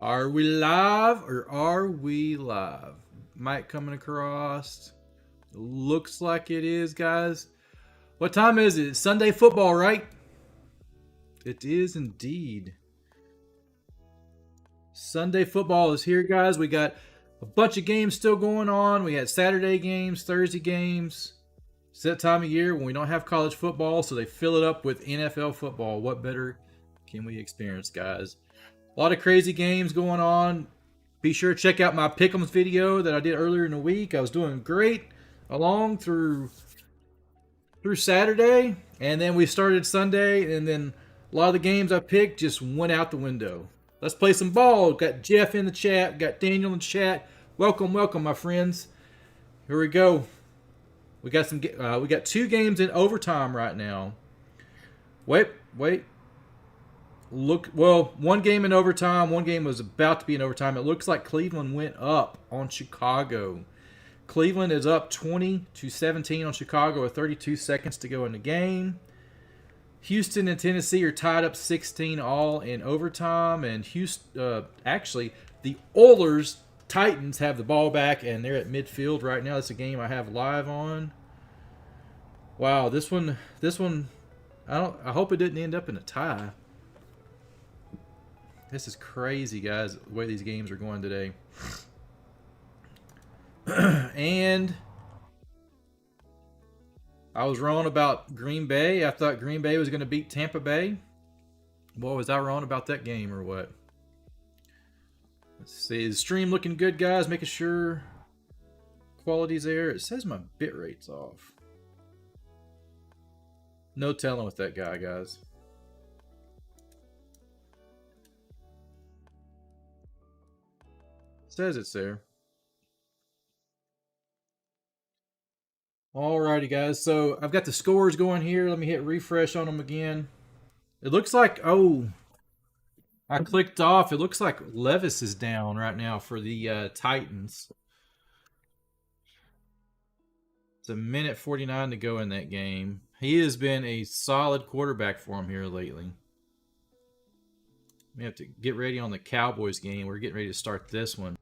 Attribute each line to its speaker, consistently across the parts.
Speaker 1: Are we live or are we live? Mic coming across. Looks like it is, guys. What time is it? It's Sunday football, right? It is indeed. Sunday football is here, guys. We got a bunch of games still going on. We had Saturday games, Thursday games. It's that time of year when we don't have college football, so they fill it up with NFL football. What better can we experience, guys? A lot of crazy games going on. Be sure to check out my Pick'ems video that I did earlier in the week. I was doing great along through Saturday, and then we started Sunday, and then a lot of the games I picked just went out the window. Let's play some ball. Got Jeff in the chat. Got Daniel in the chat. Welcome, welcome, my friends. Here we go. We got we got two games in overtime right now. Wait. One game in overtime. One game was about to be in overtime. It looks like Cleveland went up on Chicago. Cleveland is up 20-17 on Chicago with 32 seconds to go in the game. Houston and Tennessee are tied up 16 all in overtime. And actually, the Oilers Titans have the ball back, and they're at midfield right now. That's a game I have live on. Wow, this one. I hope it didn't end up in a tie. This is crazy, guys, the way these games are going today. And I was wrong about Green Bay. I thought Green Bay was going to beat Tampa Bay. Boy, was I wrong about that game or what? Let's see. The stream looking good, guys. Making sure quality's there. It says my bit rate's off. No telling with that guy, guys. Says it's there. Alrighty, guys. So I've got the scores going here. Let me hit refresh on them again. It looks like, I clicked off. It looks like Levis is down right now for the Titans. It's a minute 49 to go in that game. He has been a solid quarterback for him here lately. We have to get ready on the Cowboys game. We're getting ready to start this one.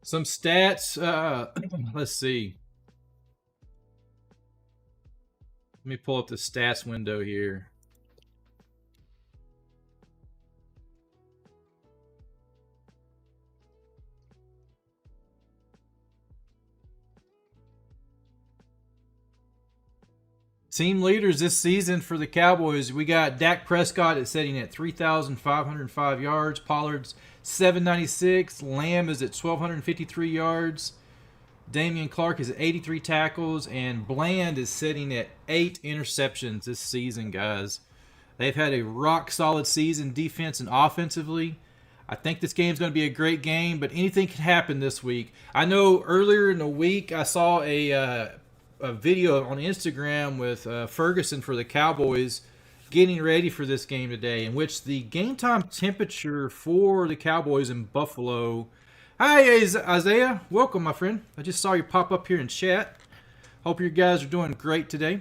Speaker 1: Some stats. Let's see. Let me pull up the stats window here. Team leaders this season for the Cowboys. We got Dak Prescott is sitting at 3,505 yards. Pollard's 796. Lamb is at 1,253 yards. Damian Clark is at 83 tackles. And Bland is sitting at 8 interceptions this season, guys. They've had a rock-solid season defense and offensively. I think this game's going to be a great game, but anything can happen this week. I know earlier in the week I saw a video on Instagram with Ferguson for the Cowboys getting ready for this game today, in which the game time temperature for the Cowboys in Buffalo. Hi, Isaiah. Welcome, my friend. I just saw you pop up here in chat. Hope you guys are doing great today.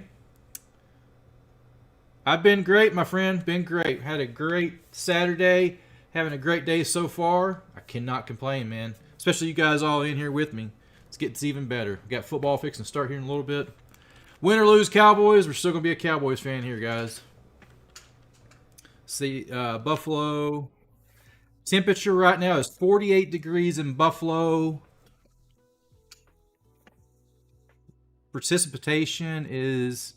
Speaker 1: I've been great, my friend. Been great. Had a great Saturday. Having a great day so far. I cannot complain, man. Especially you guys all in here with me. It's getting even better. We got football fixing to start here in a little bit. Win or lose Cowboys, we're still going to be a Cowboys fan here, guys. See, Buffalo. Temperature right now is 48 degrees in Buffalo. Precipitation is...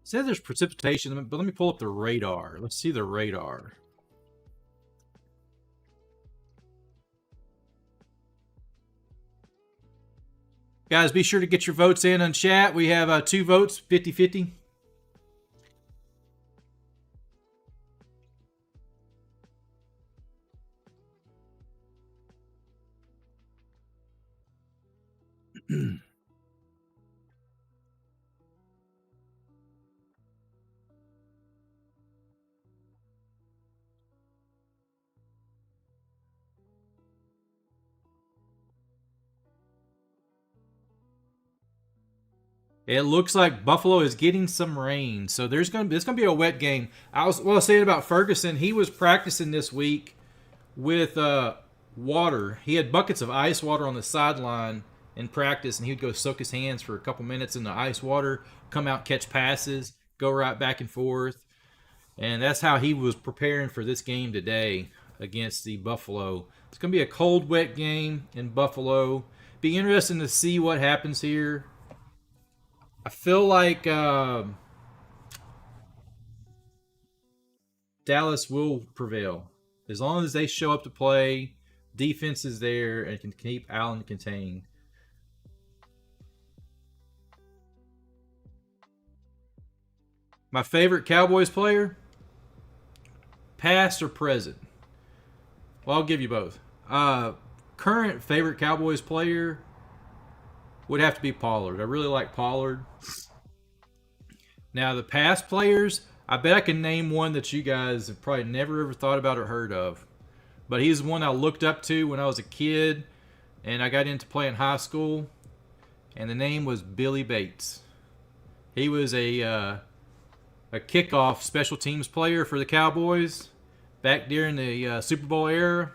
Speaker 1: It says there's precipitation, but let me pull up the radar. Let's see the radar. Guys, be sure to get your votes in on chat. We have 2 votes, 50-50. It looks like Buffalo is getting some rain, so it's gonna be a wet game. I was saying about Ferguson. He was practicing this week with water. He had buckets of ice water on the sideline in practice, and he would go soak his hands for a couple minutes in the ice water, come out, catch passes, go right back and forth, and that's how he was preparing for this game today against the Buffalo. It's gonna be a cold, wet game in Buffalo. Be interesting to see what happens here. I feel like Dallas will prevail as long as they show up to play. Defense is there and can keep Allen contained. My favorite Cowboys player, past or present? Well, I'll give you both. Current favorite Cowboys player would have to be Pollard. I really like Pollard. Now, the past players, I bet I can name one that you guys have probably never ever thought about or heard of. But he's one I looked up to when I was a kid, and I got into playing high school, and the name was Billy Bates. He was a kickoff special teams player for the Cowboys back during the Super Bowl era.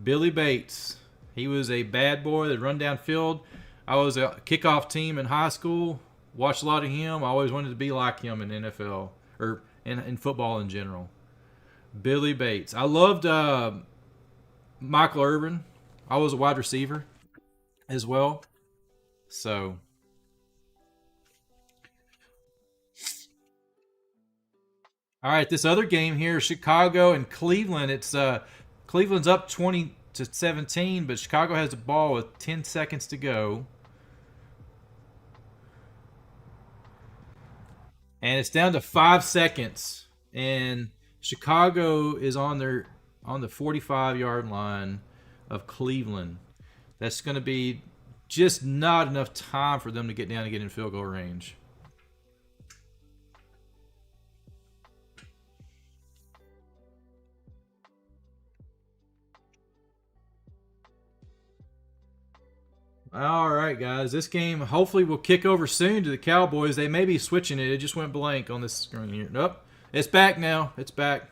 Speaker 1: Billy Bates. He was a bad boy that run downfield. I was a kickoff team in high school. Watched a lot of him. I always wanted to be like him in NFL or in football in general. Billy Bates. I loved Michael Irvin. I was a wide receiver as well. So, all right, this other game here, Chicago and Cleveland. It's Cleveland's up 20-17, but Chicago has the ball with 10 seconds to go. And it's down to 5 seconds. And Chicago is on the 45-yard line of Cleveland. That's going to be just not enough time for them to get down and get in field goal range. All right, guys. This game hopefully will kick over soon to the Cowboys. They may be switching it. It just went blank on this screen here. Nope. It's back now. It's back.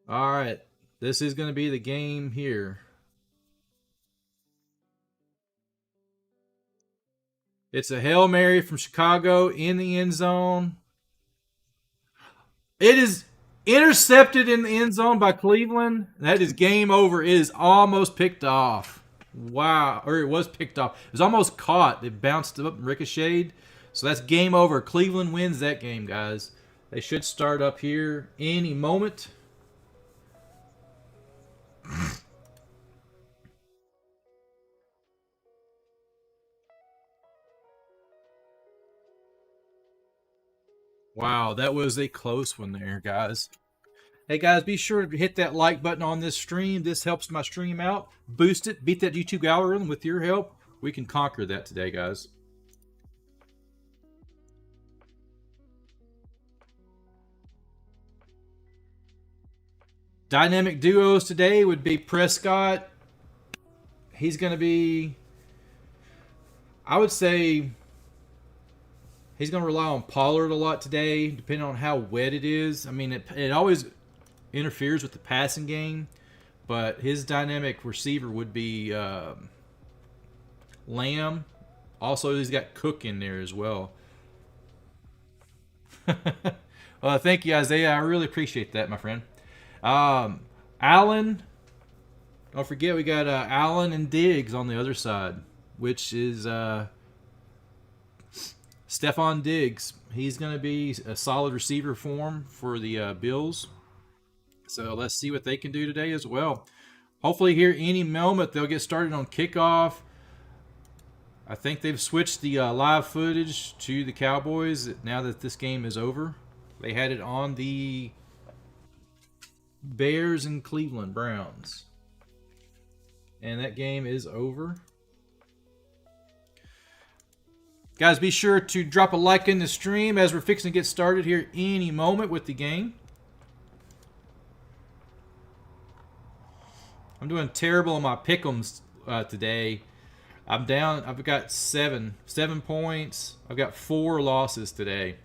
Speaker 1: All right. This is going to be the game here. It's a Hail Mary from Chicago in the end zone. It is intercepted in the end zone by Cleveland. That is game over. It is almost picked off. Wow. Or it was picked off. It was almost caught. It bounced up and ricocheted. So that's game over. Cleveland wins that game, guys. They should start up here any moment. Wow, that was a close one there, guys. Hey, guys, be sure to hit that like button on this stream. This helps my stream out. Boost it. Beat that YouTube algorithm. With your help, we can conquer that today, guys. Dynamic duos today would be Prescott. He's going to be, I would say, he's going to rely on Pollard a lot today, depending on how wet it is. I mean, it always interferes with the passing game, but his dynamic receiver would be Lamb. Also, he's got Cook in there as well. Well, thank you, Isaiah. I really appreciate that, my friend. Allen. Don't forget, we got Allen and Diggs on the other side, which is Stephon Diggs. He's going to be a solid receiver for the Bills. So let's see what they can do today as well. Hopefully here any moment they'll get started on kickoff. I think they've switched the live footage to the Cowboys now that this game is over. They had it on the Bears and Cleveland Browns. And that game is over. Guys, be sure to drop a like in the stream as we're fixing to get started here any moment with the game. I'm doing terrible on my pick'ems today. I'm down. I've got 7 points. I've got 4 losses today.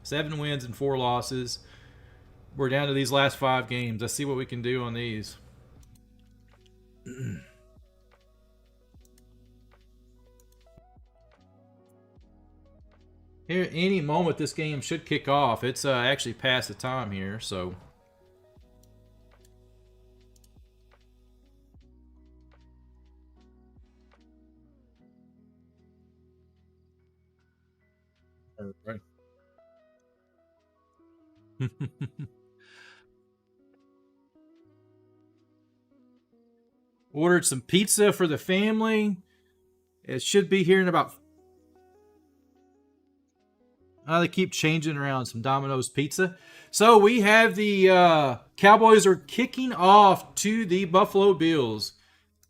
Speaker 1: 7 wins and 4 losses. We're down to these last 5 games. Let's see what we can do on these. Here, any moment this game should kick off. It's actually past the time here, so. All right. Ordered some pizza for the family. It should be here in about. They keep changing around some Domino's pizza. So we have the Cowboys are kicking off to the Buffalo Bills.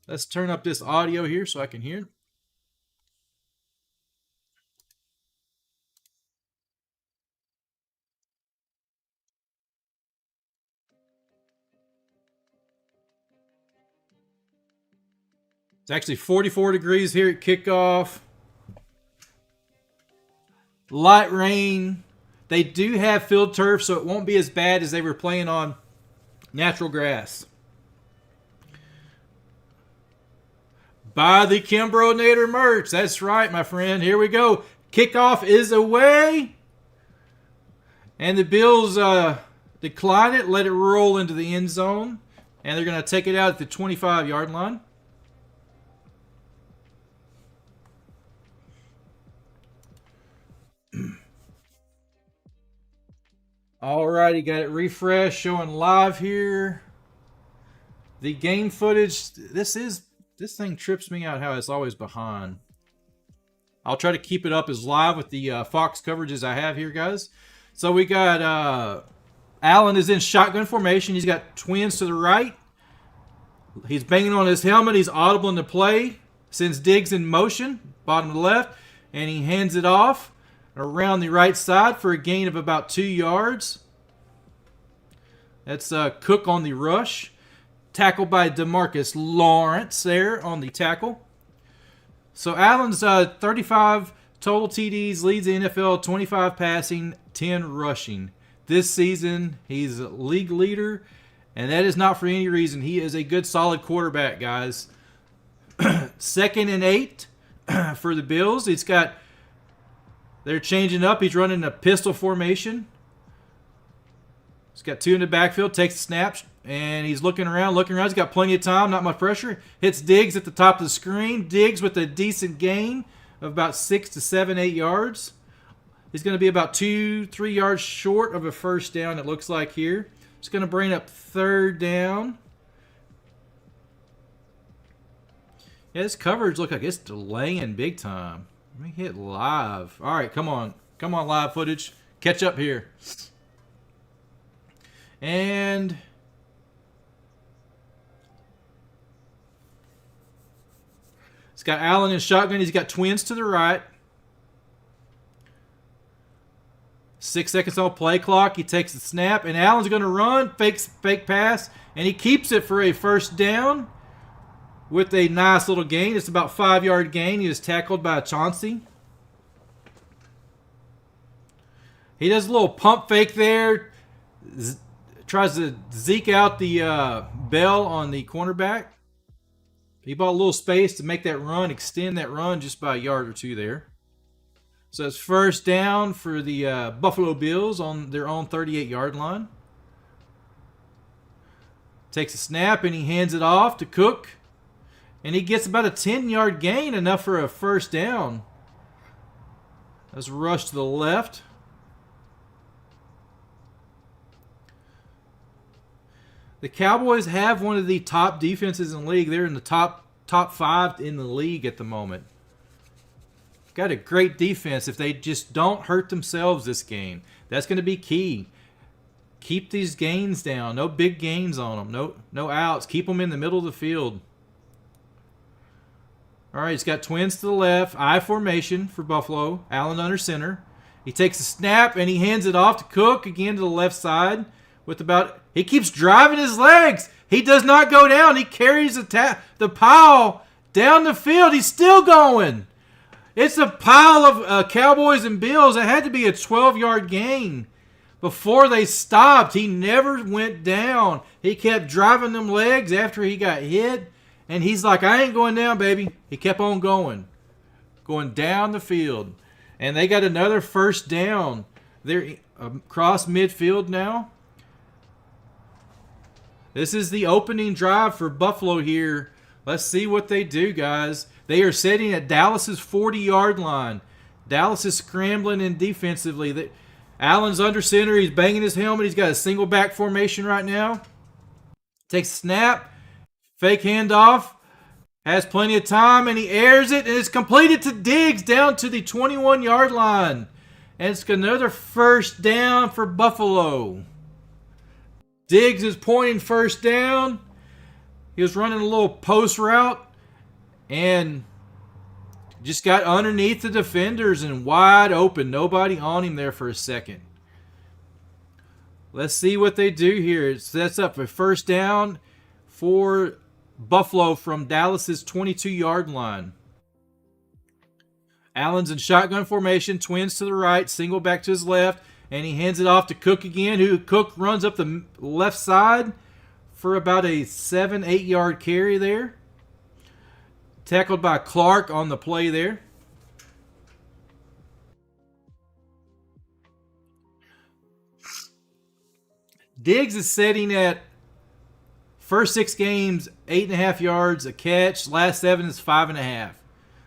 Speaker 1: Let's turn up this audio here so I can hear. It's actually 44 degrees here at kickoff. Light rain. They do have field turf, so it won't be as bad as they were playing on natural grass. Buy the KimbroNator merch. That's right, my friend. Here we go. Kickoff is away. And the Bills decline it, let it roll into the end zone. And they're going to take it out at the 25-yard line. Alrighty, got it refreshed, showing live here. The game footage. This thing trips me out how it's always behind. I'll try to keep it up as live with the Fox coverage as I have here, guys. So we got Allen is in shotgun formation. He's got twins to the right. He's banging on his helmet. He's audible in the play. Sends Diggs in motion, bottom to left, and he hands it off around the right side for a gain of about 2 yards. That's Cook on the rush. Tackled by DeMarcus Lawrence there on the tackle. So Allen's 35 total TDs, leads the NFL, 25 passing, 10 rushing. This season, he's a league leader, and that is not for any reason. He is a good, solid quarterback, guys. 2nd and 8 for the Bills. They're changing up. He's running a pistol formation. He's got 2 in the backfield, takes the snaps, and he's looking around. He's got plenty of time, not much pressure. Hits Diggs at the top of the screen. Diggs with a decent gain of about 6 to 7, 8 yards. He's going to be about 2-3 yards short of a first down, it looks like here. It's going to bring up 3rd down. Yeah, this coverage looks like it's delaying big time. Let me hit live. All right, come on. Come on, live footage. Catch up here. And it's got Allen in shotgun. He's got twins to the right. 6 seconds on play clock. He takes the snap, and Allen's going to run. Fake pass, and he keeps it for a first down with a nice little gain. It's about 5-yard gain. He was tackled by Chauncey. He does a little pump fake there. Tries to zeke out the Bell on the cornerback. He bought a little space to make that run, extend that run just by a yard or 2 there. So it's first down for the Buffalo Bills on their own 38-yard line. Takes a snap, and he hands it off to Cook. And he gets about a 10-yard gain, enough for a first down. Let's rush to the left. The Cowboys have one of the top defenses in the league. They're in the top 5 in the league at the moment. Got a great defense if they just don't hurt themselves this game. That's going to be key. Keep these gains down. No big gains on them. No outs. Keep them in the middle of the field. All right, he's got twins to the left. I formation for Buffalo. Allen under center. He takes a snap, and he hands it off to Cook again to the left side with about He keeps driving his legs. He does not go down. He carries the pile down the field. He's still going. It's a pile of Cowboys and Bills. It had to be a 12-yard gain before they stopped. He never went down. He kept driving them legs after he got hit. And he's like, I ain't going down, baby. He kept on going down the field. And they got another first down. They're across midfield now. This is the opening drive for Buffalo here. Let's see what they do, guys. They are sitting at Dallas's 40-yard line. Dallas is scrambling in defensively. Allen's under center. He's banging his helmet. He's got a single back formation right now. Takes a snap. Fake handoff. Has plenty of time, and he airs it, and it's completed to Diggs down to the 21-yard line. And it's another first down for Buffalo. Diggs is pointing first down. He was running a little post route and just got underneath the defenders and wide open. Nobody on him there for a second. Let's see what they do here. It sets up a first down for Buffalo from Dallas's 22-yard line. Allen's in shotgun formation, twins to the right, single back to his left, and he hands it off to Cook again, who Cook runs up the left side for about a 7-8 yard carry there. Tackled by Clark on the play there. Diggs is sitting at first 6 games, 8.5 yards a catch. Last 7 is 5.5.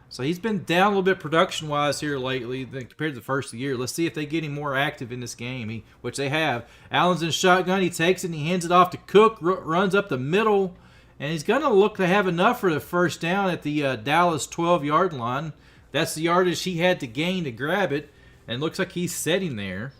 Speaker 1: So he's been down a little bit production-wise here lately compared to the first of the year. Let's see if they get him more active in this game, which they have. Allen's in shotgun. He takes it and he hands it off to Cook, runs up the middle, and he's going to look to have enough for the first down at the Dallas 12-yard line. That's the yardage he had to gain to grab it, and looks like he's sitting there.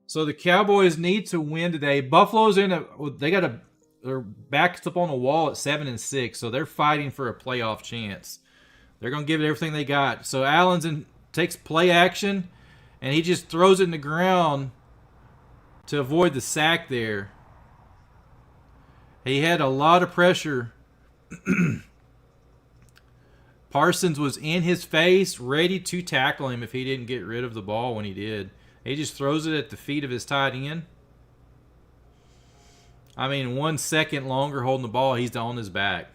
Speaker 1: So the Cowboys need to win today. Buffalo's they're backed up on a wall at 7-6, so they're fighting for a playoff chance. They're going to give it everything they got. So Allen's takes play action, and he just throws it in the ground to avoid the sack there. He had a lot of pressure. Parsons was in his face, ready to tackle him if he didn't get rid of the ball when he did. He just throws it at the feet of his tight end. I mean, 1 second longer holding the ball, he's on his back.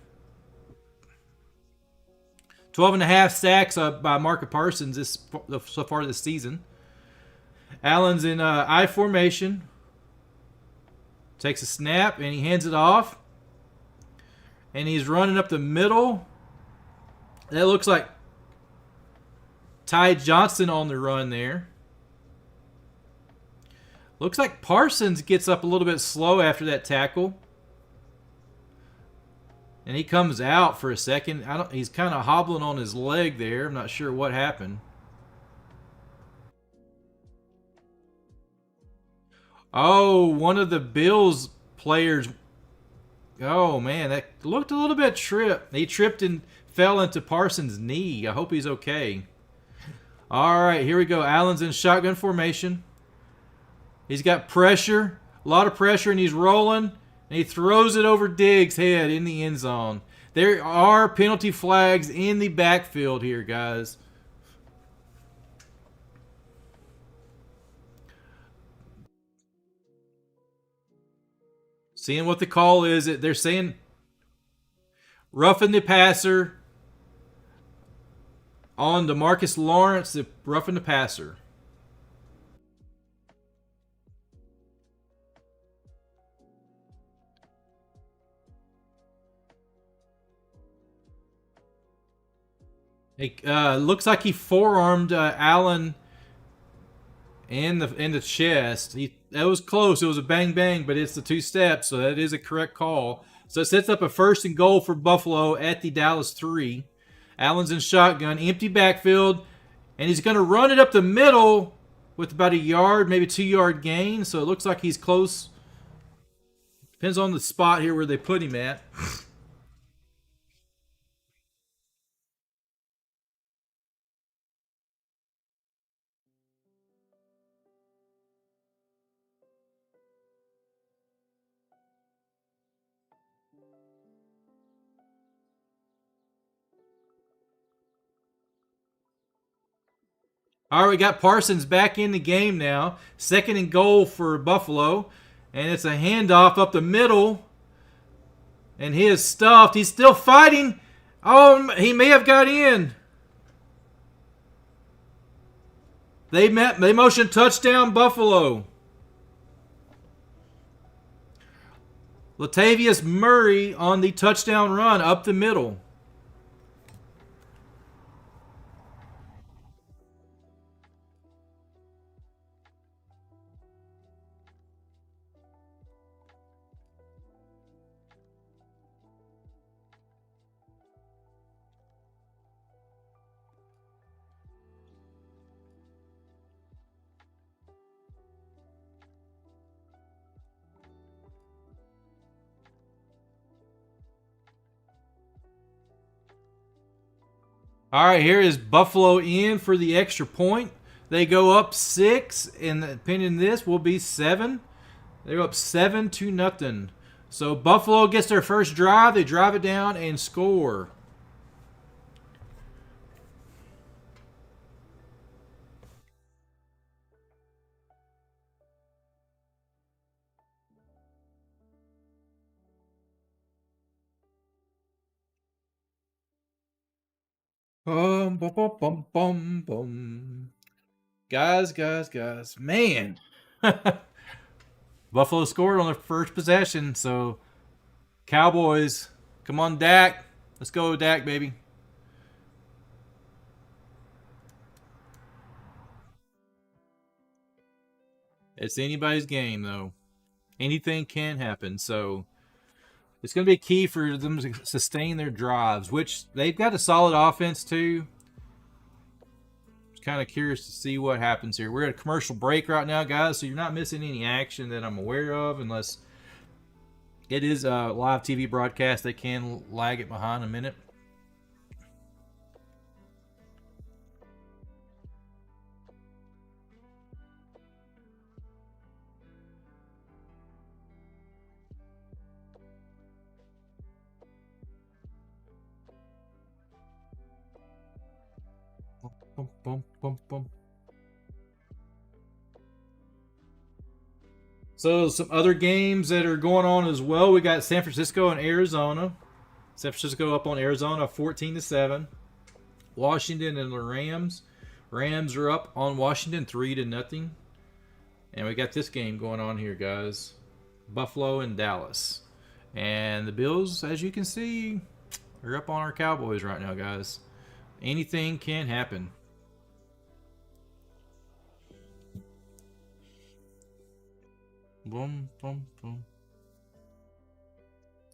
Speaker 1: 12.5 sacks by Micah Parsons so far this season. Allen's in I formation. Takes a snap, and he hands it off. And he's running up the middle. That looks like Ty Johnson on the run there. Looks like Parsons gets up a little bit slow after that tackle. And he comes out for a second. He's kind of hobbling on his leg there. I'm not sure what happened. Oh, one of the Bills players. Oh, man, that looked a little bit tripped. He tripped and fell into Parsons' knee. I hope he's okay. All right, here we go. Allen's in shotgun formation. He's got pressure, a lot of pressure, and he's rolling. And he throws it over Diggs' head in the end zone. There are penalty flags in the backfield here, guys. Seeing what the call is. They're saying roughing the passer on DeMarcus Lawrence, roughing the passer. It looks like he forearmed Allen in the chest. That was close. It was a bang bang, but it's the 2 steps, so that is a correct call. So it sets up a 1st and goal for Buffalo at the Dallas 3. Allen's in shotgun, empty backfield, and he's going to run it up the middle with about a yard, maybe 2 yard gain. So it looks like he's close. Depends on the spot here where they put him at. All right, we got Parsons back in the game now. 2nd and goal for Buffalo. And it's a handoff up the middle. And he is stuffed. He's still fighting. Oh, he may have got in. They motion touchdown Buffalo. Latavius Murray on the touchdown run up the middle. All right, here is Buffalo in for the extra point. They go up 6, and the opinion this will be 7. They go up 7-0. So Buffalo gets their first drive. They drive it down and score. Bum, bum, bum, bum, bum, bum. Guys. Man. Buffalo scored on their first possession, so Cowboys, come on, Dak. Let's go, Dak, baby. It's anybody's game, though. Anything can happen, so it's going to be key for them to sustain their drives, which they've got a solid offense, too. Kind of curious to see what happens here. We're at a commercial break right now, guys, so you're not missing any action that I'm aware of, unless it is a live TV broadcast. They can lag it behind a minute. Bum, bum, bum, bum. So some other games that are going on as well. We got San Francisco and Arizona. San Francisco up on Arizona 14-7. Washington and the Rams. Rams are up on Washington 3-0. And we got this game going on here, guys. Buffalo and Dallas. And the Bills, as you can see, are up on our Cowboys right now, guys. Anything can happen. Boom, boom, boom.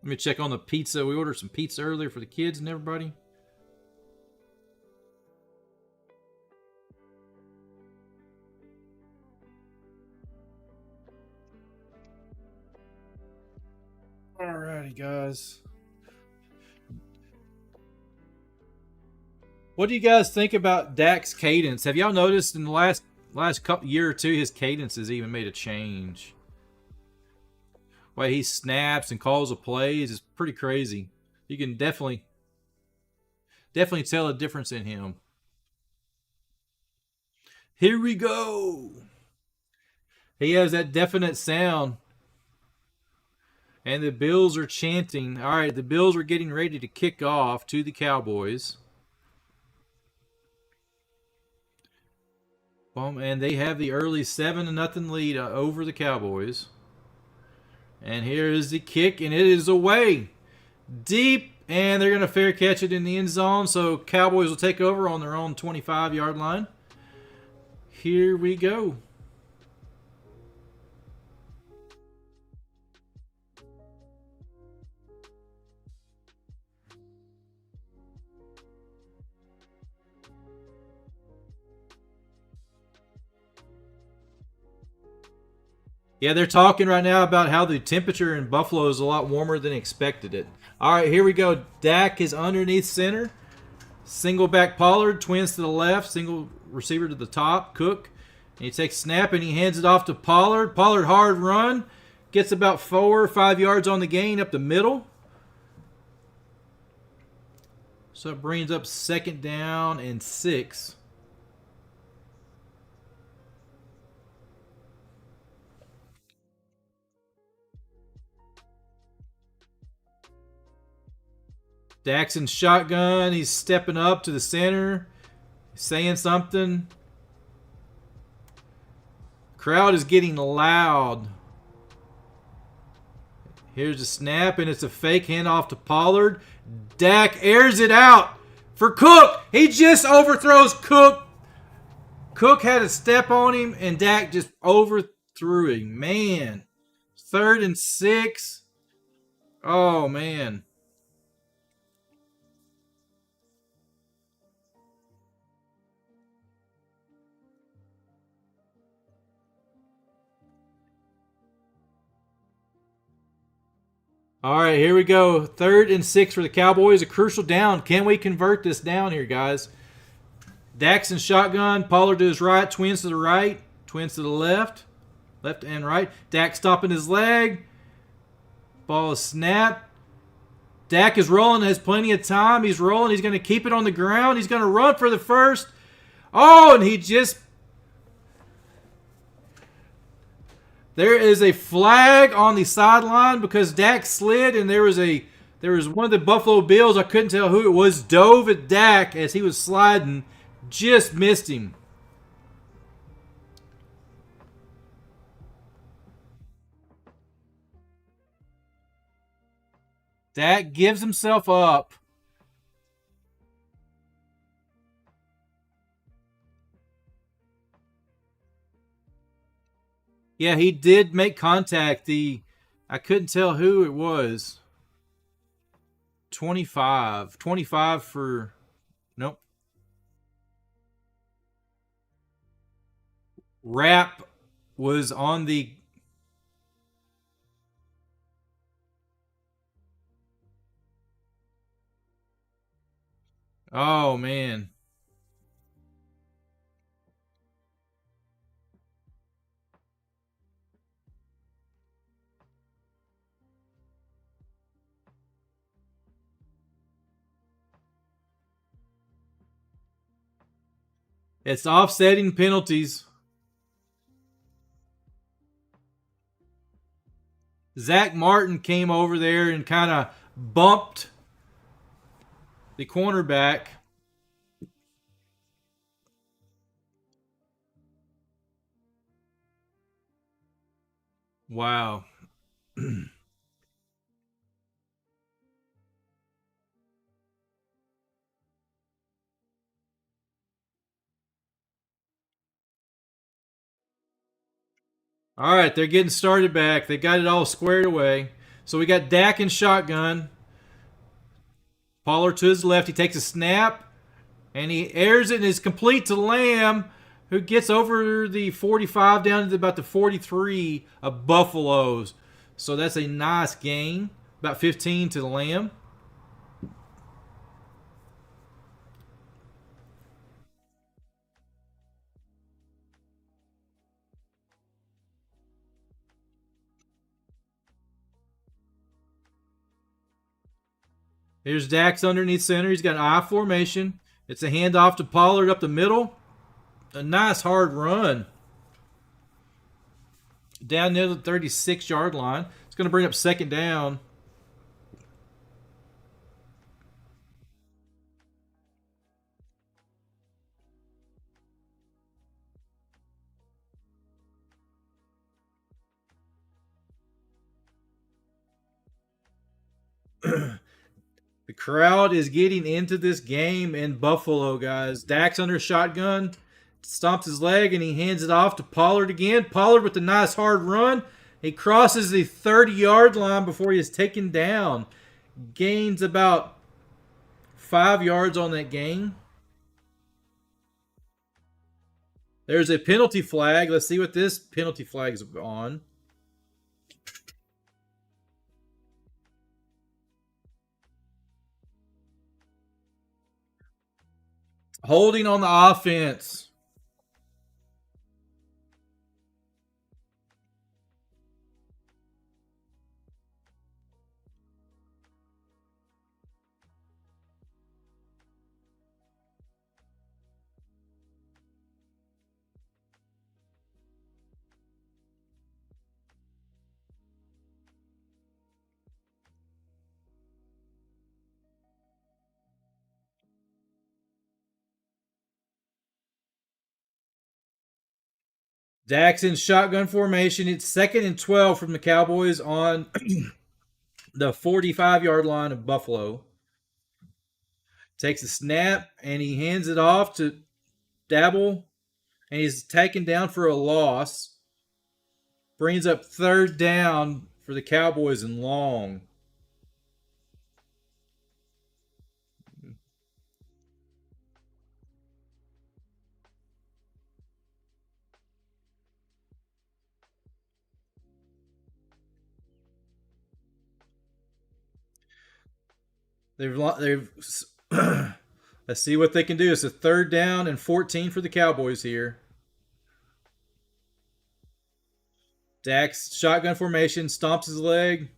Speaker 1: Let me check on the pizza. We ordered some pizza earlier for the kids and everybody. Alrighty, guys. What do you guys think about Dak's cadence? Have y'all noticed in the last couple year or two, his cadence has even made a change? Way he snaps and calls the plays is pretty crazy. You can definitely tell a difference in him. Here we go. He has that definite sound. And the Bills are chanting. All right, the Bills are getting ready to kick off to the Cowboys. And they have the early 7-0 lead over the Cowboys. And here is the kick, and it is away. Deep, and they're going to fair catch it in the end zone. So Cowboys will take over on their own 25-yard line. Here we go. Yeah, they're talking right now about how the temperature in Buffalo is a lot warmer than expected it. All right, here we go. Dak is underneath center. Single back Pollard, twins to the left, single receiver to the top, Cook. And he takes snap and he hands it off to Pollard. Pollard hard run. Gets about 4 or 5 yards on the gain up the middle. So it brings up 2nd down and 6. Dak's in shotgun. He's stepping up to the center. Saying something. Crowd is getting loud. Here's a snap, and it's a fake handoff to Pollard. Dak airs it out for Cook. He just overthrows Cook. Cook had a step on him, and Dak just overthrew him. Man. 3rd and 6. Oh, man. All right, here we go. 3rd and 6 for the Cowboys. A crucial down. Can we convert this down here, guys? Dak's in shotgun. Pollard to his right. Twins to the right. Twins to the left. Left and right. Dak stopping his leg. Ball is snapped. Dak is rolling. Has plenty of time. He's rolling. He's going to keep it on the ground. He's going to run for the first. Oh, and he just... There is a flag on the sideline because Dak slid, and there was one of the Buffalo Bills, I couldn't tell who it was, dove at Dak as he was sliding, just missed him. Dak gives himself up. Yeah, he did make contact. I couldn't tell who it was. 25. 25 for... Nope. Rap was on the... Oh, man. It's offsetting penalties. Zach Martin came over there and kind of bumped the cornerback. Wow. All right, they're getting started back. They got it all squared away. So we got Dak in shotgun. Pollard to his left. He takes a snap, and he airs it and is complete to Lamb, who gets over the 45 down to about the 43 of Buffalo's. So that's a nice gain. About 15 to the Lamb. Here's Dax underneath center. He's got an I formation. It's a handoff to Pollard up the middle. A nice hard run. Down near the 36-yard line. It's going to bring up 2nd down. The crowd is getting into this game in Buffalo, guys. Dak's under shotgun, stomps his leg, and he hands it off to Pollard again. Pollard with a nice hard run. He crosses the 30-yard line before he is taken down. Gains about 5 yards on that gain. There's a penalty flag. Let's see what this penalty flag is on. Holding on the offense. Dak's in shotgun formation. It's 2nd and 12 from the Cowboys on the 45-yard line of Buffalo. Takes a snap and he hands it off to Dabble, and he's taken down for a loss. Brings up 3rd down for the Cowboys and long. They've let's see what they can do. It's a 3rd down and 14 for the Cowboys here. Dak's shotgun formation, stomps his leg.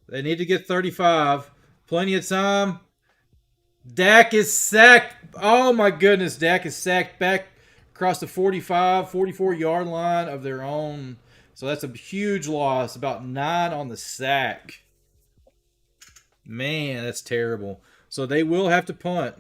Speaker 1: They need to get 35. Plenty of time. Dak is sacked. Oh my goodness. Dak is sacked back across the 45, 44-yard line of their own. So that's a huge loss. About 9 on the sack. Man, that's terrible. So they will have to punt.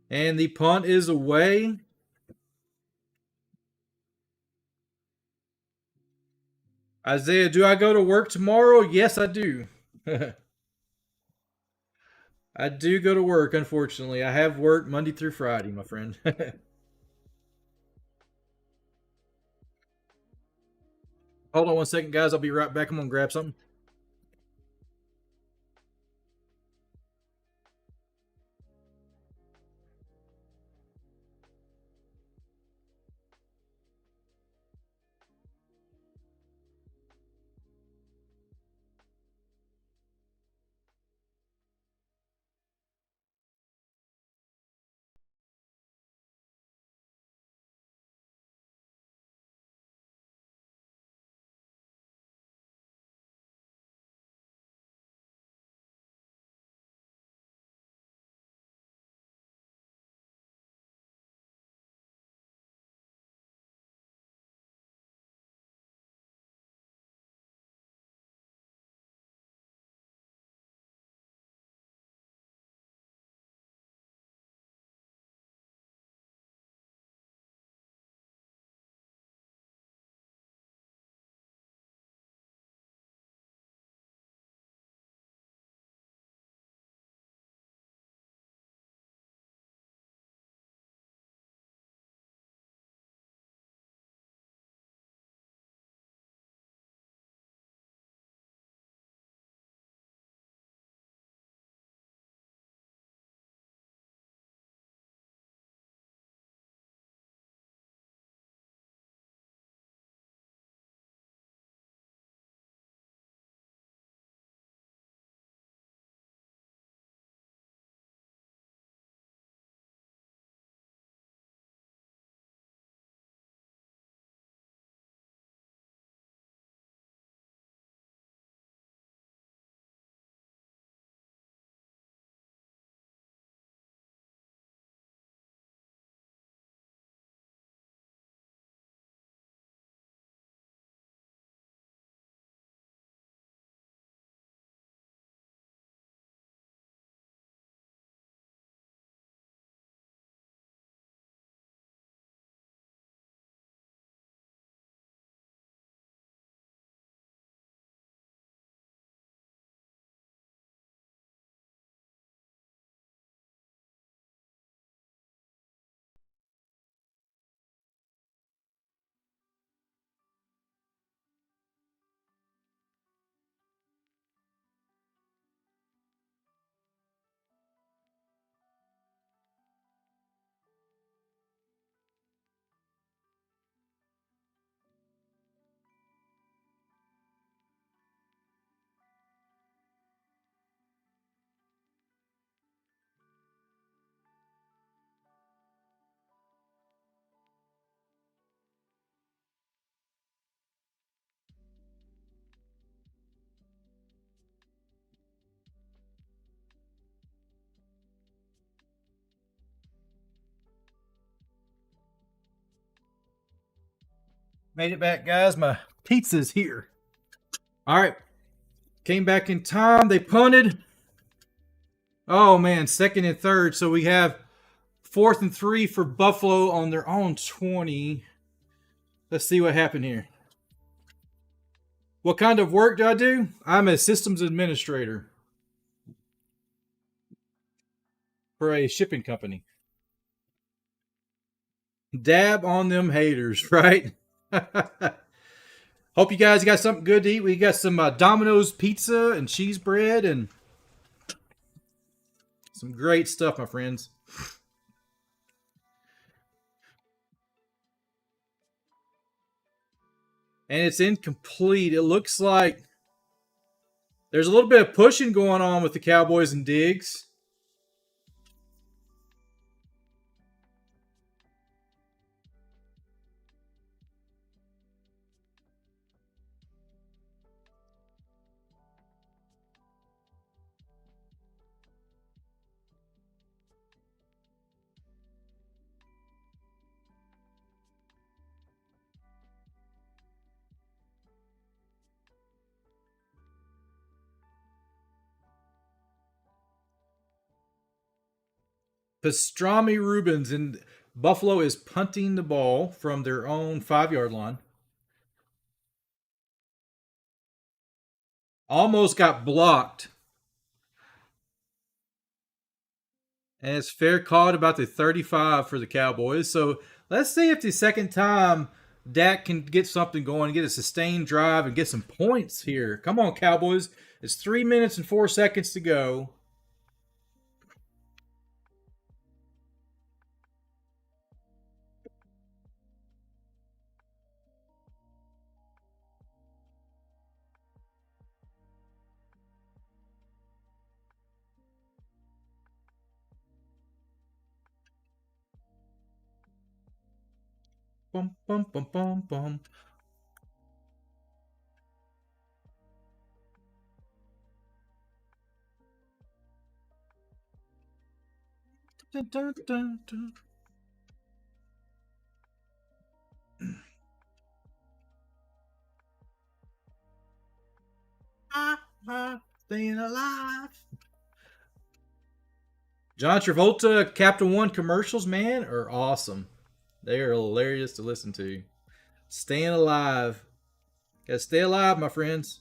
Speaker 1: And the punt is away. Isaiah, do I go to work tomorrow? Yes, I do. I do go to work, unfortunately. I have work Monday through Friday, my friend. Hold on one second, guys. I'll be right back. I'm going to grab something. Made it back, guys. My pizza's here. All right. Came back in time. They punted. Oh, man. 2nd and 3rd. So we have 4th and 3 for Buffalo on their own 20. Let's see what happened here. What kind of work do I do? I'm a systems administrator for a shipping company. Dab on them haters, right? Hope you guys got something good to eat. We got some Domino's pizza and cheese bread and some great stuff, my friends. And it's incomplete. It looks like there's a little bit of pushing going on with the Cowboys and Diggs. Pastrami Rubens, and Buffalo is punting the ball from their own 5-yard line. Almost got blocked. And it's fair caught about the 35 for the Cowboys. So let's see if the second time Dak can get something going, get a sustained drive, and get some points here. Come on, Cowboys. It's 3 minutes and 4 seconds to go. Bum, bum, bum, bum, bum. Dun, dun, dun, dun. Staying alive. John Travolta, Captain One commercials, man, are awesome. They are hilarious to listen to. Staying alive. Gotta stay alive, my friends.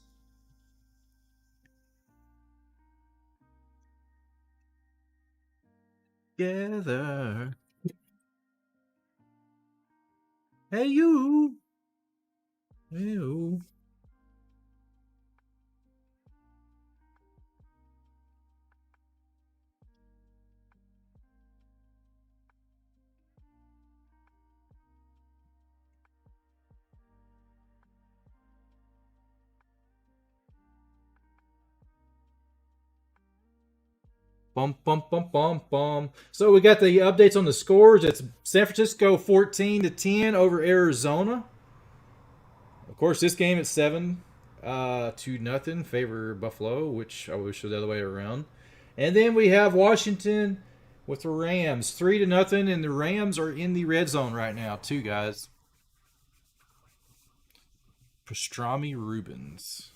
Speaker 1: Together. Hey, you. Hey, you. Bum, bum, bum, bum, bum. So we got the updates on the scores. It's San Francisco 14-10 over Arizona. Of course, this game at 7-0 favor Buffalo, which I wish was the other way around. And then we have Washington with the Rams 3-0, and the Rams are in the red zone right now, too, guys. Pastrami Rubens.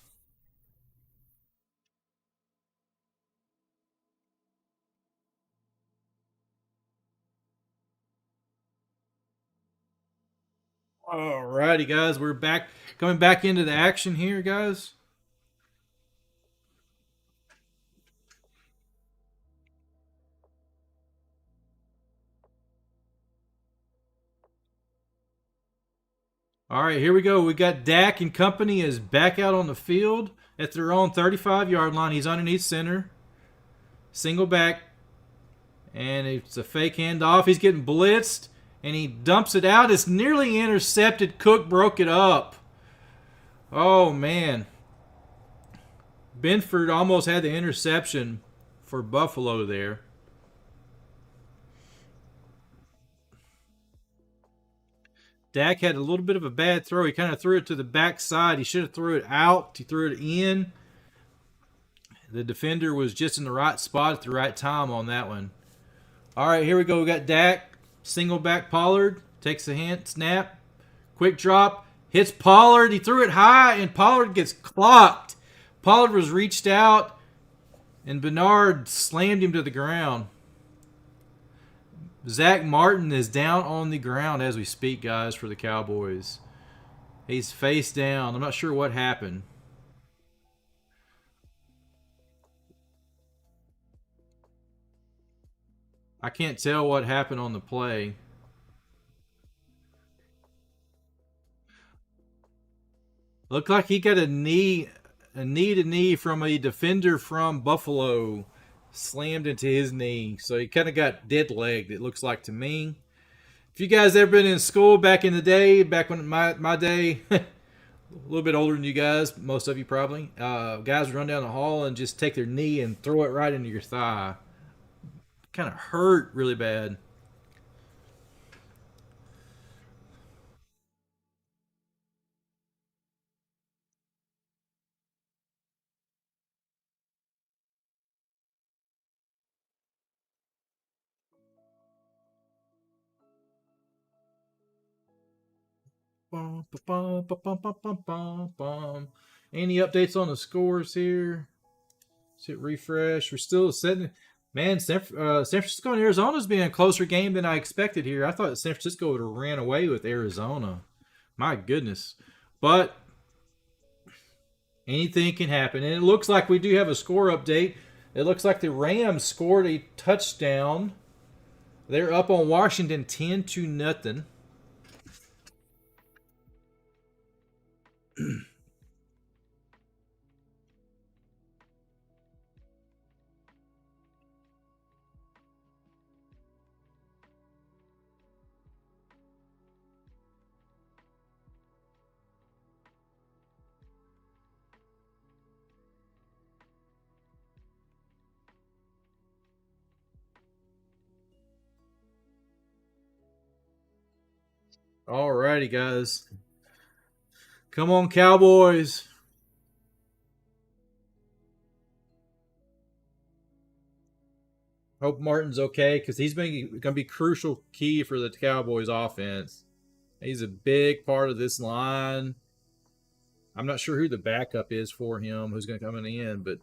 Speaker 1: Alrighty, guys, we're back, coming back into the action here, guys. All right, here we go. We got Dak and company is back out on the field at their own 35-yard line. He's underneath center. Single back. And it's a fake handoff. He's getting blitzed. And he dumps it out. It's nearly intercepted. Cook broke it up. Oh, man. Benford almost had the interception for Buffalo there. Dak had a little bit of a bad throw. He kind of threw it to the backside. He should have threw it out. He threw it in. The defender was just in the right spot at the right time on that one. All right, here we go. We got Dak. Single back Pollard. Takes a hand. Snap. Quick drop. Hits Pollard. He threw it high, and Pollard gets clocked. Pollard was reached out, and Bernard slammed him to the ground. Zach Martin is down on the ground as we speak, guys, for the Cowboys. He's face down. I'm not sure what happened. I can't tell what happened on the play. Looked like he got a knee to knee from a defender from Buffalo. Slammed into his knee. So he kind of got dead legged, it looks like to me. If you guys ever been in school back in the day, back when my day, a little bit older than you guys, most of you probably, guys would run down the hall and just take their knee and throw it right into your thigh. Kind of hurt really bad. Bum, bum, bum, bum, bum, bum, bum, bum. Any updates on the scores here? Let's hit refresh. We're still setting. Man, San Francisco and Arizona's been a closer game than I expected here. I thought San Francisco would have ran away with Arizona. My goodness. But anything can happen. And it looks like we do have a score update. It looks like the Rams scored a touchdown. They're up on Washington 10-0. Alrighty, guys. Come on, Cowboys. Hope Martin's okay because he's going to be crucial key for the Cowboys offense. He's a big part of this line. I'm not sure who the backup is for him, who's going to come in, but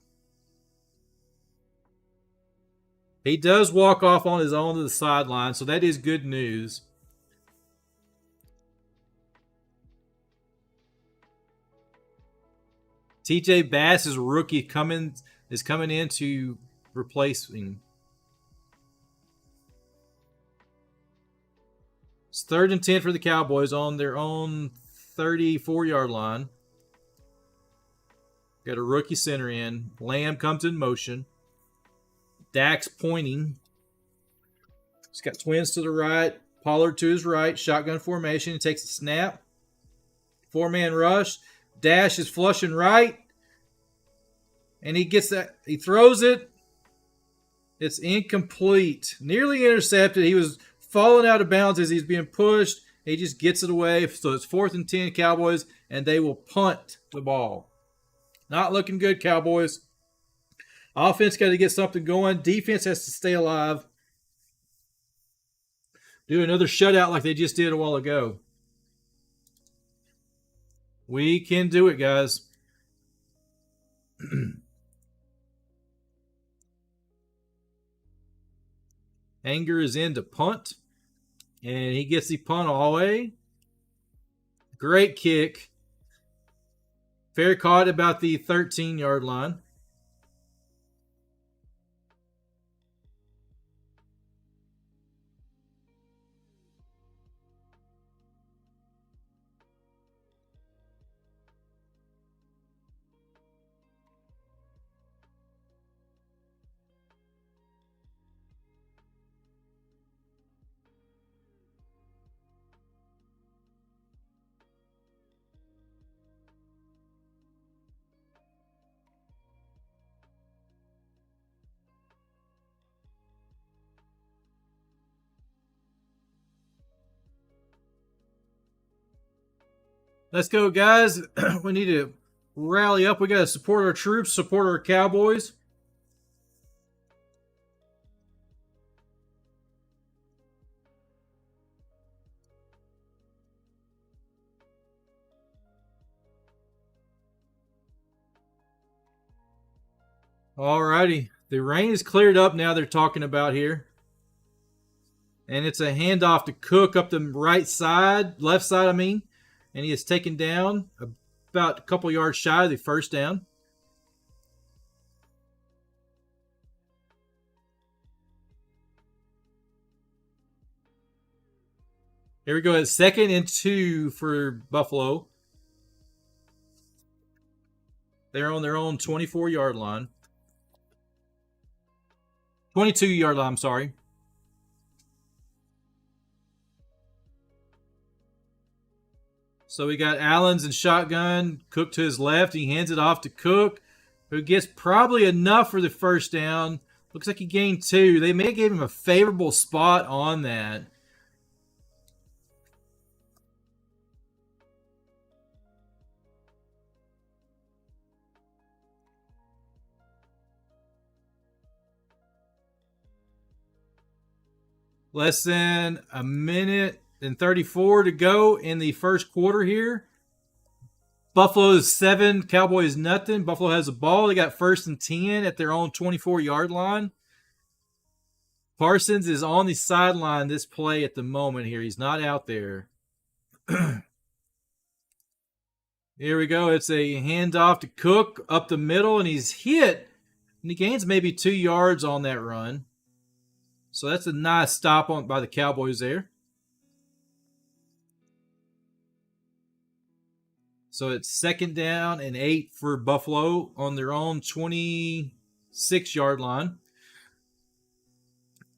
Speaker 1: he does walk off on his own to the sideline, so that is good news. TJ Bass is a rookie is coming in to replace him. It's 3rd and 10 for the Cowboys on their own 34-yard line. Got a rookie center in. Lamb comes in motion. Dak's pointing. He's got twins to the right. Pollard to his right. Shotgun formation. He takes a snap. 4-man rush. Dash is flushing right. And he gets that. He throws it. It's incomplete. Nearly intercepted. He was falling out of bounds as he's being pushed. He just gets it away. So it's 4th and 10 Cowboys. And they will punt the ball. Not looking good, Cowboys. Offense got to get something going. Defense has to stay alive. Do another shutout like they just did a while ago. We can do it, guys. Anger is in to punt. And he gets the punt all the way. Great kick. Fair caught about the 13-yard line. Let's go, guys. We need to rally up. We got to support our troops, support our Cowboys. Alrighty. The rain is cleared up now, they're talking about here. And it's a handoff to Cook up the right side, left side, I mean. And he is taken down about a couple yards shy of the first down. Here we go at 2nd and 2 for Buffalo. They're on their own 24-yard line. 22-yard line, I'm sorry. So we got Allen's in shotgun. Cook to his left. He hands it off to Cook, who gets probably enough for the first down. Looks like he gained 2. They may give him a favorable spot on that. Less than a minute and 34 to go in the first quarter here. Buffalo's 7, Cowboys nothing. Buffalo has the ball. They got 1st and 10 at their own 24-yard line. Parsons is on the sideline this play at the moment here. He's not out there. Here we go. It's a handoff to Cook up the middle, and he's hit. And he gains maybe 2 yards on that run. So that's a nice stop on by the Cowboys there. So it's 2nd down and 8 for Buffalo on their own 26-yard line.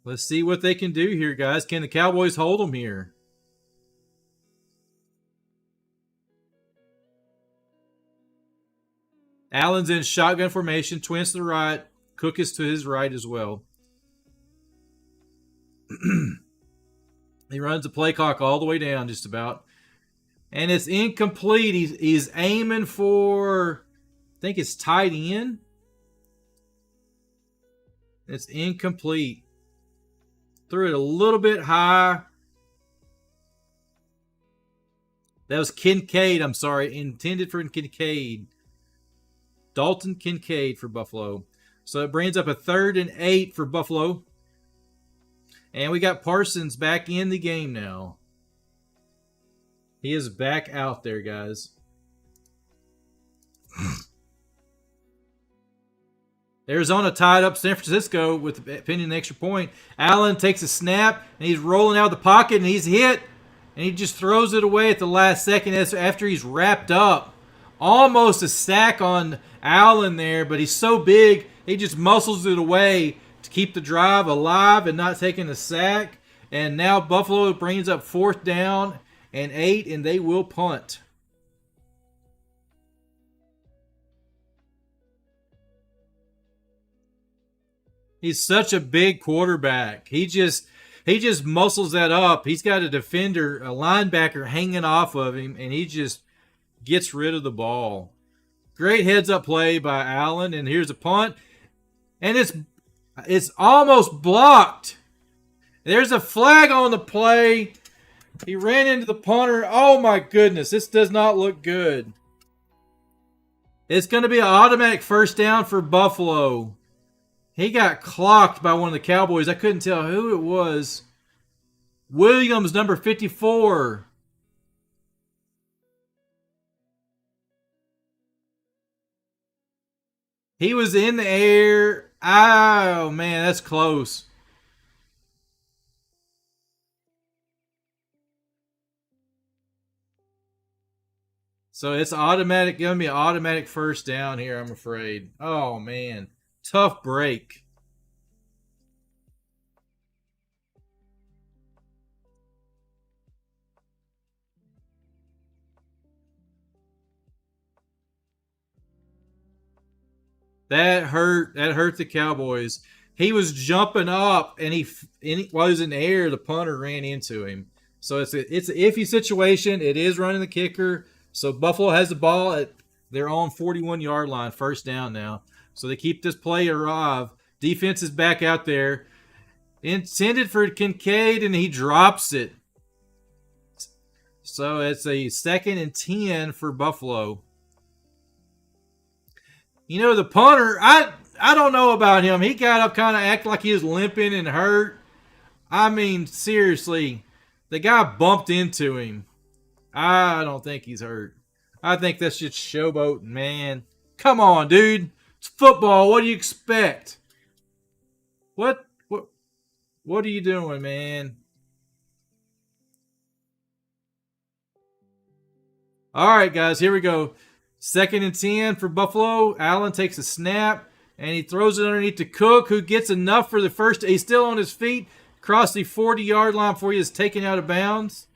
Speaker 1: Let's see what they can do here, guys. Can the Cowboys hold them here? Allen's in shotgun formation. Twins to the right. Cook is to his right as well. He runs the play clock all the way down just about. And it's incomplete. He's aiming for, I think it's tight end. It's incomplete. Threw it a little bit high. That was Kincaid, I'm sorry. Intended for Kincaid. Dalton Kincaid for Buffalo. So it brings up a 3rd and 8 for Buffalo. And we got Parsons back in the game now. He is back out there, guys. Arizona tied up San Francisco with pending an extra point. Allen takes a snap, and he's rolling out of the pocket, and he's hit. And he just throws it away at the last second after he's wrapped up. Almost a sack on Allen there, but he's so big, he just muscles it away to keep the drive alive and not taking a sack. And now Buffalo brings up 4th down and 8, and they will punt. He's such a big quarterback. He just muscles that up. He's got a defender, a linebacker hanging off of him, and he just gets rid of the ball. Great heads-up play by Allen, and here's a punt. And it's almost blocked. There's a flag on the play. He ran into the punter. Oh, my goodness. This does not look good. It's going to be an automatic 1st down for Buffalo. He got clocked by one of the Cowboys. I couldn't tell who it was. Williams, number 54. He was in the air. Oh, man, that's close. So it's automatic, going to be an automatic 1st down here, I'm afraid. Oh, man. Tough break. That hurt the Cowboys. He was jumping up, and while he was in the air, the punter ran into him. So it's an iffy situation. It is running the kicker. So Buffalo has the ball at their own 41-yard line, 1st down now. So they keep this play alive. Defense is back out there. Intended for Kincaid, and he drops it. So it's a 2nd and 10 for Buffalo. You know, the punter, I don't know about him. He got up kind of acting like he was limping and hurt. I mean, seriously, the guy bumped into him. I don't think he's hurt. I think that's just showboating, man. Come on, dude. It's football. What do you expect? What what what are you doing, man? All right, guys, here we go. 2nd and 10 for Buffalo. Allen takes a snap and he throws it underneath to Cook, who gets enough for the first. He's still on his feet. Across the 40-yard line before he is taken out of bounds.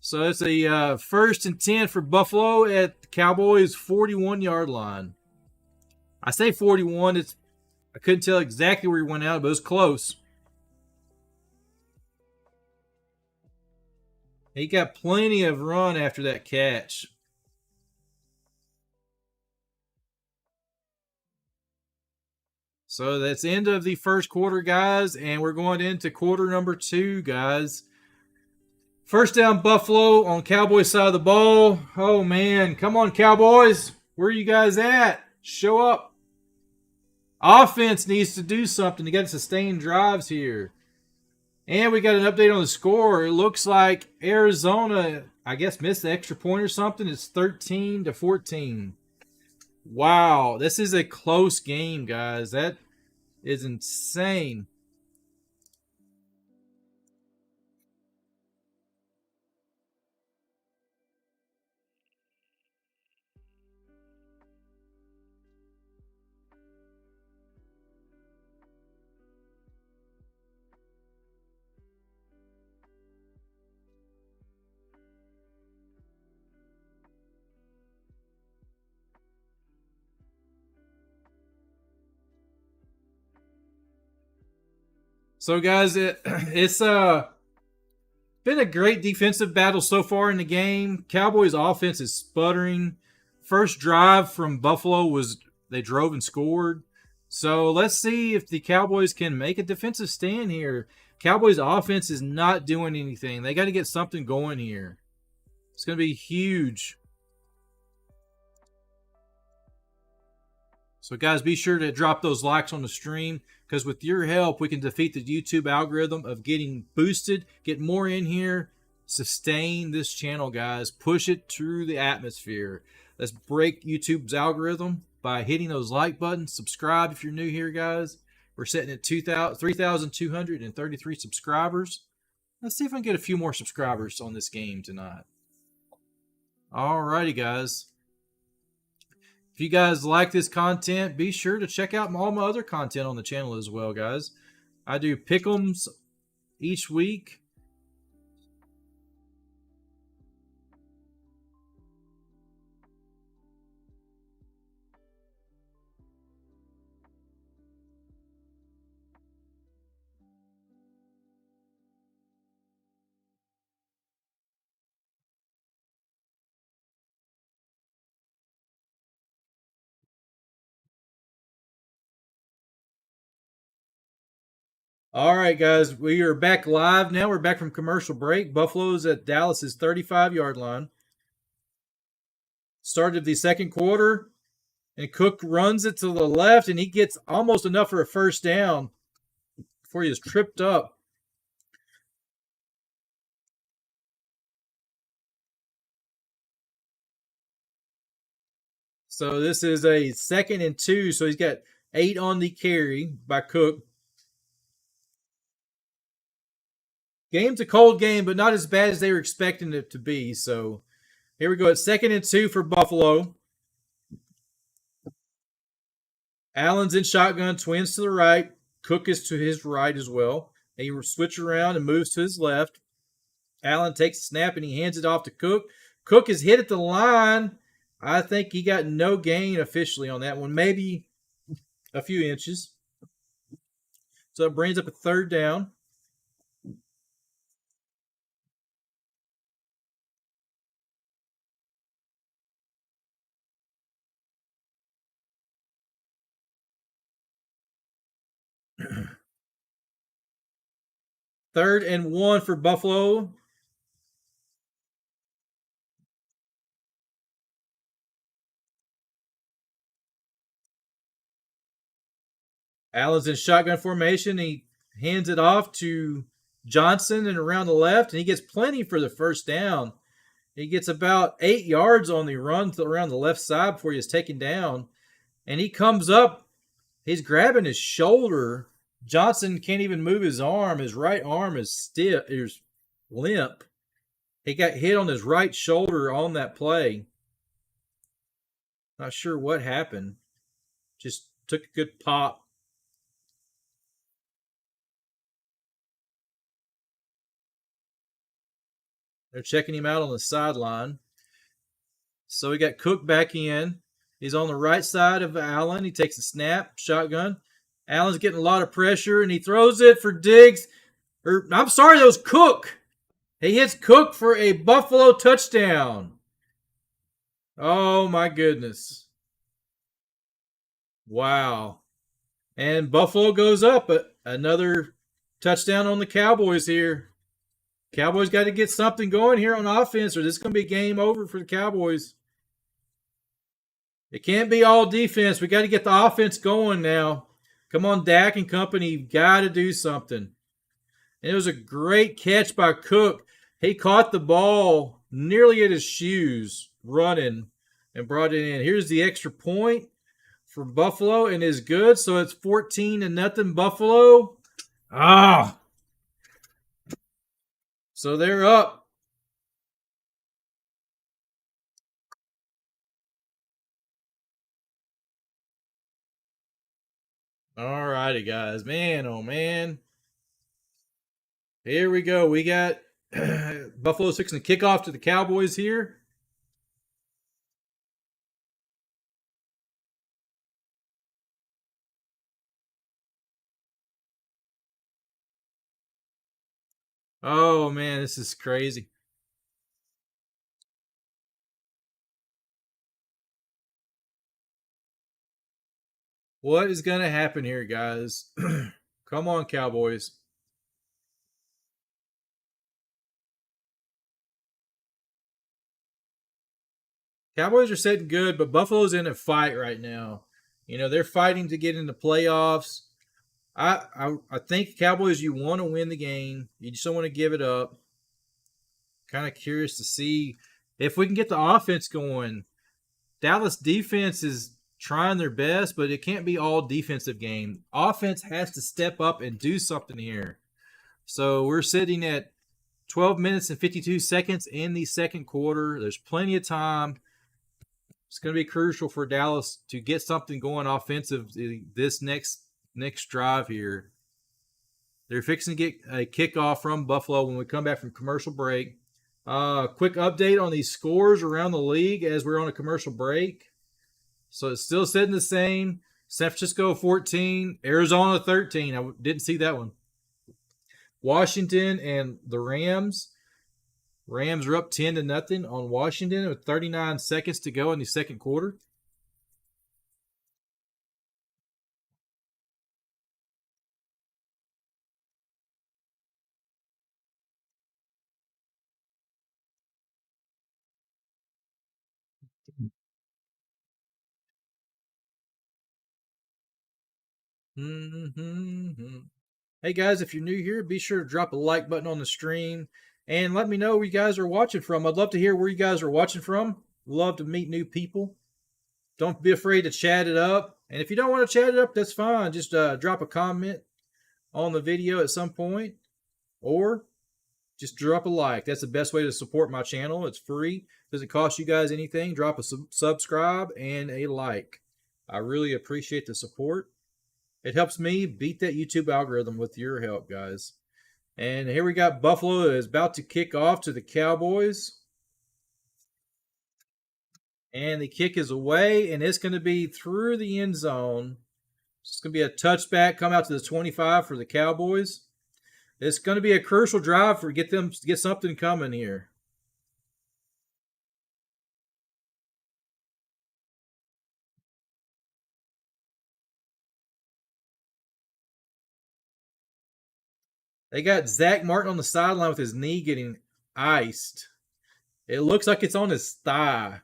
Speaker 1: So it's a 1st and 10 for Buffalo at the Cowboys' 41-yard line. I say 41. I couldn't tell exactly where he went out, but it was close. He got plenty of run after that catch. So that's the end of the first quarter, guys, and we're going into quarter number 2, guys. First down, Buffalo on Cowboys side of the ball. Oh, man. Come on, Cowboys. Where are you guys at? Show up. Offense needs to do something. You got to sustain drives here. And we got an update on the score. It looks like Arizona, I guess, missed the extra point or something. It's 13-14. Wow. This is a close game, guys. That is insane. So, guys, it's been a great defensive battle so far in the game. Cowboys offense is sputtering. First drive from Buffalo was they drove and scored. So let's see if the Cowboys can make a defensive stand here. Cowboys offense is not doing anything. They got to get something going here. It's going to be huge. So, guys, be sure to drop those likes on the stream because with your help, we can defeat the YouTube algorithm of getting boosted, get more in here, sustain this channel, guys. Push it through the atmosphere. Let's break YouTube's algorithm by hitting those like buttons. Subscribe if you're new here, guys. We're sitting at 3,233 subscribers. Let's see if I can get a few more subscribers on this game tonight. Alrighty, guys. If you guys like this content, be sure to check out all my other content on the channel as well, guys. I do pick'ems each week. All right, guys, we are back live now. We're back from commercial break. Buffalo's at Dallas's 35-yard line. Start of the second quarter, and Cook runs it to the left, and he gets almost enough for a first down before he is tripped up. So this is a 2nd and 2, so he's got 8 on the carry by Cook. Game's a cold game, but not as bad as they were expecting it to be. So here we go. It's 2nd and 2 for Buffalo. Allen's in shotgun, twins to the right. Cook is to his right as well. And he switch around and moves to his left. Allen takes a snap and he hands it off to Cook. Cook is hit at the line. I think he got no gain officially on that one, maybe a few inches. So it brings up a 3rd down. Third and 1 for Buffalo. Allen's in shotgun formation. He hands it off to Johnson and around the left, and he gets plenty for the first down. He gets about 8 yards on the run around the left side before he is taken down. And he comes up. He's grabbing his shoulder. Johnson can't even move his arm. His right arm is stiff. Is limp. He got hit on his right shoulder on that play. Not sure what happened. Just took a good pop. They're checking him out on the sideline. So we got Cook back in. He's on the right side of Allen. He takes a snap, shotgun. Allen's getting a lot of pressure, and he throws it for Diggs. I'm sorry, that was Cook. He hits Cook for a Buffalo touchdown. Oh, my goodness. Wow. And Buffalo goes up. Another touchdown on the Cowboys here. Cowboys got to get something going here on offense, or this is going to be game over for the Cowboys. It can't be all defense. We got to get the offense going now. Come on, Dak and company. You've got to do something. And it was a great catch by Cook. He caught the ball nearly at his shoes running and brought it in. Here's the extra point for Buffalo, and is good. So it's 14-0 Buffalo. So they're up. All righty, guys. Man, oh man. Here we go. We got Buffalo fixing to kickoff to the Cowboys here. Oh man, this is crazy. What is going to happen here, guys? Come on, Cowboys. Cowboys are sitting good, but Buffalo's in a fight right now. You know, they're fighting to get into playoffs. I think Cowboys, you want to win the game. You just don't want to give it up. Kind of curious to see if we can get the offense going. Dallas defense is trying their best, but it can't be all defensive game. Offense has to step up and do something here. So we're sitting at 12 minutes and 52 seconds in the second quarter. There's plenty of time. It's going to be crucial for Dallas to get something going offensively this next drive here. They're fixing to get a kickoff from Buffalo when we come back from commercial break. Quick update on these scores around the league as we're on a commercial break. So it's still sitting the same. San Francisco 14, Arizona 13. I didn't see that one. Washington and the Rams. Rams are up 10-0 on Washington with 39 seconds to go in the second quarter. Mm-hmm. Hey guys, if you're new here, be sure to drop a like button on the stream and let me know where you guys are watching from. I'd love to hear where you guys are watching from. Love to meet new people. Don't be afraid to chat it up. And if you don't want to chat it up, that's fine. Just drop a comment on the video at some point, or just drop a like. That's the best way to support my channel. It's free. Doesn't cost you guys anything. Drop a subscribe and a like. I really appreciate the support. It helps me beat that YouTube algorithm with your help, guys. And here we got Buffalo is about to kick off to the Cowboys. And the kick is away, and it's going to be through the end zone. It's going to be a touchback, come out to the 25 for the Cowboys. It's going to be a crucial drive for get them to get something coming here. They got Zach Martin on the sideline with his knee getting iced. It looks like it's on his thigh.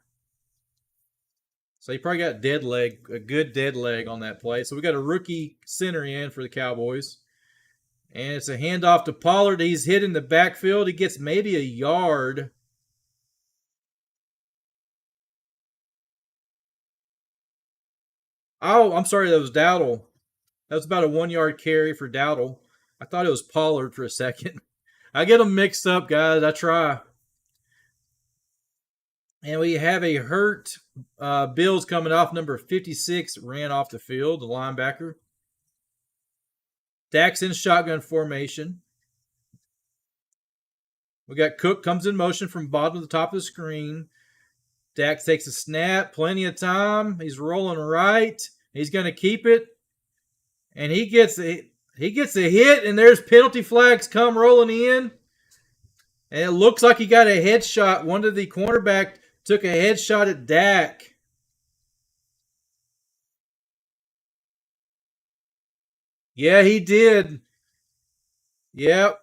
Speaker 1: So he probably got a good dead leg on that play. So we got a rookie center in for the Cowboys. And it's a handoff to Pollard. He's hit in the backfield. He gets maybe a yard. Oh, I'm sorry, that was Dowdle. That was about a 1 yard carry for Dowdle. I thought it was Pollard for a second. I get them mixed up, guys. I try. And we have a hurt Bills coming off. Number 56 ran off the field, the linebacker. Dak's in shotgun formation. We got Cook comes in motion from bottom to the top of the screen. Dak takes a snap, plenty of time. He's rolling right. He's going to keep it. And he gets a hit, and there's penalty flags come rolling in. And it looks like he got a headshot. One of the cornerback took a headshot at Dak. Yeah, he did. Yep.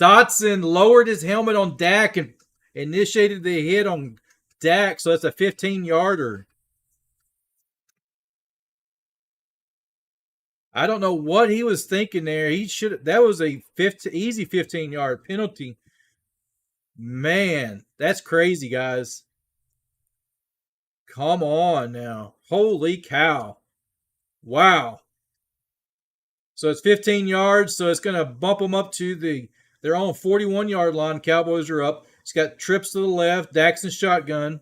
Speaker 1: Dotson lowered his helmet on Dak and initiated the hit on Dak, so that's a 15-yarder. I don't know what he was thinking there. That was a easy 15-yard penalty. Man, that's crazy, guys. Come on now. Holy cow. Wow. So it's 15 yards, so it's going to bump them up to their own 41-yard line. Cowboys are up. He's got trips to the left. Daxon shotgun.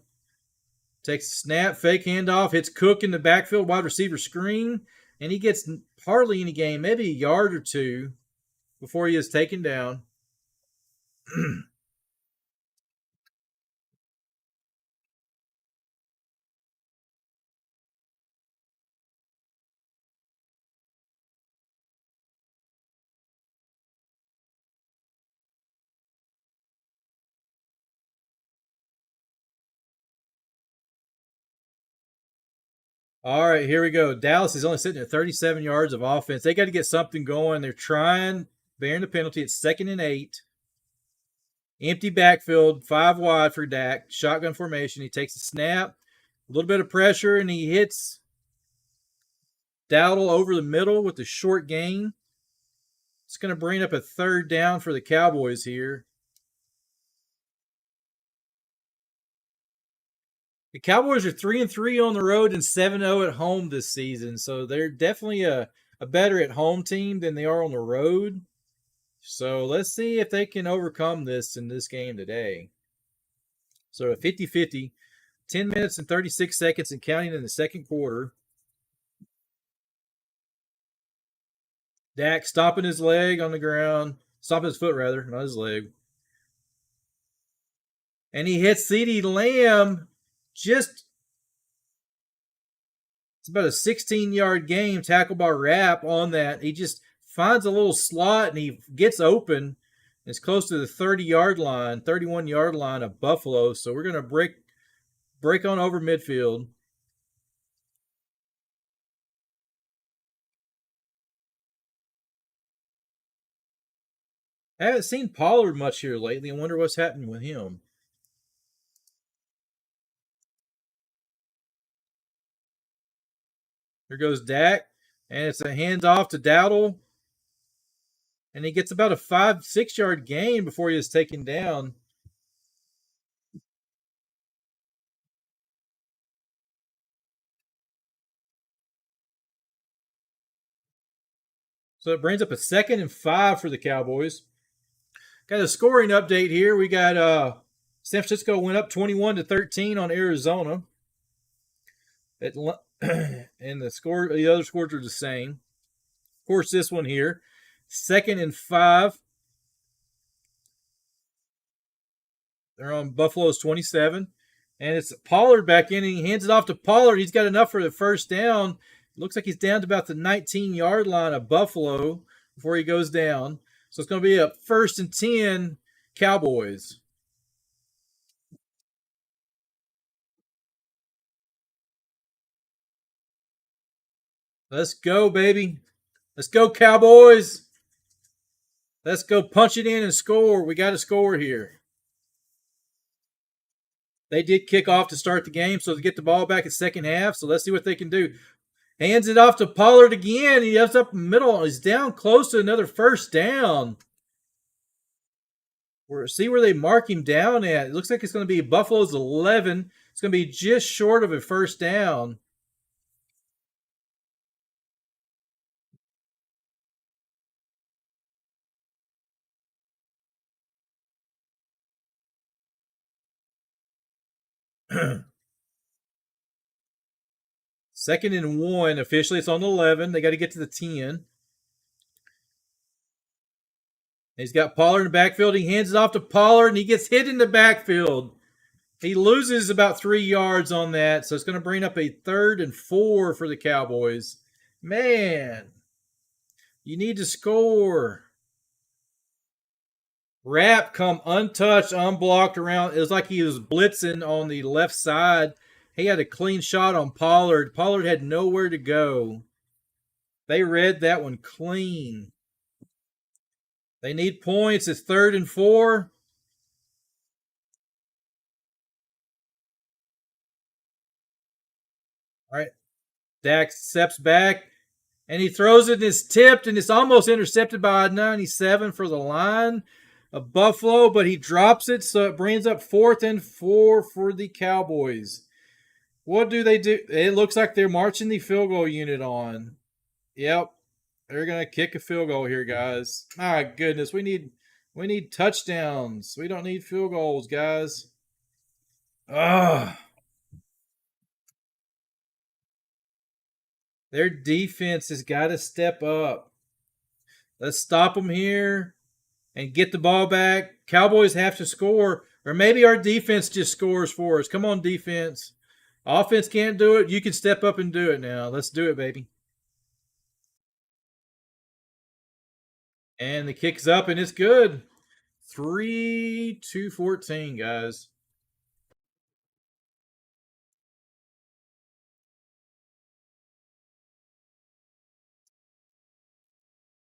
Speaker 1: Takes a snap, fake handoff, hits Cook in the backfield, wide receiver screen, and he gets hardly any gain, maybe a yard or two before he is taken down. All right, here we go. Dallas is only sitting at 37 yards of offense. They got to get something going. They're trying, bearing the penalty. It's 2nd and 8. Empty backfield, 5 wide for Dak. Shotgun formation. He takes a snap, a little bit of pressure, and he hits Dowdle over the middle with the short gain. It's going to bring up a 3rd down for the Cowboys here. The Cowboys are 3-3 on the road and 7-0 at home this season, so they're definitely a better at home team than they are on the road. So let's see if they can overcome this in this game today. So a 50-50, 10 minutes and 36 seconds and counting in the second quarter. Dak stomping his leg on the ground, stomping his foot rather, not his leg. And he hits CeeDee Lamb. It's about a 16-yard game, tackle by Rapp on that. He just finds a little slot and he gets open. It's close to the 30-yard line, 31-yard line of Buffalo. So we're going to break on over midfield. I haven't seen Pollard much here lately. I wonder what's happening with him. Here goes Dak, and it's a handoff to Dowdle. And he gets about a 5-6 yard gain before he is taken down. So it brings up a 2nd and 5 for the Cowboys. Got a scoring update here. We got San Francisco went up 21-13 on Arizona. And the other scores are the same. Of course, this one here, 2nd and 5. They're on Buffalo's 27. And it's Pollard back in, and he hands it off to Pollard. He's got enough for the 1st down. Looks like he's down to about the 19-yard line of Buffalo before he goes down. So it's going to be a 1st and 10 Cowboys. Let's go, baby. Let's go, Cowboys. Let's go punch it in and score. We got to score here. They did kick off to start the game, so they get the ball back in second half. So let's see what they can do. Hands it off to Pollard again. He has up the middle. He's down close to another first down. See where they mark him down at. It looks like it's going to be Buffalo's 11. It's going to be just short of a first down. Second and 1. Officially, it's on the 11. They got to get to the 10. He's got Pollard in the backfield. He hands it off to Pollard, and he gets hit in the backfield. He loses about 3 yards on that, so it's going to bring up a 3rd and 4 for the Cowboys. Man, you need to score. Rapp come untouched, unblocked around. It was like he was blitzing on the left side. He had a clean shot on Pollard. Pollard had nowhere to go. They read that one clean. They need points. It's 3rd and 4. All right. Dak steps back, and he throws it, and it's tipped, and it's almost intercepted by 97 for the line of Buffalo, but he drops it, so it brings up 4th and 4 for the Cowboys. What do they do? It looks like they're marching the field goal unit on. Yep. They're going to kick a field goal here, guys. My goodness, we need touchdowns. We don't need field goals, guys. Ugh. Their defense has got to step up. Let's stop them here and get the ball back. Cowboys have to score, or maybe our defense just scores for us. Come on, defense. Offense can't do it. You can step up and do it now. Let's do it, baby. And the kick's up, and it's good. 3-14, guys.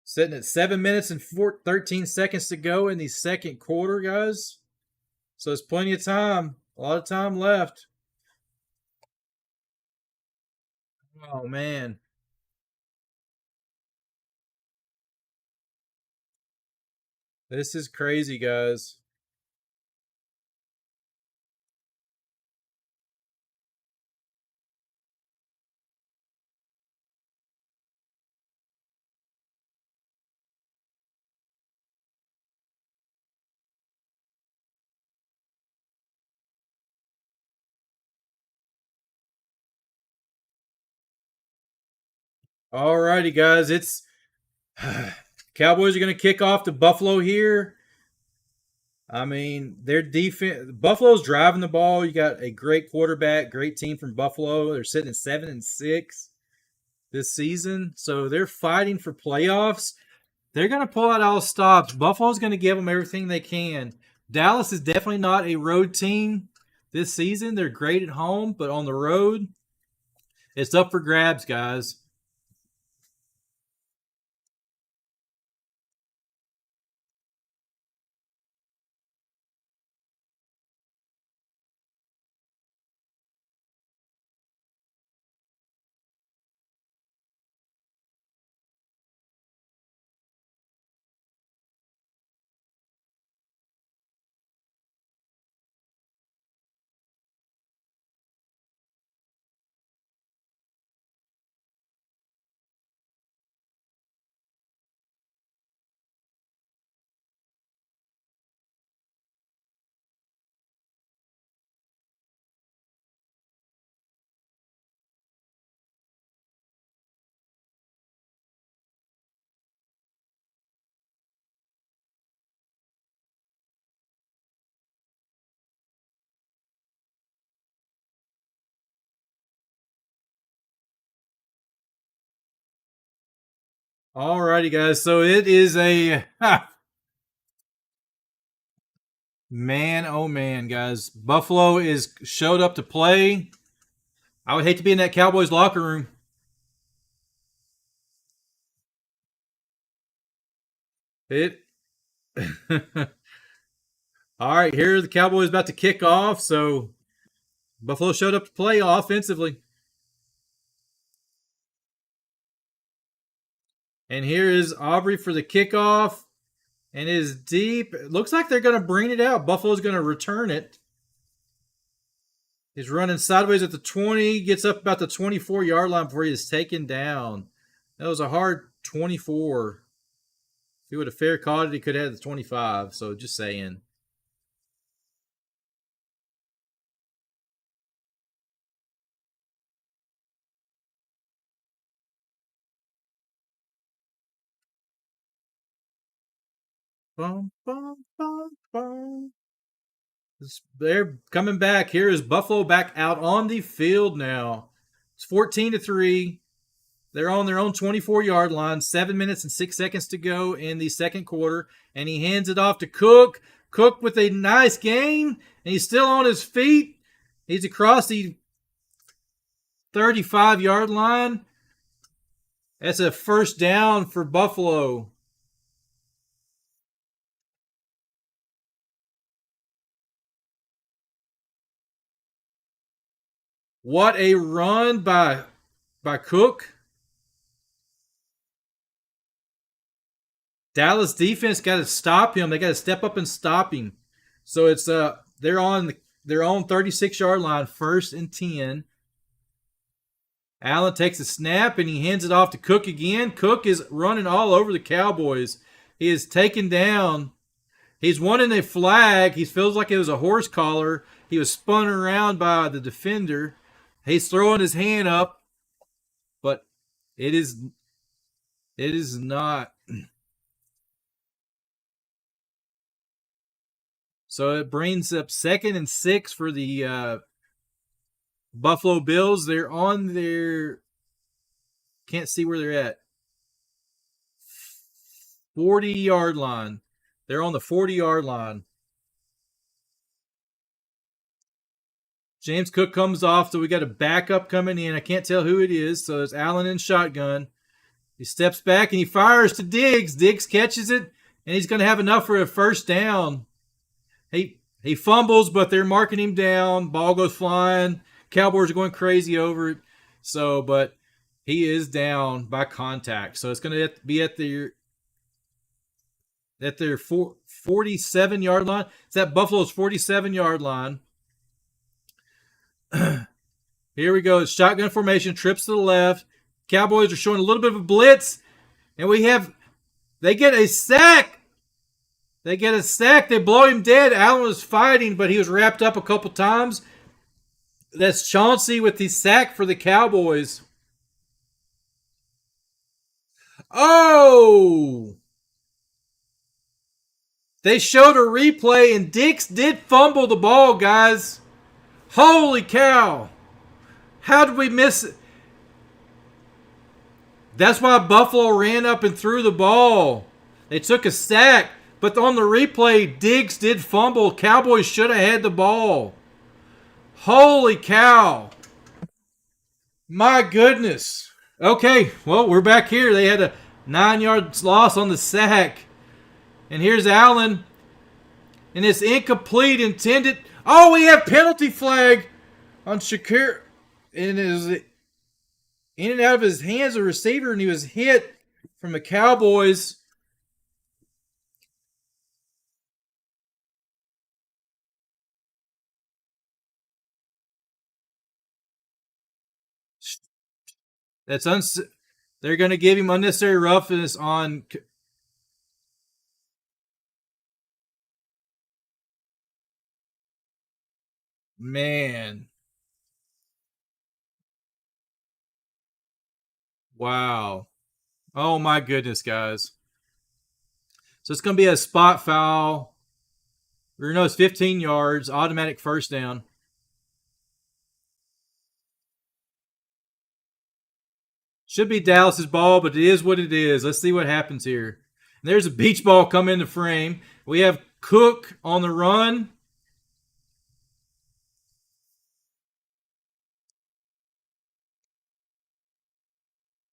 Speaker 1: Sitting at 7 minutes and 13 seconds to go in the second quarter, guys. So there's plenty of time. A lot of time left. Oh, man. This is crazy, guys. All righty, guys. It's Cowboys are going to kick off to Buffalo here. I mean, their defense. Buffalo's driving the ball. You got a great quarterback, great team from Buffalo. They're sitting at 7-6 this season, so they're fighting for playoffs. They're going to pull out all stops. Buffalo's going to give them everything they can. Dallas is definitely not a road team this season. They're great at home, but on the road, it's up for grabs, guys. All righty, guys. So it is a man, oh man, guys. Buffalo is showed up to play. I would hate to be in that Cowboys locker room. It. All right, here the Cowboys about to kick off. So Buffalo showed up to play offensively. And here is Aubrey for the kickoff. And it is deep. It looks like they're going to bring it out. Buffalo's going to return it. He's running sideways at the 20. Gets up about the 24-yard line before he is taken down. That was a hard 24. If he would have fair caught it, he could have had the 25. So just saying. Bum, bum, bum, bum. They're coming back. Here is Buffalo back out on the field now. It's 14-3. They're on their own 24-yard line. 7 minutes and 6 seconds to go in the second quarter. And he hands it off to Cook. Cook with a nice gain. And he's still on his feet. He's across the 35-yard line. That's a first down for Buffalo. What a run by Cook. Dallas defense got to stop him. They got to step up and stop him. So it's they're on their own 36-yard line, 1st and 10. Allen takes a snap and he hands it off to Cook again. Cook is running all over the Cowboys. He is taken down. He's wanting a flag. He feels like it was a horse collar. He was spun around by the defender. He's throwing his hand up, but it is not. So it brings up 2nd and 6 for the Buffalo Bills. They're on their, can't see where they're at, 40-yard line. They're on the 40-yard line. James Cook comes off, so we got a backup coming in. I can't tell who it is, so it's Allen in shotgun. He steps back and he fires to Diggs. Diggs catches it, and he's going to have enough for a first down. He fumbles, but they're marking him down. Ball goes flying. Cowboys are going crazy over it. So, but he is down by contact. So it's going to be at their 47-yard line. It's at Buffalo's 47-yard line. Here we go. It's shotgun formation. Trips to the left. Cowboys are showing a little bit of a blitz. And they get a sack. They blow him dead. Allen was fighting, but he was wrapped up a couple times. That's Chauncey with the sack for the Cowboys. Oh! They showed a replay, and Diggs did fumble the ball, guys. Holy cow. How did we miss it? That's why Buffalo ran up and threw the ball. They took a sack, but on the replay, Diggs did fumble. Cowboys should have had the ball. Holy cow. My goodness. Okay, well, we're back here. They had a 9-yard loss on the sack. And here's Allen. And it's incomplete, intended. Oh, we have penalty flag on Shakir. And it was in and out of his hands, a receiver, and he was hit from the Cowboys. They're going to give him unnecessary roughness on. Man. Wow. Oh my goodness, guys. So it's going to be a spot foul. Or no, it's 15 yards, automatic first down. Should be Dallas's ball, but it is what it is. Let's see what happens here. And there's a beach ball come into frame. We have Cook on the run.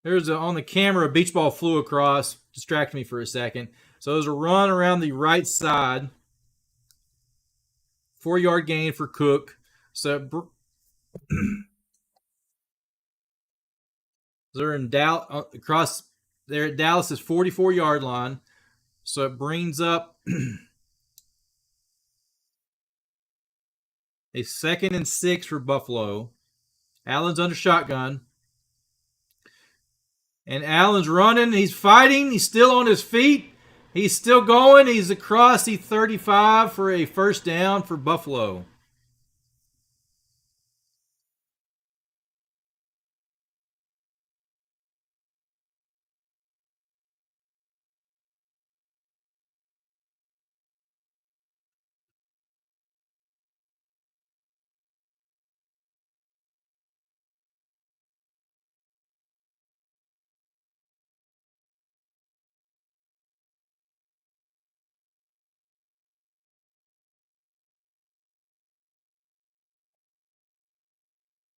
Speaker 1: On the camera, a beach ball flew across. Distracted me for a second. So there's a run around the right side. 4-yard gain for Cook. So They're in across there at Dallas's 44-yard line. So it brings up a 2nd and 6 for Buffalo. Allen's under shotgun. And Allen's running. He's fighting. He's still on his feet. He's still going. He's across the 35 for a first down for Buffalo.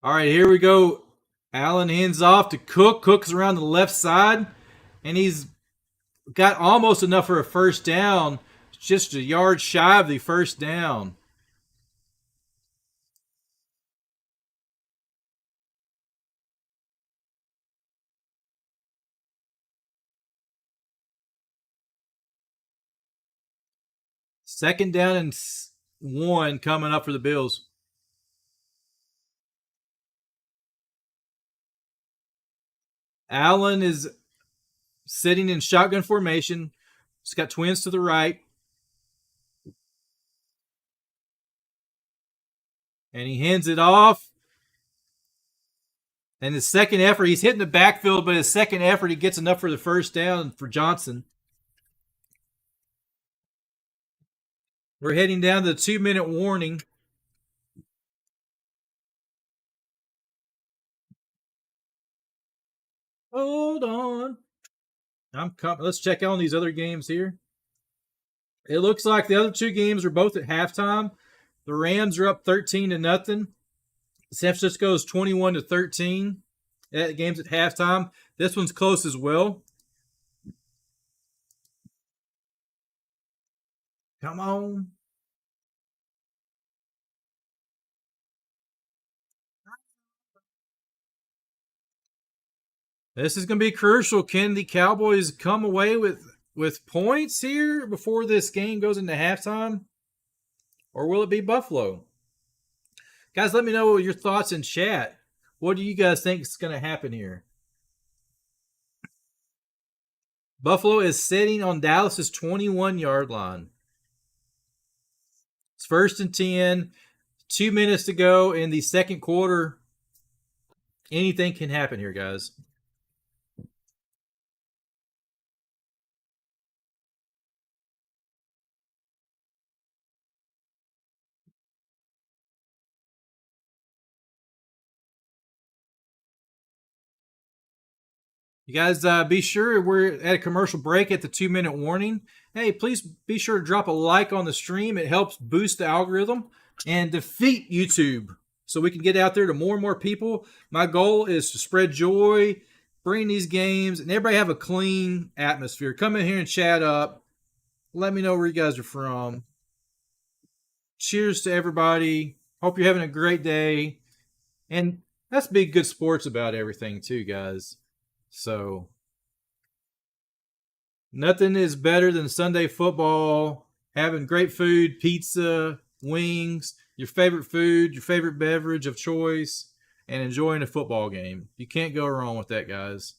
Speaker 1: All right, here we go. Allen hands off to Cook. Cook's around the left side, and he's got almost enough for a first down. Just a yard shy of the first down. Second down and 1 coming up for the Bills. Allen is sitting in shotgun formation. He's got twins to the right. And he hands it off. And his second effort, he's hitting the backfield, but his second effort, he gets enough for the first down for Johnson. We're heading down to the 2-minute warning. Hold on. I'm coming. Let's check out on these other games here. It looks like the other 2 games are both at halftime. The Rams are up 13-0. San Francisco's 21-13. That game's at halftime. This one's close as well. Come on. This is going to be crucial. Can the Cowboys come away with points here before this game goes into halftime? Or will it be Buffalo? Guys, let me know your thoughts in chat. What do you guys think is going to happen here? Buffalo is sitting on Dallas's 21-yard line. It's 1st and 10. 2 minutes to go in the second quarter. Anything can happen here, guys. You guys be sure we're at a commercial break at the 2-minute warning. Hey, please be sure to drop a like on the stream. It helps boost the algorithm and defeat YouTube so we can get out there to more and more people. My goal is to spread joy, bring these games, and everybody have a clean atmosphere. Come in here and chat up. Let me know where you guys are from. Cheers to everybody. Hope you're having a great day. And let's be good sports about everything too, guys. So, nothing is better than Sunday football, having great food, pizza, wings, your favorite food, your favorite beverage of choice, and enjoying a football game. You can't go wrong with that, guys.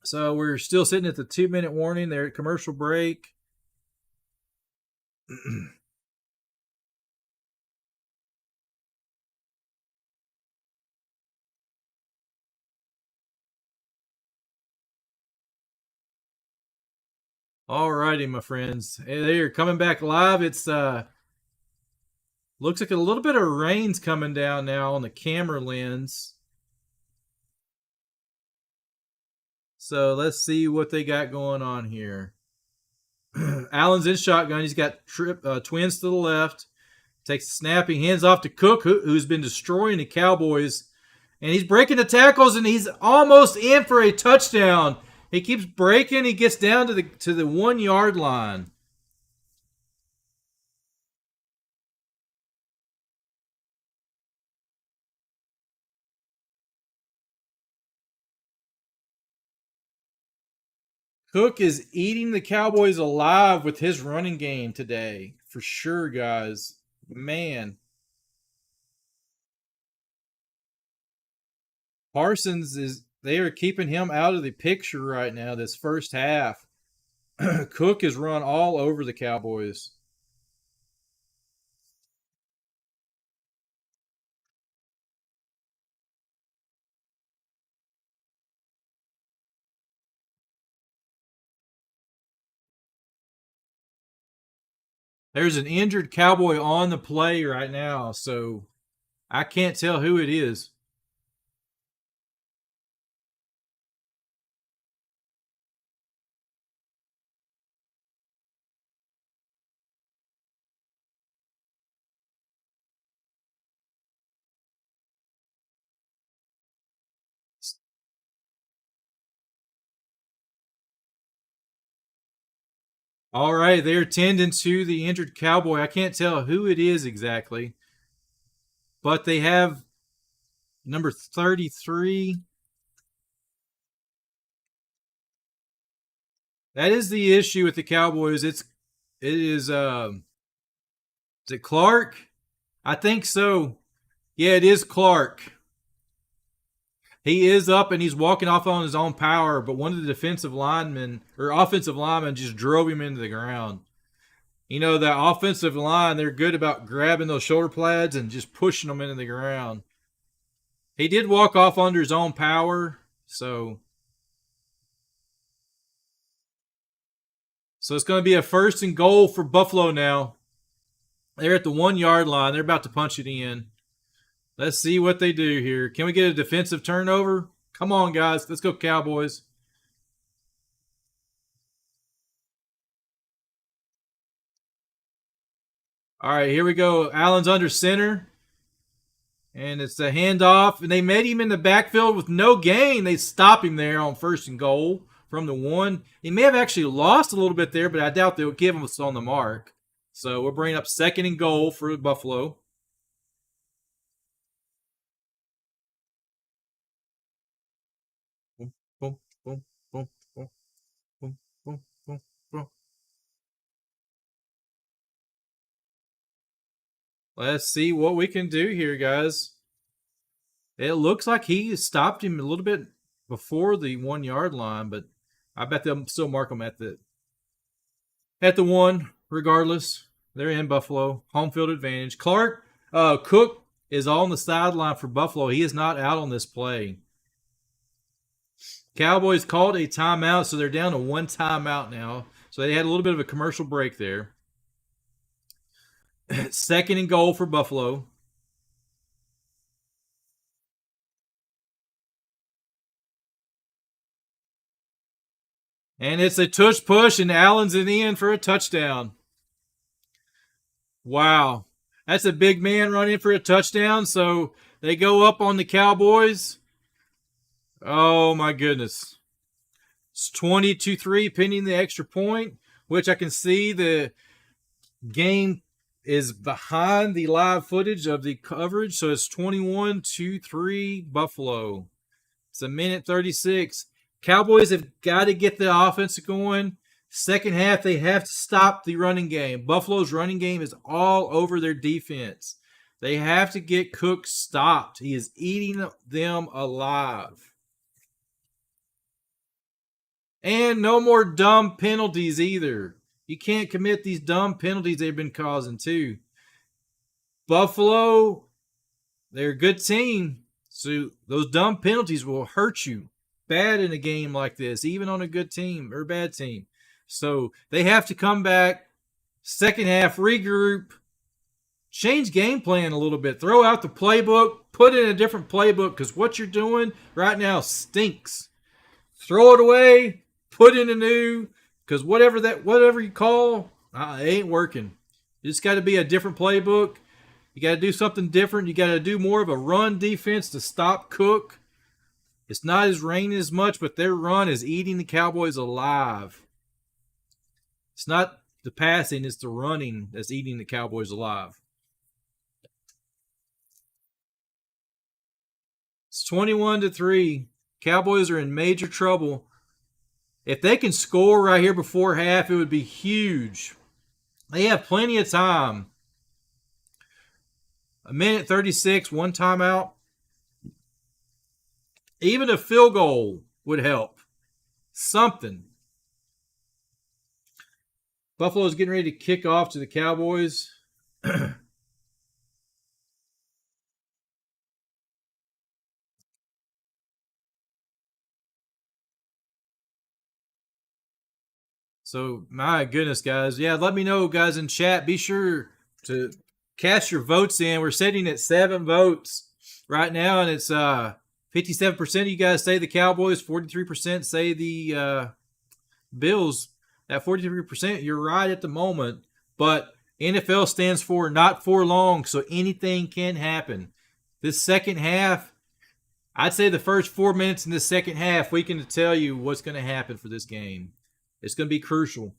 Speaker 1: So, we're still sitting at the 2-minute warning. They're at commercial break. Alrighty, my friends. Hey, they're coming back live. It's looks like a little bit of rain's coming down now on the camera lens. So let's see what they got going on here. Allen's in shotgun. He's got twins to the left. Takes the snap. He hands off to Cook, who's been destroying the Cowboys. And he's breaking the tackles, and he's almost in for a touchdown. He keeps breaking. He gets down to the 1-yard line. Cook is eating the Cowboys alive with his running game today. For sure, guys. Man. Parsons is they are keeping him out of the picture right now this first half. Cook has run all over the Cowboys. There's an injured Cowboy on the play right now, so I can't tell who it is. All right, they're tending to the injured Cowboy. I can't tell who it is exactly, but they have number 33. That is the issue with the Cowboys. Is it Clark? I think so. Yeah, it is Clark. He is up and he's walking off on his own power, but one of the defensive linemen or offensive linemen just drove him into the ground. You know, that offensive line, they're good about grabbing those shoulder pads and just pushing them into the ground. He did walk off under his own power, so it's going to be a 1st and goal for Buffalo now. They're at the 1 yard line. They're about to punch it in. Let's see what they do here. Can we get a defensive turnover? Come on, guys. Let's go, Cowboys. All right, here we go. Allen's under center. And it's a handoff. And they met him in the backfield with no gain. They stop him there on 1st and goal from the 1. He may have actually lost a little bit there, but I doubt they'll give him on the mark. So we're bringing up 2nd and goal for Buffalo. Boom, boom, boom, boom, boom, boom, boom, boom, boom. Let's see what we can do here, guys. It looks like he stopped him a little bit before the 1 yard line, but I bet they'll still mark him at the 1, regardless. They're in Buffalo. Home field advantage. Cook is on the sideline for Buffalo. He is not out on this play. Cowboys called a timeout, so they're down to 1 timeout now. So they had a little bit of a commercial break there. 2nd and goal for Buffalo. And it's a tush push, and Allen's in for a touchdown. Wow. That's a big man running for a touchdown. So they go up on the Cowboys. Oh, my goodness. It's 20-3 pending the extra point, which I can see the game is behind the live footage of the coverage. So it's 21-3 Buffalo. It's 1:36. Cowboys have got to get the offense going. Second half, they have to stop the running game. Buffalo's running game is all over their defense. They have to get Cook stopped. He is eating them alive. And no more dumb penalties either. You can't commit these dumb penalties they've been causing too. Buffalo, they're a good team. So those dumb penalties will hurt you bad in a game like this, even on a good team or bad team. So they have to come back, second half, regroup, change game plan a little bit. Throw out the playbook, put in a different playbook because what you're doing right now stinks. Throw it away, put in a new, because whatever you call, it ain't working. You just got to be a different playbook. You got to do something different. You got to do more of a run defense to stop Cook. It's not as raining as much, but their run is eating the Cowboys alive. It's not the passing, it's the running that's eating the Cowboys alive. It's 21-3. Cowboys are in major trouble. If they can score right here before half, it would be huge. They have plenty of time. A minute 36, one timeout. Even a field goal would help. Something. Buffalo's getting ready to kick off to the Cowboys. So, my goodness, guys. Yeah, let me know, guys, in chat. Be sure to cast your votes in. We're sitting at 7 votes right now, and it's 57% of you guys say the Cowboys, 43% say the Bills. At 43%, you're right at the moment. But NFL stands for not for long, so anything can happen. This second half, I'd say the first 4 minutes in the second half, we can tell you what's going to happen for this game. It's going to be crucial.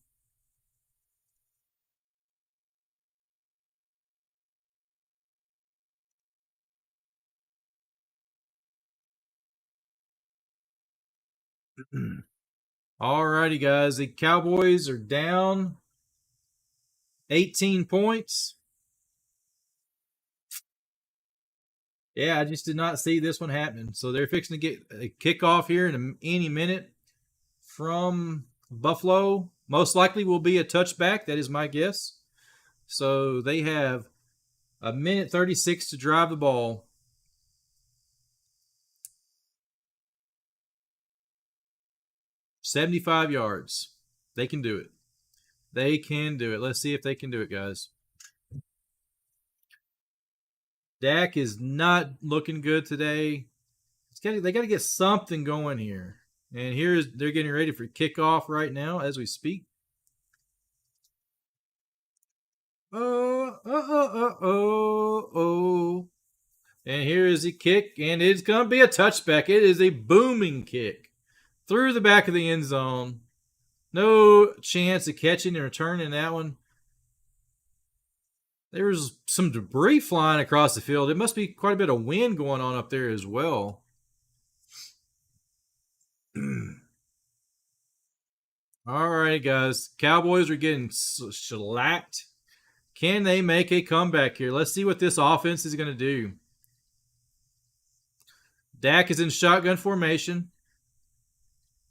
Speaker 1: Alrighty, guys. The Cowboys are down 18 points. Yeah, I just did not see this one happening. So they're fixing to get a kickoff here in any minute from Buffalo. Most likely will be a touchback. That is my guess. So they have a minute 36 to drive the ball. 75 yards. They can do it. They can do it. Let's see if they can do it, guys. Dak is not looking good today. They got to get something going here. And they're getting ready for kickoff right now as we speak. Oh. And here is the kick, and it's going to be a touchback. It is a booming kick through the back of the end zone. No chance of catching and returning that one. There was some debris flying across the field. It must be quite a bit of wind going on up there as well. All right, guys. Cowboys are getting shellacked. Can they make a comeback here? Let's see what this offense is going to do. Dak is in shotgun formation.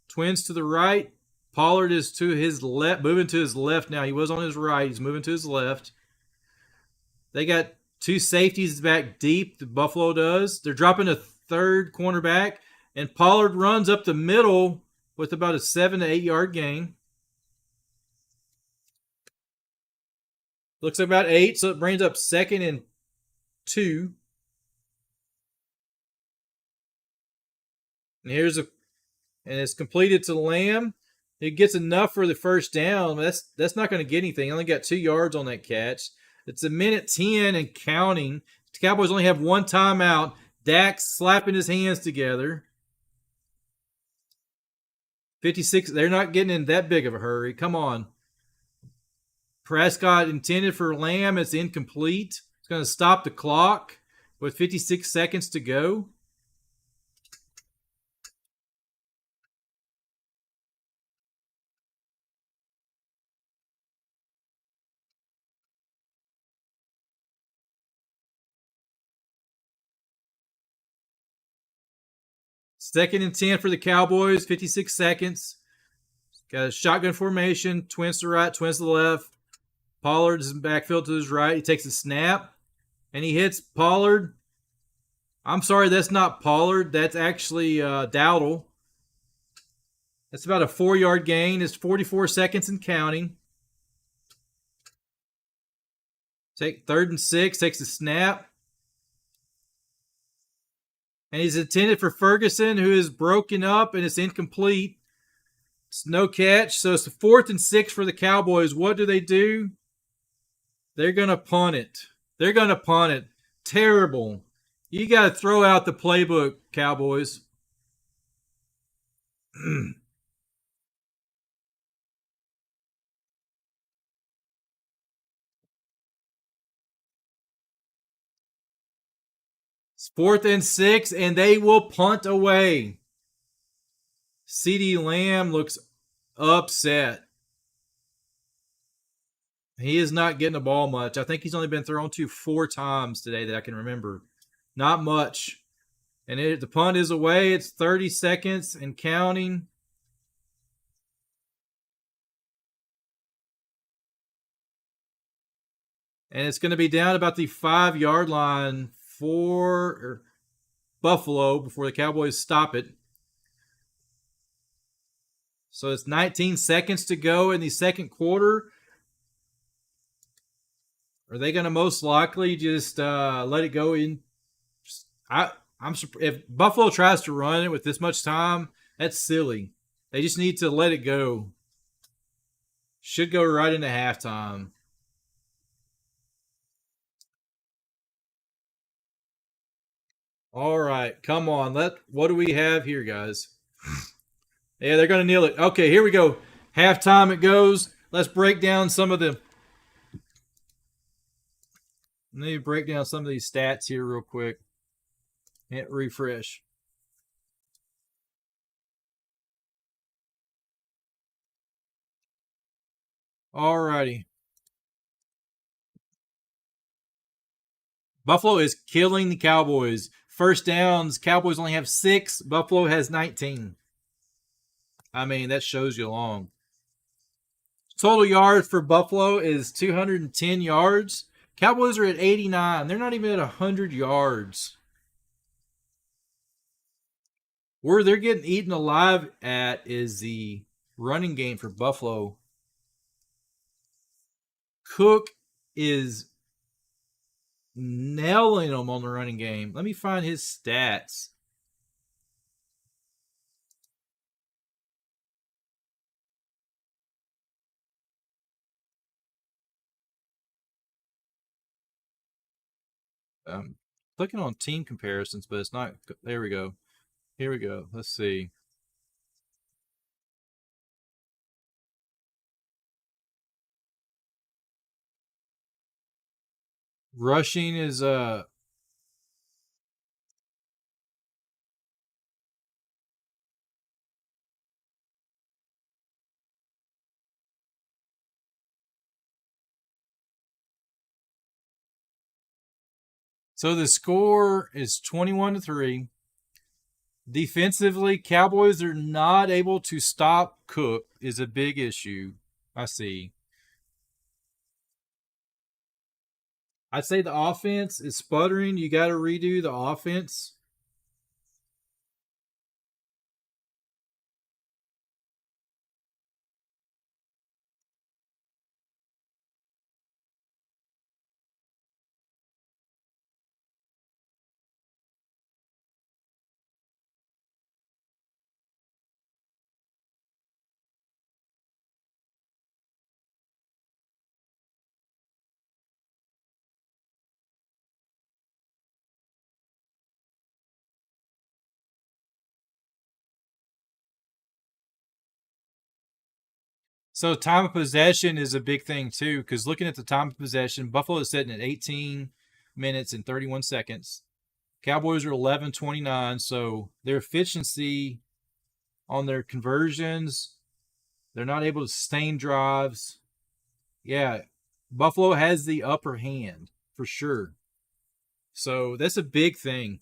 Speaker 1: Twins to the right. Pollard is to his left, moving to his left now. He was on his right. He's moving to his left. They got two safeties back deep, the Buffalo does. They're dropping a third cornerback, and Pollard runs up the middle with about a 7 to 8 yard gain. Looks like about 8, so it brings up 2nd and 2. And it's completed to Lamb. It gets enough for the first down. That's not going to get anything. He only got 2 yards on that catch. It's a minute 10 and counting. The Cowboys only have one timeout. Dak slapping his hands together. 56. They're not getting in that big of a hurry. Come on. Prescott intended for Lamb. It's incomplete. It's going to stop the clock with 56 seconds to go. Second and 10 for the Cowboys, 56 seconds. Got a shotgun formation, twins to the right, twins to the left. Pollard is in backfield to his right. He takes a snap, and he hits Pollard. I'm sorry, that's not Pollard. That's actually Dowdle. That's about a 4 yard gain. It's 44 seconds and counting. Take 3rd and 6, takes a snap. And he's intended for Ferguson, who is broken up, and it's incomplete. It's no catch. So it's the 4th and 6 for the Cowboys. What do? They're going to punt it. Terrible. You got to throw out the playbook, Cowboys. It's 4th and 6, and they will punt away. CeeDee Lamb looks upset. He is not getting the ball much. I think he's only been thrown to 4 times today that I can remember. Not much. And the punt is away. It's 30 seconds and counting. And it's going to be down about the 5-yard line for Buffalo before the Cowboys stop it. So it's 19 seconds to go in the second quarter. Are they going to most likely just let it go in? I'm if Buffalo tries to run it with this much time, that's silly. They just need to let it go. Should go right into halftime. All right, come on. What do we have here, guys? Yeah, they're gonna kneel it. Okay, here we go. Halftime it goes. Let's break down some of the. Let me break down some of these stats here real quick. Hit refresh. Alrighty. Buffalo is killing the Cowboys. First downs, Cowboys only have 6. Buffalo has 19. I mean, that shows you long. Total yards for Buffalo is 210 yards. Cowboys are at 89. They're not even at 100 yards. Where they're getting eaten alive at is the running game for Buffalo. Cook is nailing them on the running game. Let me find his stats. Clicking on team comparisons, but it's not. There we go. Here we go. Let's see. Rushing is so the score is 21-3. Defensively, Cowboys are not able to stop Cook is a big issue. I see. I'd say the offense is sputtering. You got to redo the offense. So time of possession is a big thing too, because looking at the time of possession, Buffalo is sitting at 18 minutes and 31 seconds. Cowboys are 11:29, so their efficiency on their conversions, they're not able to sustain drives. Yeah, Buffalo has the upper hand for sure. So that's a big thing.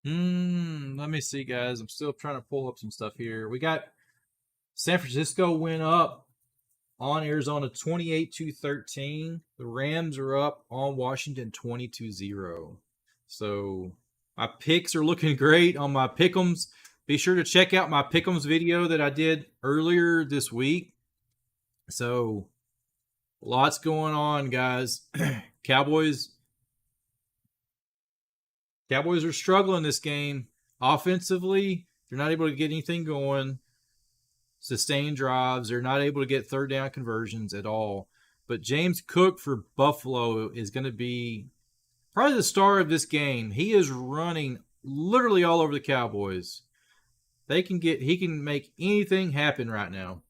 Speaker 1: Let me see, guys. I'm still trying to pull up some stuff here. We got San Francisco went up on Arizona 28-13. The Rams are up on Washington 22-0. So my picks are looking great on my pick'ems. Be sure to check out my pick'ems video that I did earlier this week. So lots going on, guys. Cowboys are struggling this game. Offensively, they're not able to get anything going. Sustain drives. They're not able to get third down conversions at all. But James Cook for Buffalo is going to be probably the star of this game. He is running literally all over the Cowboys. He can make anything happen right now.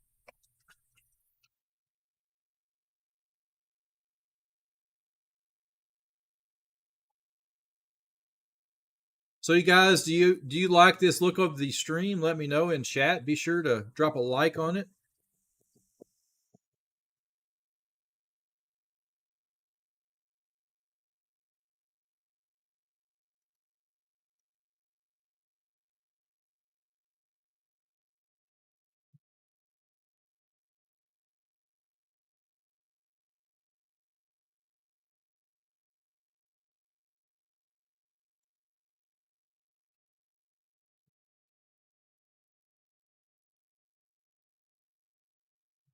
Speaker 1: So you guys, do you like this look of the stream? Let me know in chat. Be sure to drop a like on it.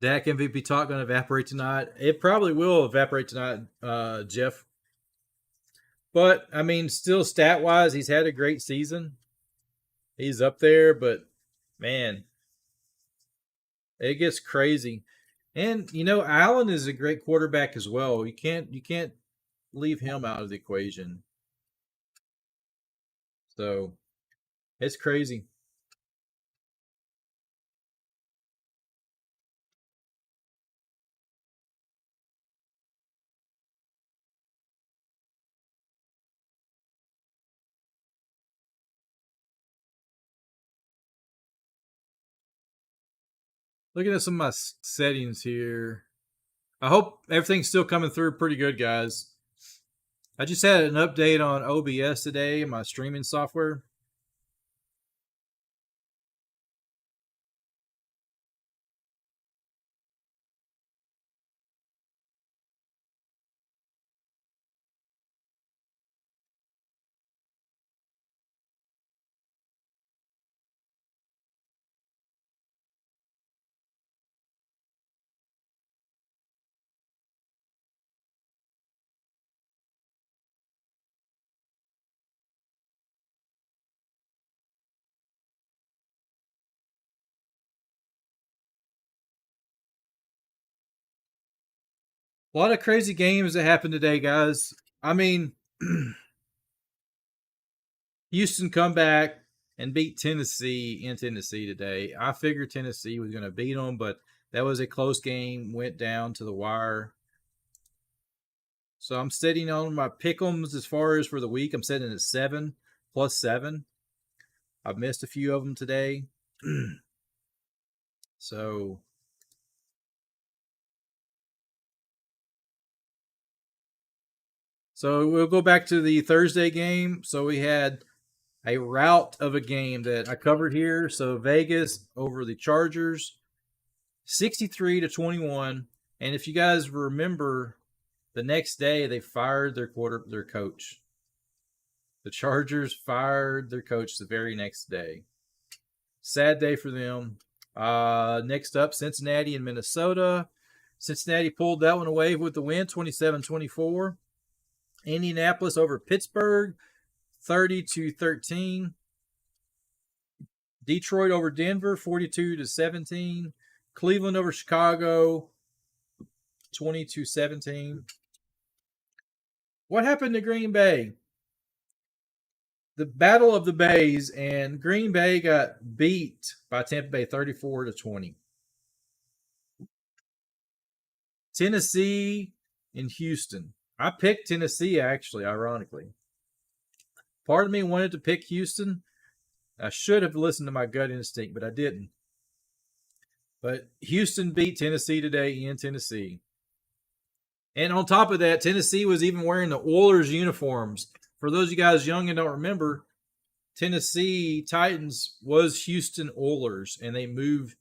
Speaker 1: Dak MVP talk going to evaporate tonight. It probably will evaporate tonight, Jeff. But I mean, still stat wise, he's had a great season. He's up there, but man, it gets crazy. And Allen is a great quarterback as well. You can't leave him out of the equation. So it's crazy. Looking at some of my settings here. I hope everything's still coming through pretty good, guys. I just had an update on OBS today, my streaming software. A lot of crazy games that happened today, guys. I mean, Houston come back and beat Tennessee in Tennessee today. I figured Tennessee was going to beat them, but that was a close game. Went down to the wire. So I'm sitting on my pick'ems as far as for the week. I'm sitting at 7 plus 7. I've missed a few of them today. So we'll go back to the Thursday game. So we had a rout of a game that I covered here. So Vegas over the Chargers, 63-21. And if you guys remember, the next day they fired their coach. The Chargers fired their coach the very next day. Sad day for them. Next up, Cincinnati and Minnesota. Cincinnati pulled that one away with the win, 27-24. Indianapolis over Pittsburgh, 30-13. Detroit over Denver, 42-17. Cleveland over Chicago, 20-17. What happened to Green Bay? The Battle of the Bays, and Green Bay got beat by Tampa Bay 34-20. Tennessee and Houston. I picked Tennessee, actually, ironically. Part of me wanted to pick Houston. I should have listened to my gut instinct, but I didn't. But Houston beat Tennessee today in Tennessee. And on top of that, Tennessee was even wearing the Oilers uniforms. For those of you guys young and don't remember, Tennessee Titans was Houston Oilers, and they moved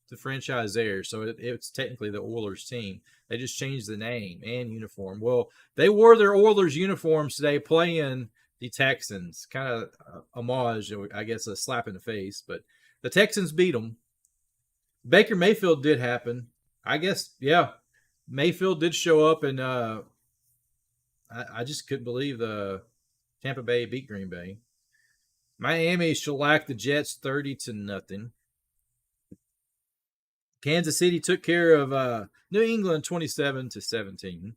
Speaker 1: the franchise there. So it's technically the Oilers team. They just changed the name and uniform. Well, they wore their Oilers uniforms today playing the Texans. Kind of homage, I guess, a slap in the face. But the Texans beat them. Baker Mayfield did happen. I guess, yeah. Mayfield did show up, and I just couldn't believe the Tampa Bay beat Green Bay. Miami shellacked the Jets 30-0. Kansas City took care of New England 27-17.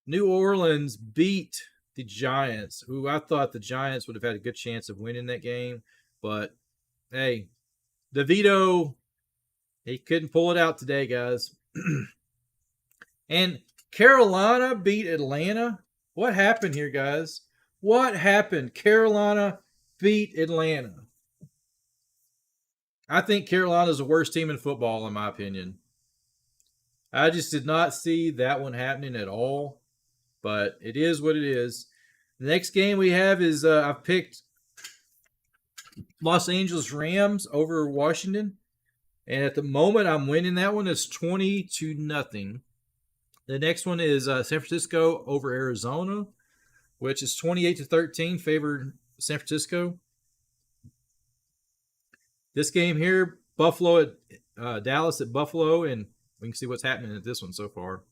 Speaker 1: New Orleans beat the Giants, who I thought the Giants would have had a good chance of winning that game. But, hey, DeVito, he couldn't pull it out today, guys. And Carolina beat Atlanta. What happened here, guys? What happened? Carolina beat Atlanta. I think Carolina's the worst team in football, in my opinion. I just did not see that one happening at all, but it is what it is. The next game we have is I've picked Los Angeles Rams over Washington, and at the moment I'm winning that one. It's 20-0. The next one is San Francisco over Arizona, which is 28-13, favored San Francisco. This game here, Buffalo at Dallas at Buffalo, and we can see what's happening at this one so far.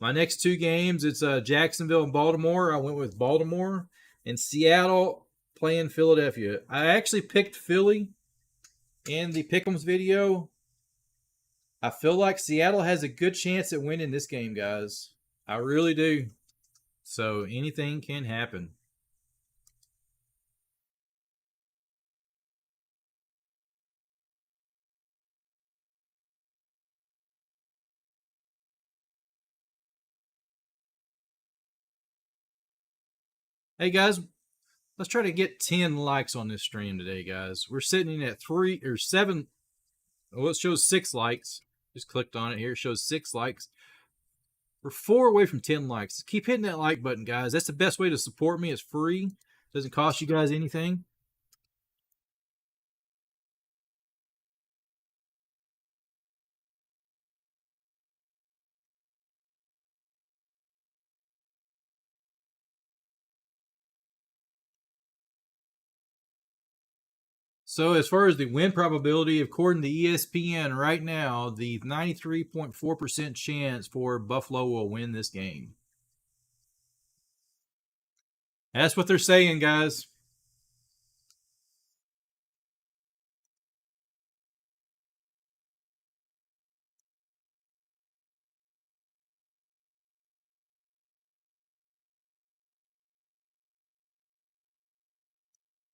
Speaker 1: My next two games, it's Jacksonville and Baltimore. I went with Baltimore. And Seattle playing Philadelphia. I actually picked Philly in the Pick'ems video. I feel like Seattle has a good chance at winning this game, guys. I really do. So anything can happen. Hey, guys, let's try to get 10 likes on this stream today, guys. We're sitting at 3 or 7. Well, it shows 6 likes. Just clicked on it here. It shows 6 likes. We're 4 away from 10 likes. Keep hitting that like button, guys. That's the best way to support me. It's free. Doesn't cost you guys anything. So as far as the win probability, according to ESPN right now, the 93.4% chance for Buffalo will win this game. That's what they're saying, guys.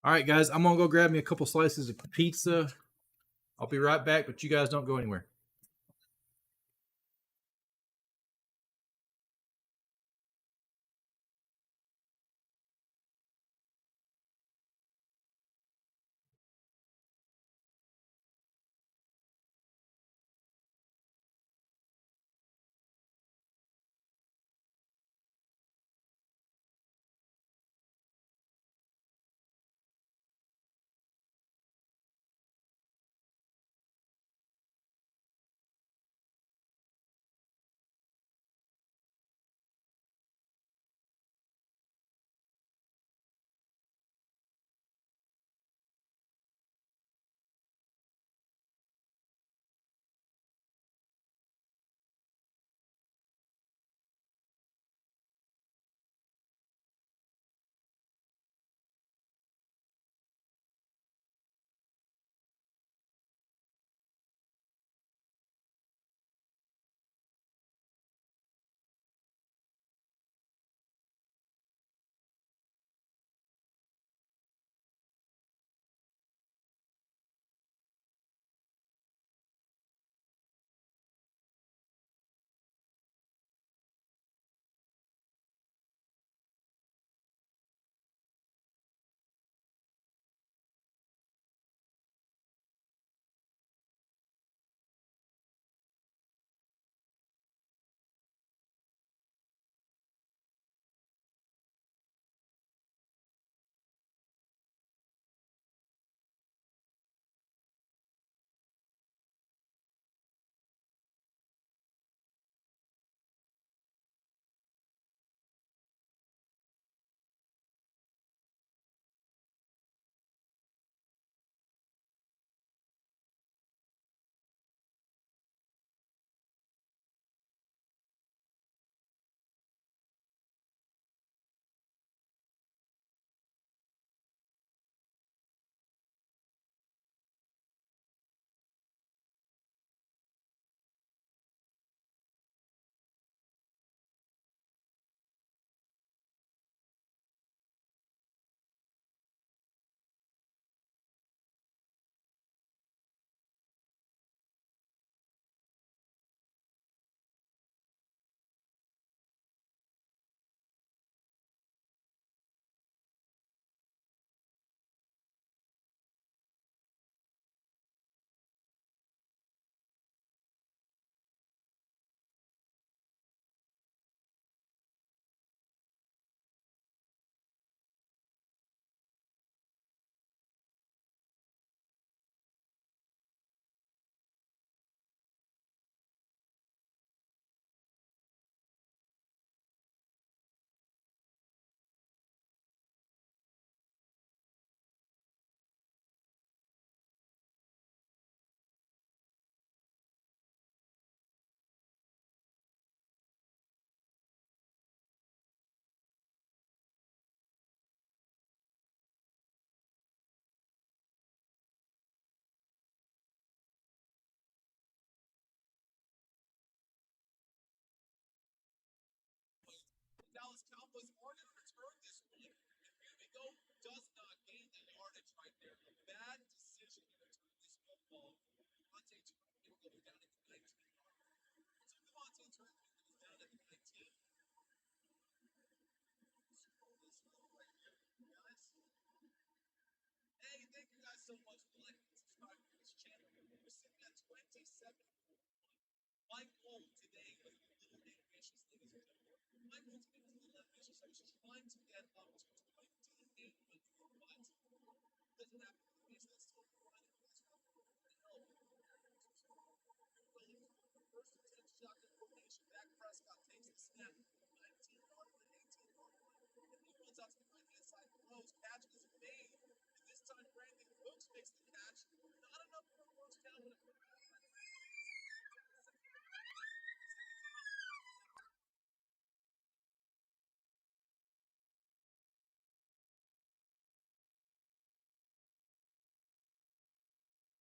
Speaker 1: All right, guys, I'm going to go grab me a couple slices of pizza. I'll be right back, but you guys don't go anywhere.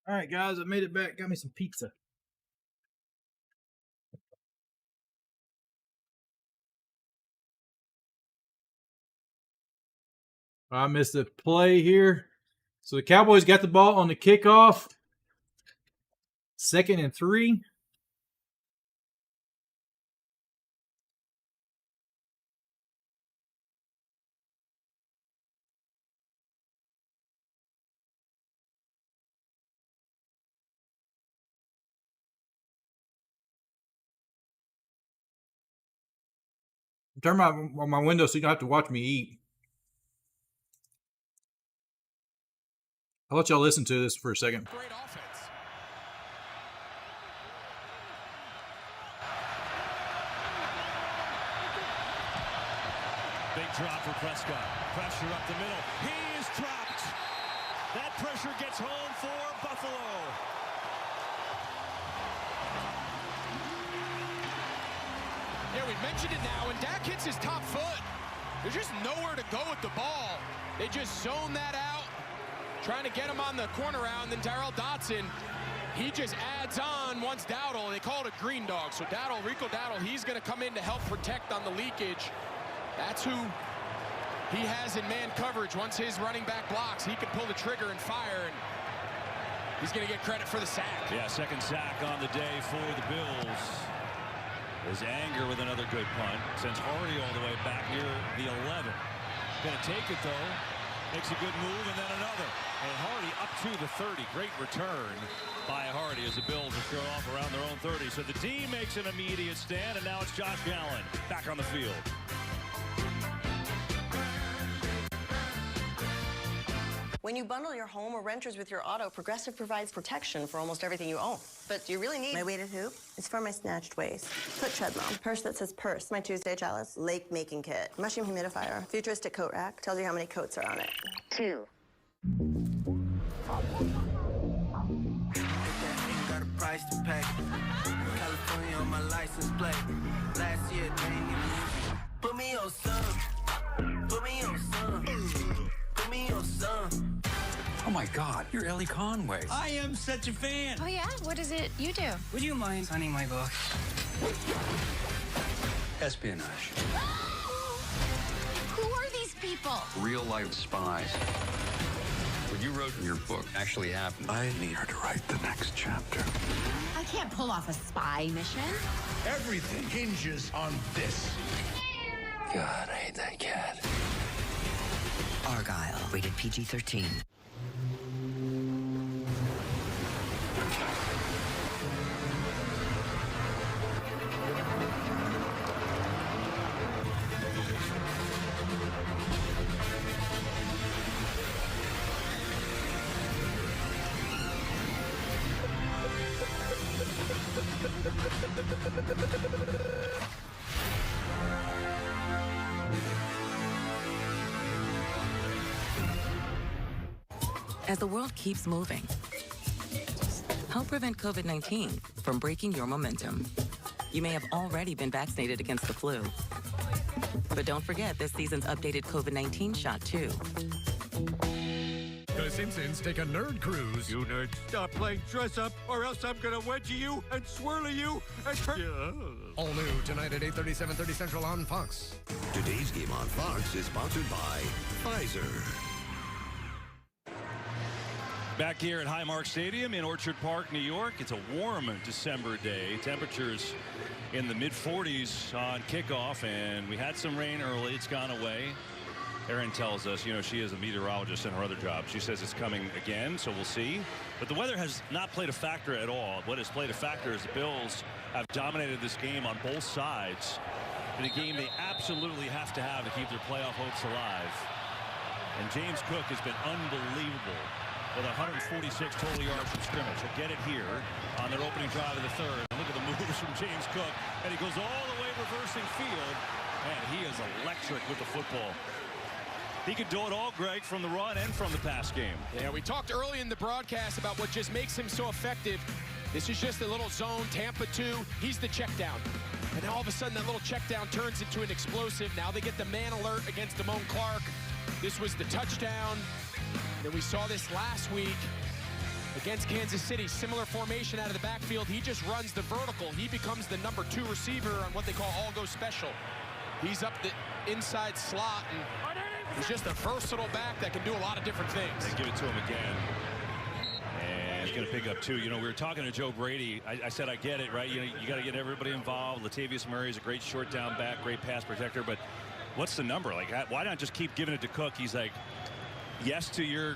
Speaker 1: All right, guys, I made it back. Got me some pizza. I missed a play here. So the Cowboys got the ball on the kickoff. 2nd and 3. Turn my window so you don't have to watch me eat. I'll let y'all listen to this for a second.
Speaker 2: Great offense. Big drop for Prescott. Pressure up the middle. He is dropped. That pressure gets home for Buffalo. Yeah, we mentioned it now. When Dak hits his top foot, there's just nowhere to go with the ball. They just zone that out, trying to get him on the corner out, and then Darrell Dotson, he just adds on once Dowdle. They call it a green dog. So Rico Dowdle, he's going to come in to help protect on the leakage. That's who he has in man coverage. Once his running back blocks, he can pull the trigger and fire, and he's going to get credit for the sack. Yeah, second sack on the day for the Bills. There's Anger with another good punt. Sends Hardy all the way back near the 11. Going to take it, though. Makes a good move, and then another. And Hardy up to the 30. Great return by Hardy as the Bills are thrown off around their own 30. So the team makes an immediate stand, and now it's Josh Allen back on the field.
Speaker 3: When you bundle your home or renters with your auto, Progressive provides protection for almost everything you own. But do you really need... My weighted hoop? It's for my snatched waist. Foot treadmill. Purse that says purse. My Tuesday chalice. Lake making kit. Mushroom humidifier. Futuristic coat rack. Tells you how many coats are on it. 2.
Speaker 4: Got a price to pay. California on my license plate. Last year, put me on some. Put me on some. Put me on some.
Speaker 5: Oh my God, you're Ellie Conway.
Speaker 4: I am such a fan.
Speaker 6: Oh yeah? What is it you do?
Speaker 4: Would you mind signing my book?
Speaker 5: Espionage.
Speaker 6: Who are these people?
Speaker 5: Real life spies. What you wrote in your book actually happened. I need her to write the next chapter.
Speaker 6: I can't pull off a spy mission.
Speaker 7: Everything hinges on this.
Speaker 5: God, I hate that cat.
Speaker 3: Argyle. Rated PG-13.
Speaker 8: As the world keeps moving, help prevent COVID-19 from breaking your momentum. You may have already been vaccinated against the flu. But don't forget this season's updated COVID-19 shot, too.
Speaker 7: The Simpsons take a nerd cruise. You nerds, stop playing dress up, or else I'm gonna wedgie you and swirly you and All new tonight at 8:30, 7:30 Central on Fox.
Speaker 9: Today's game on Fox is sponsored by Pfizer.
Speaker 2: Back here at Highmark Stadium in Orchard Park, New York. It's a warm December day. Temperatures in the mid-40s on kickoff, and we had some rain early. It's gone away.
Speaker 10: Erin tells us, she is a meteorologist in her other job. She says it's coming again, so we'll see. But the weather has not played a factor at all. What has played a factor is the Bills have dominated this game on both sides in a game they absolutely have to keep their playoff hopes alive. And James Cook has been unbelievable with 146 total yards from scrimmage. He'll get it here on their opening drive of the third. And look at the moves from James Cook. And he goes all the way reversing field. Man, he is electric with the football. He could do it all, Greg, from the run and from the pass game.
Speaker 2: Yeah, we talked early in the broadcast about what just makes him so effective. This is just a little zone, Tampa 2. He's the check down. And now all of a sudden that little check down turns into an explosive. Now they get the man alert against Damone Clark. This was the touchdown. And we saw this last week against Kansas City. Similar formation out of the backfield. He just runs the vertical. He becomes the number 2 receiver on what they call all-go special. He's up the inside slot, and he's just a versatile back that can do a lot of different things.
Speaker 10: They give it to him again. And he's going to pick up 2. We were talking to Joe Brady. I said, I get it, right? You got to get everybody involved. Latavius Murray is a great short down back, great pass protector. But what's the number? Like, why not just keep giving it to Cook? He's like, yes to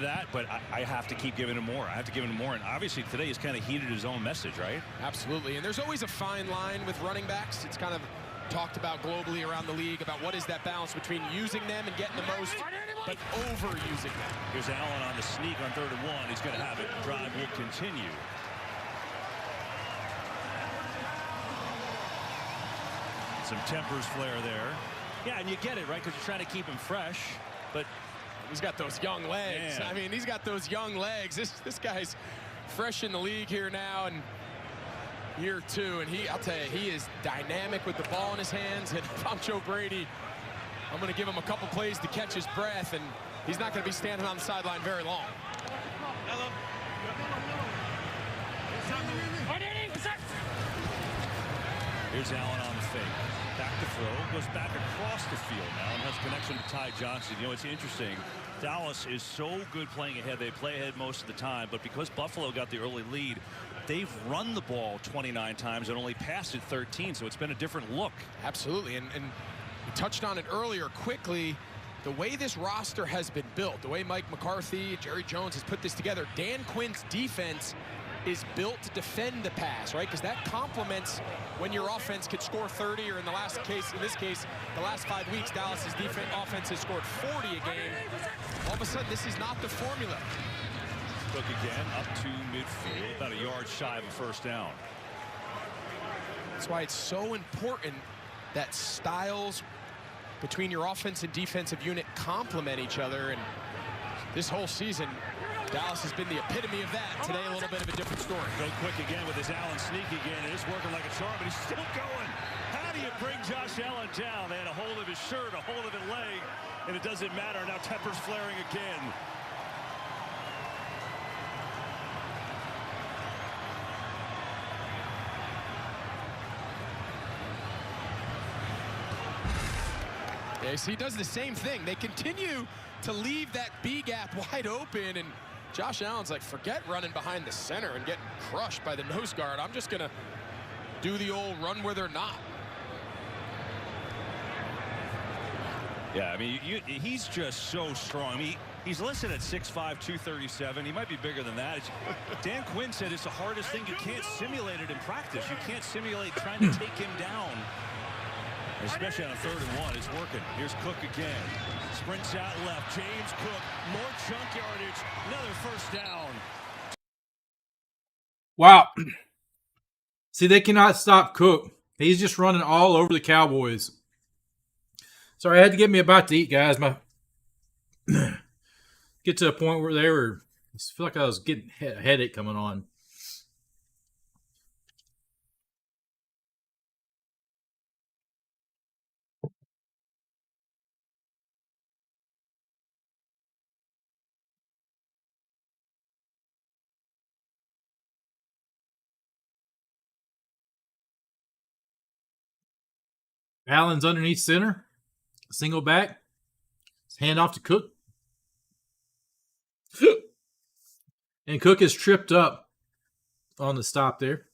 Speaker 10: that, but I have to keep giving him more. I have to give him more. And obviously today he's kind of heated his own message, right?
Speaker 2: Absolutely. And there's always a fine line with running backs. It's kind of talked about globally around the league about what is that balance between using them and getting the most, but overusing them.
Speaker 10: Here's Allen on the sneak on 3rd and 1. He's going to have it. Drive will continue. Some tempers flare there. Yeah, and you get it, right? Because you're trying to keep him fresh, but
Speaker 2: he's got those young legs. Man. I mean, he's got those young legs. This guy's fresh in the league here now, and year 2, and I'll tell you, he is dynamic with the ball in his hands. And if I'm Joe Brady, I'm going to give him a couple plays to catch his breath, and he's not going to be standing on the sideline very long.
Speaker 10: Here's Allen on the fake. Back to throw, goes back across the field now and has connection to Ty Johnson. It's interesting. Dallas is so good playing ahead. They play ahead most of the time, but because Buffalo got the early lead, they've run the ball 29 times and only passed it 13, so it's been a different look.
Speaker 2: Absolutely, and we touched on it earlier quickly. The way this roster has been built, the way Mike McCarthy, Jerry Jones has put this together, Dan Quinn's defense is built to defend the pass, right? Because that complements when your offense could score 30, or in this case, the last 5 weeks, Dallas's offense has scored 40 a game. All of a sudden, this is not the formula.
Speaker 10: Cook again up to midfield, about a yard shy of a first down.
Speaker 2: That's why it's so important that styles between your offense and defensive unit complement each other. And this whole season, Dallas has been the epitome of that. Today, a little bit of a different story.
Speaker 10: Go quick again with his Allen sneak again. It is working like a charm, but he's still going. How do you bring Josh Allen down? They had a hold of his shirt, a hold of his leg, and it doesn't matter. Now tempers flaring again.
Speaker 2: Yes, he does the same thing. They continue to leave that B gap wide open, and Josh Allen's like, forget running behind the center and getting crushed by the nose guard. I'm just going to do the old run where they're not.
Speaker 10: Yeah, I mean, he's just so strong. I mean, he's listed at 6'5", 237. He might be bigger than that. Dan Quinn said it's the hardest thing. You can't simulate it in practice. You can't simulate trying to take him down. Especially on a 3rd and 1, it's working. Here's Cook again. Sprints out left. James Cook, more chunk yardage, another first down.
Speaker 1: Wow. See, they cannot stop Cook. He's just running all over the Cowboys. Sorry, I had to get me a bite to eat, guys. Get to a point where I feel like I was getting a headache coming on. Allen's underneath center. Single back. Hand off to Cook. And Cook is tripped up on the stop there.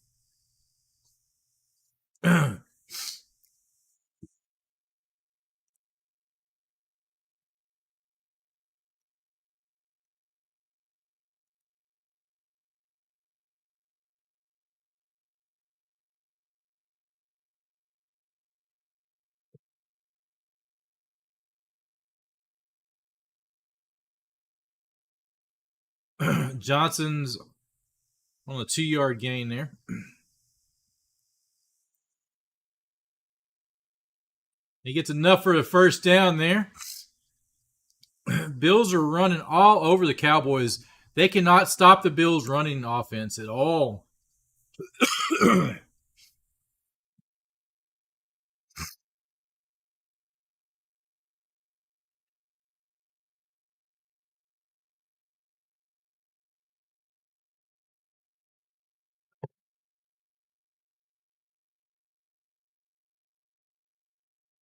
Speaker 1: Johnson's on a 2-yard gain there. He gets enough for the first down there. Bills are running all over the Cowboys. They cannot stop the Bills running offense at all.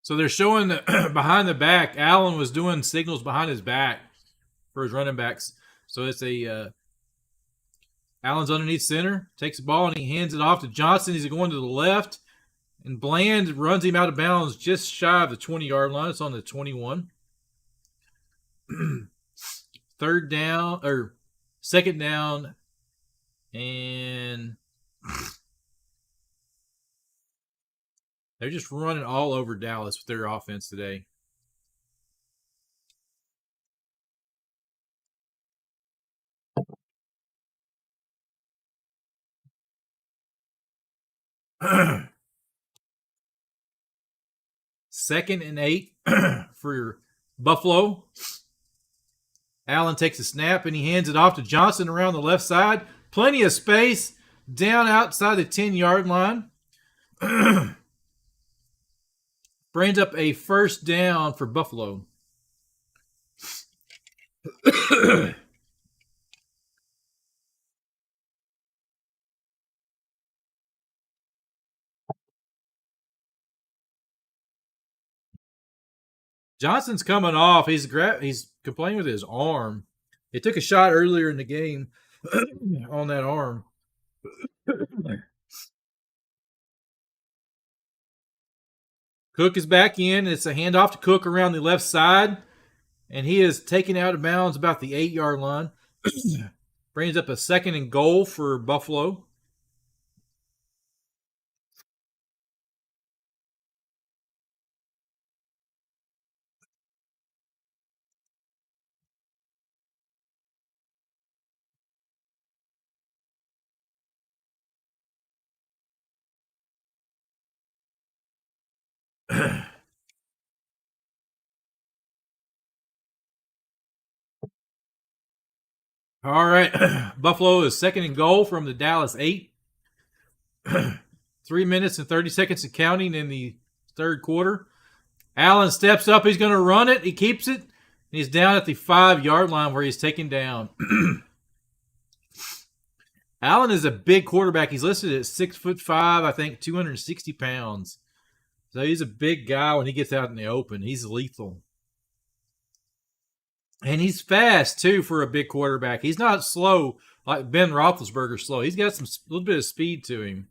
Speaker 1: So they're showing that behind the back, Allen was doing signals behind his back for his running backs. So it's Allen's underneath center, takes the ball, and he hands it off to Johnson. He's going to the left, and Bland runs him out of bounds just shy of the 20-yard line. It's on the 21. Third down, or second down, and they're just running all over Dallas with their offense today. Second and 8 for Buffalo. Allen takes a snap and he hands it off to Johnson around the left side. Plenty of space down outside the 10-yard line. Brings up a first down for Buffalo. Johnson's coming off. He's complaining with his arm. He took a shot earlier in the game on that arm. Cook is back in. It's a handoff to Cook around the left side, and he is taken out of bounds about the 8-yard line. Brings up a second and goal for Buffalo. All right. Buffalo is second and goal from the Dallas 8. 3 minutes and 30 seconds of counting in the third quarter. Allen steps up. He's going to run it. He keeps it. He's down at the 5-yard line where he's taken down. Allen is a big quarterback. He's listed at 6'5", I think 260 pounds. So he's a big guy when he gets out in the open. He's lethal. And he's fast, too, for a big quarterback. He's not slow like Ben Roethlisberger slow. He's got some little bit of speed to him.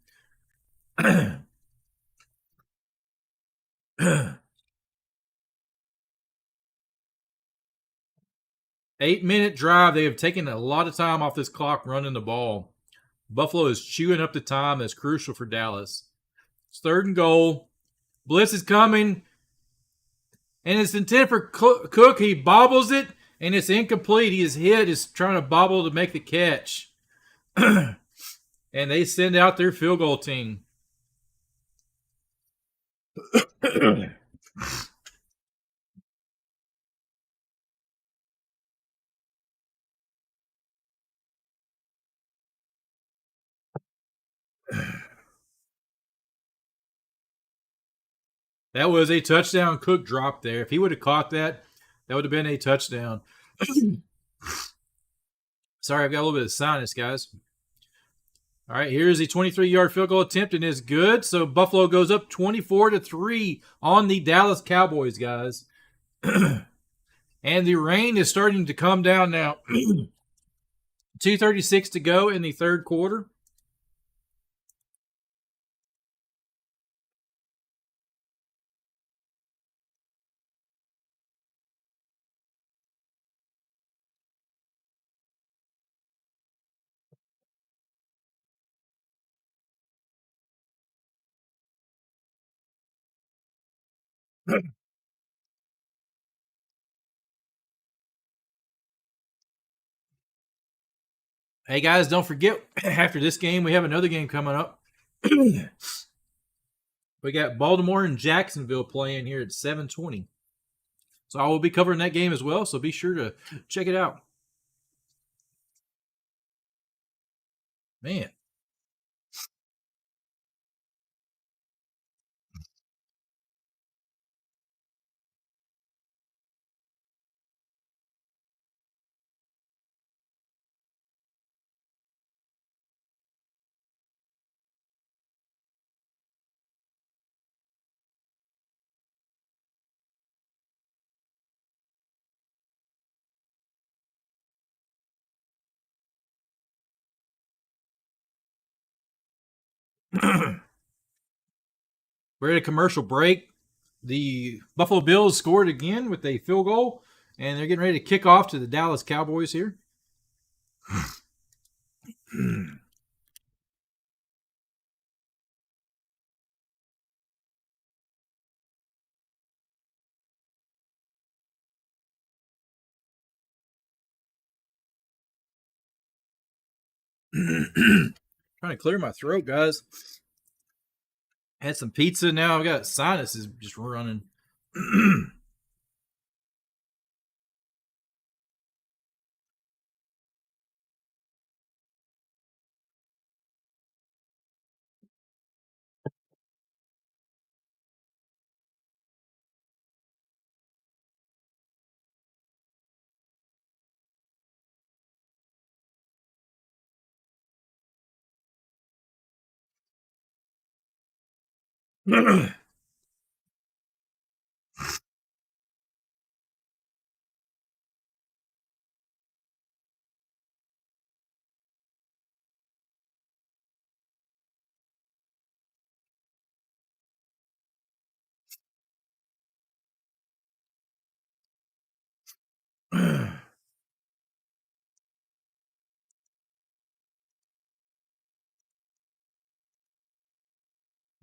Speaker 1: 8-minute drive. They have taken a lot of time off this clock running the ball. Buffalo is chewing up the time that's crucial for Dallas. It's third and goal. Blitz is coming. And it's intended for Cook. He bobbles it, and it's incomplete. His head is trying to bobble to make the catch. And they send out their field goal team. That was a touchdown. Cook dropped there. If he would have caught that, that would have been a touchdown. Sorry, I've got a little bit of sinus, guys. All right, here's the 23-yard field goal attempt, and it's good. So Buffalo goes up 24-3 on the Dallas Cowboys, guys. And the rain is starting to come down now. 2:36 to go in the third quarter. Hey, guys, don't forget, after this game, we have another game coming up. We got Baltimore and Jacksonville playing here at 7:20. So I will be covering that game as well, so be sure to check it out. Man. We're at a commercial break. The Buffalo Bills scored again with a field goal, and they're getting ready to kick off to the Dallas Cowboys here. Trying to clear my throat, guys. Had some pizza. Now I've got sinuses just running.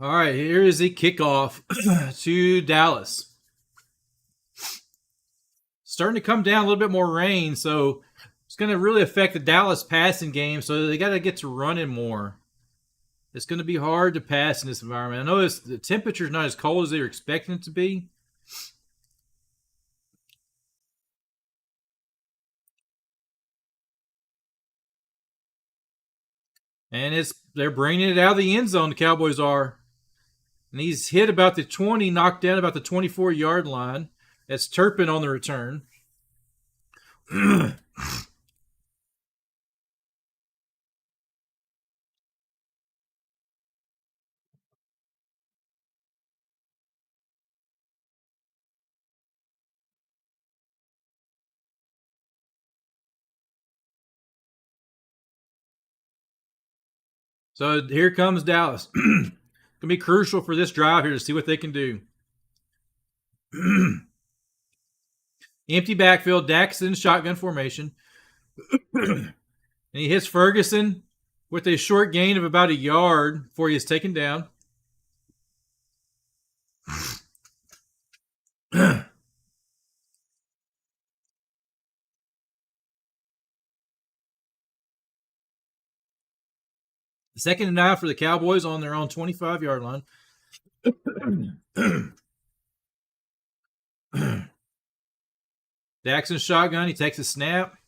Speaker 1: All right, here is the kickoff to Dallas. Starting to come down a little bit more rain, so it's going to really affect the Dallas passing game, so they got to get to running more. It's going to be hard to pass in this environment. I know the temperature's not as cold as they were expecting it to be. And they're bringing it out of the end zone, the Cowboys are. And he's hit about the 20, knocked down about the 24-yard line. That's Turpin on the return. So here comes Dallas. Going to be crucial for this drive here to see what they can do. Empty backfield. Dak's in shotgun formation. And he hits Ferguson with a short gain of about a yard before he is taken down. Second and 9 for the Cowboys on their own 25-yard line. Daxon shotgun. He takes a snap.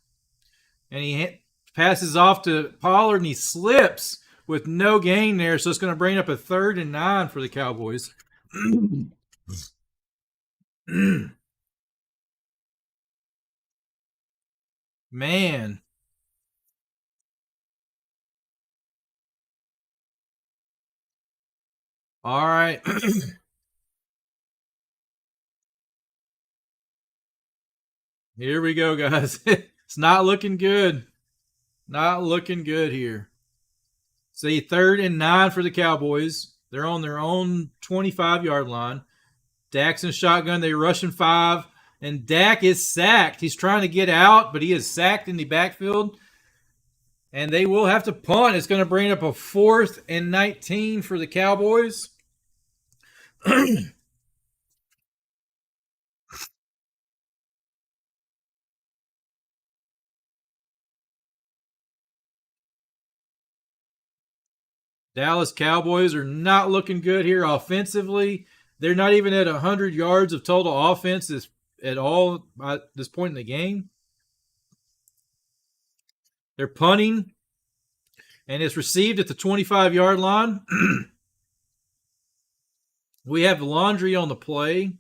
Speaker 1: And he passes off to Pollard, and he slips with no gain there. So it's going to bring up a 3rd and 9 for the Cowboys. Man. All right. Here we go, guys. It's not looking good. Not looking good here. Say 3rd and 9 for the Cowboys. They're on their own 25-yard line. Dak's in shotgun. They rush in 5. And Dak is sacked. He's trying to get out, but he is sacked in the backfield. And they will have to punt. It's going to bring up a 4th and 19 for the Cowboys. Dallas Cowboys are not looking good here offensively. They're not even at 100 yards of total offense at all at this point in the game. They're punting, and it's received at the 25-yard line. We have laundry on the play,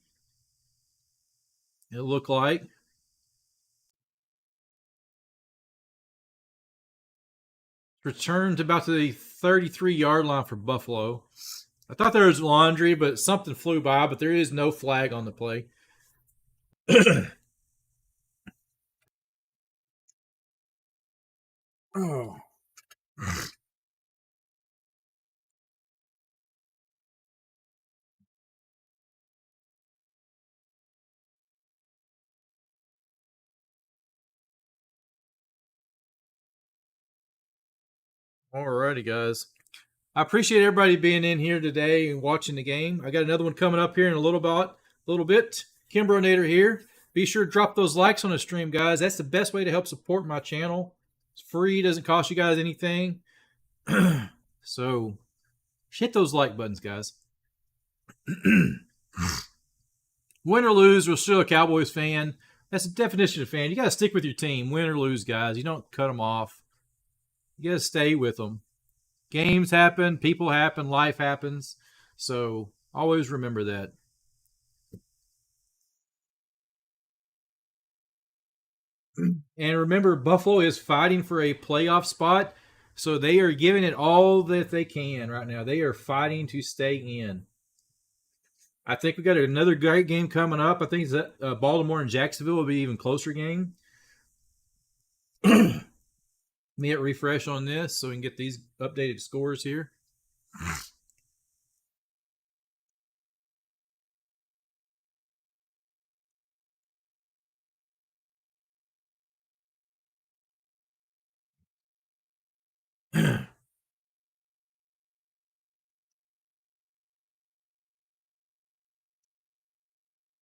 Speaker 1: it looked like. Returned about to the 33-yard line for Buffalo. I thought there was laundry, but something flew by, but there is no flag on the play. Oh. Alrighty, guys. I appreciate everybody being in here today and watching the game. I got another one coming up here in a little bit. KimbroNator here. Be sure to drop those likes on the stream, guys. That's the best way to help support my channel. It's free, doesn't cost you guys anything. So hit those like buttons, guys. Win or lose, we're still a Cowboys fan. That's the definition of fan. You got to stick with your team, win or lose, guys. You don't cut them off. You got to stay with them. Games happen, people happen, life happens. So always remember that. And remember, Buffalo is fighting for a playoff spot. So they are giving it all that they can right now. They are fighting to stay in. I think we got another great game coming up. I think that Baltimore and Jacksonville will be an even closer game. Let me hit refresh on this so we can get these updated scores here.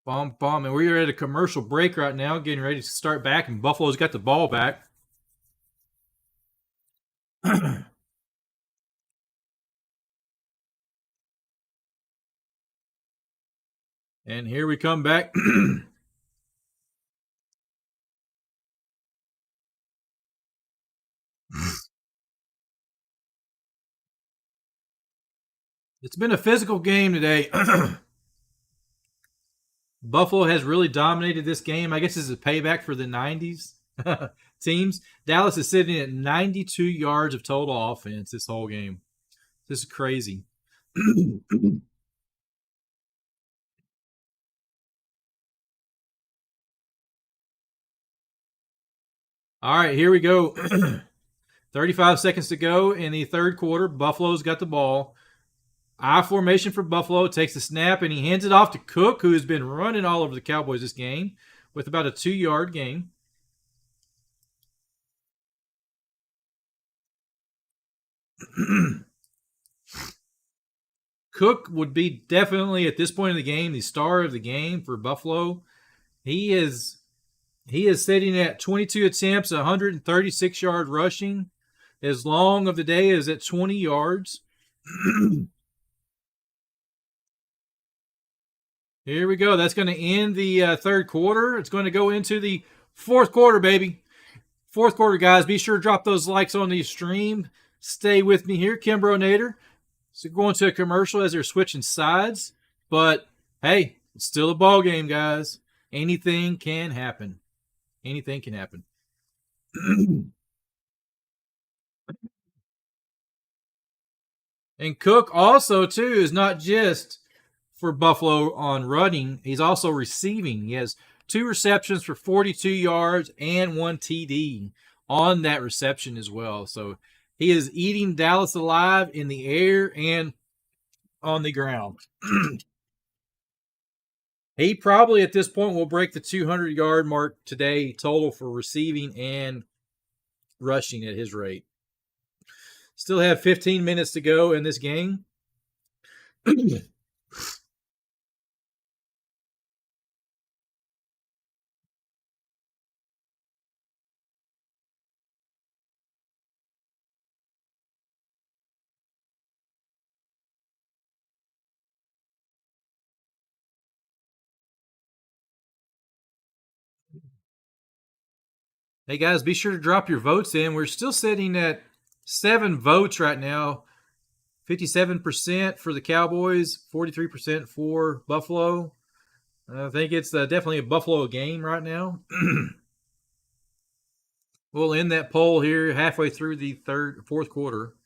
Speaker 1: Bomb. And we're at a commercial break right now, getting ready to start back, and Buffalo's got the ball back. And here we come back. It's been a physical game today. Buffalo has really dominated this game. I guess this is a payback for the 90s teams. Dallas is sitting at 92 yards of total offense this whole game. This is crazy. All right, here we go. 35 seconds to go in the third quarter. Buffalo's got the ball. I formation for Buffalo, takes the snap, and he hands it off to Cook, who has been running all over the Cowboys this game with about a 2-yard gain. Cook would be definitely, at this point in the game, the star of the game for Buffalo. He is sitting at 22 attempts, 136 yard rushing. His long of the day is at 20 yards. Here we go. That's going to end the third quarter. It's going to go into the fourth quarter, baby. Fourth quarter, guys. Be sure to drop those likes on the stream. Stay with me here, KimbroNator. So going to a commercial as they're switching sides. But, hey, it's still a ball game, guys. Anything can happen. Anything can happen. And Cook also, too, is not just for Buffalo on running. He's also receiving. He has 2 receptions for 42 yards and 1 TD on that reception as well. So he is eating Dallas alive in the air and on the ground. He probably at this point will break the 200-yard mark today total for receiving and rushing at his rate. Still have 15 minutes to go in this game. Hey guys, be sure to drop your votes in. We're still sitting at 7 votes right now. 57% for the Cowboys, 43% for Buffalo. I think it's definitely a Buffalo game right now. We'll end that poll here halfway through the fourth quarter.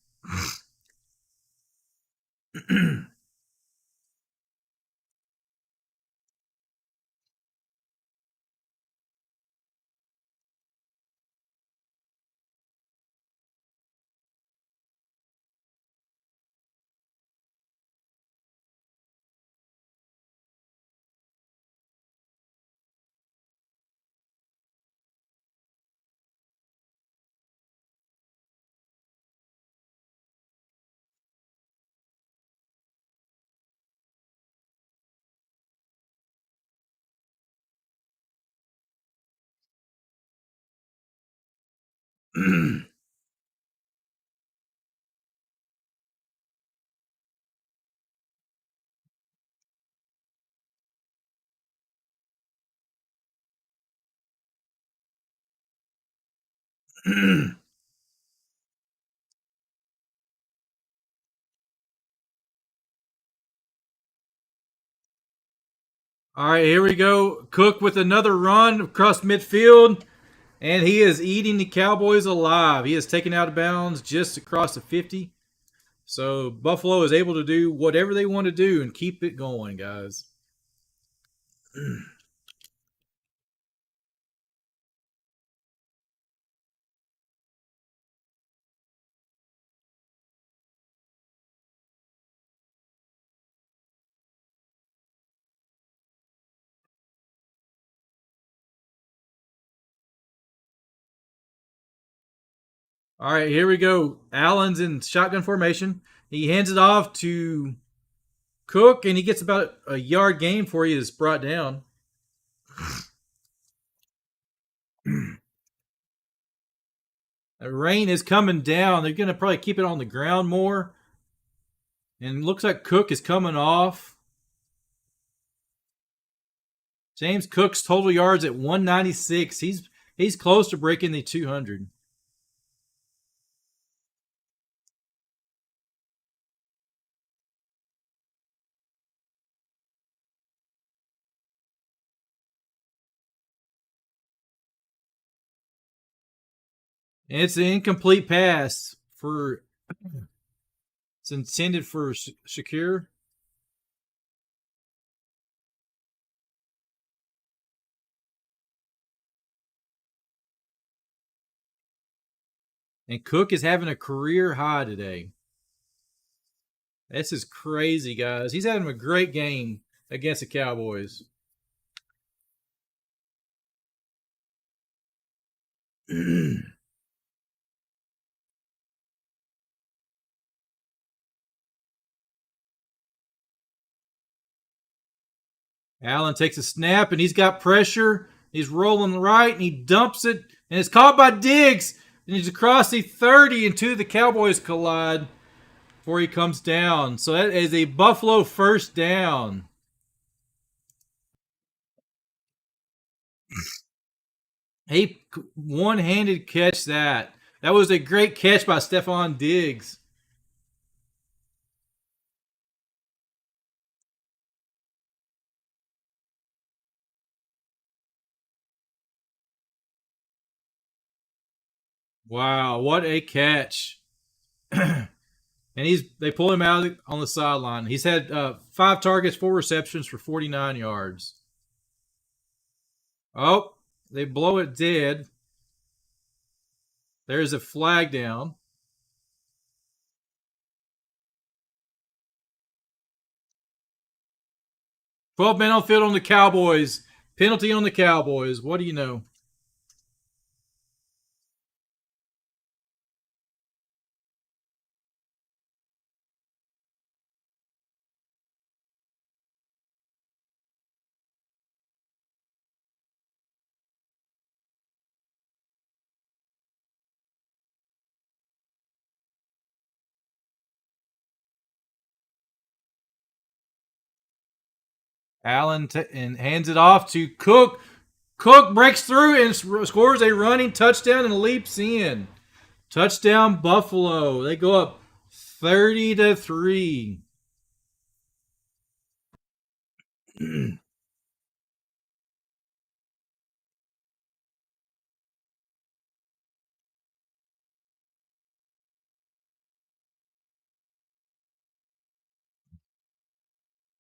Speaker 1: All right, here we go. Cook with another run across midfield, and he is eating the Cowboys alive. He is taken out of bounds just across the 50. So Buffalo is able to do whatever they want to do and keep it going, guys. All right, here we go. Allen's in shotgun formation. He hands it off to Cook, and he gets about a yard gain before he is brought down. The rain is coming down. They're going to probably keep it on the ground more. And it looks like Cook is coming off. James Cook's total yards at 196. He's close to breaking the 200. And it's an incomplete pass for. It's intended for Shakir. And Cook is having a career high today. This is crazy, guys. He's having a great game against the Cowboys. Allen takes a snap, and he's got pressure. He's rolling right, and he dumps it, and it's caught by Diggs. And he's across the 30, and two of the Cowboys collide before he comes down. So that is a Buffalo first down. He one-handed catch that. That was a great catch by Stephon Diggs. Wow, what a catch. And they pull him out on the sideline. He's had 5 targets, 4 receptions for 49 yards. Oh, they blow it dead. There's a flag down. $12 men on field on the Cowboys. Penalty on the Cowboys. What do you know? Allen and hands it off to Cook. Cook breaks through and scores a running touchdown and leaps in. Touchdown Buffalo. They go up 30-3.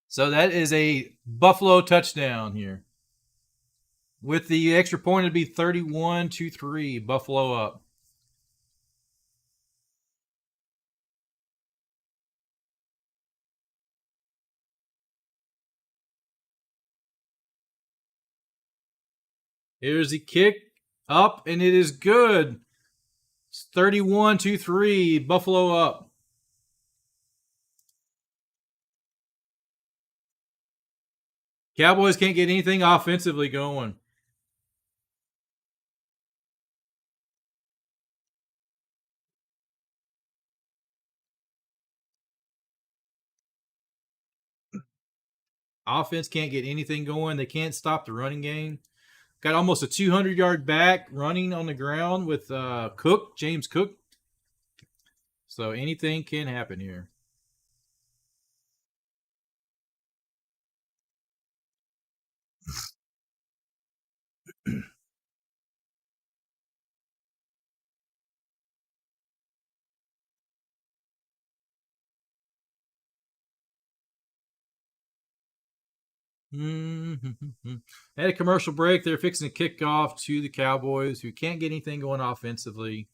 Speaker 1: So that is a Buffalo touchdown here. With the extra point, it'd be 31-3. Buffalo up. Here's the kick up, and it is good. It's 31-3. Buffalo up. Cowboys can't get anything offensively going. Offense can't get anything going. They can't stop the running game. Got almost a 200-yard back running on the ground with Cook, James Cook. So anything can happen here. They had a commercial break. They're fixing to kick off to the Cowboys, who can't get anything going offensively.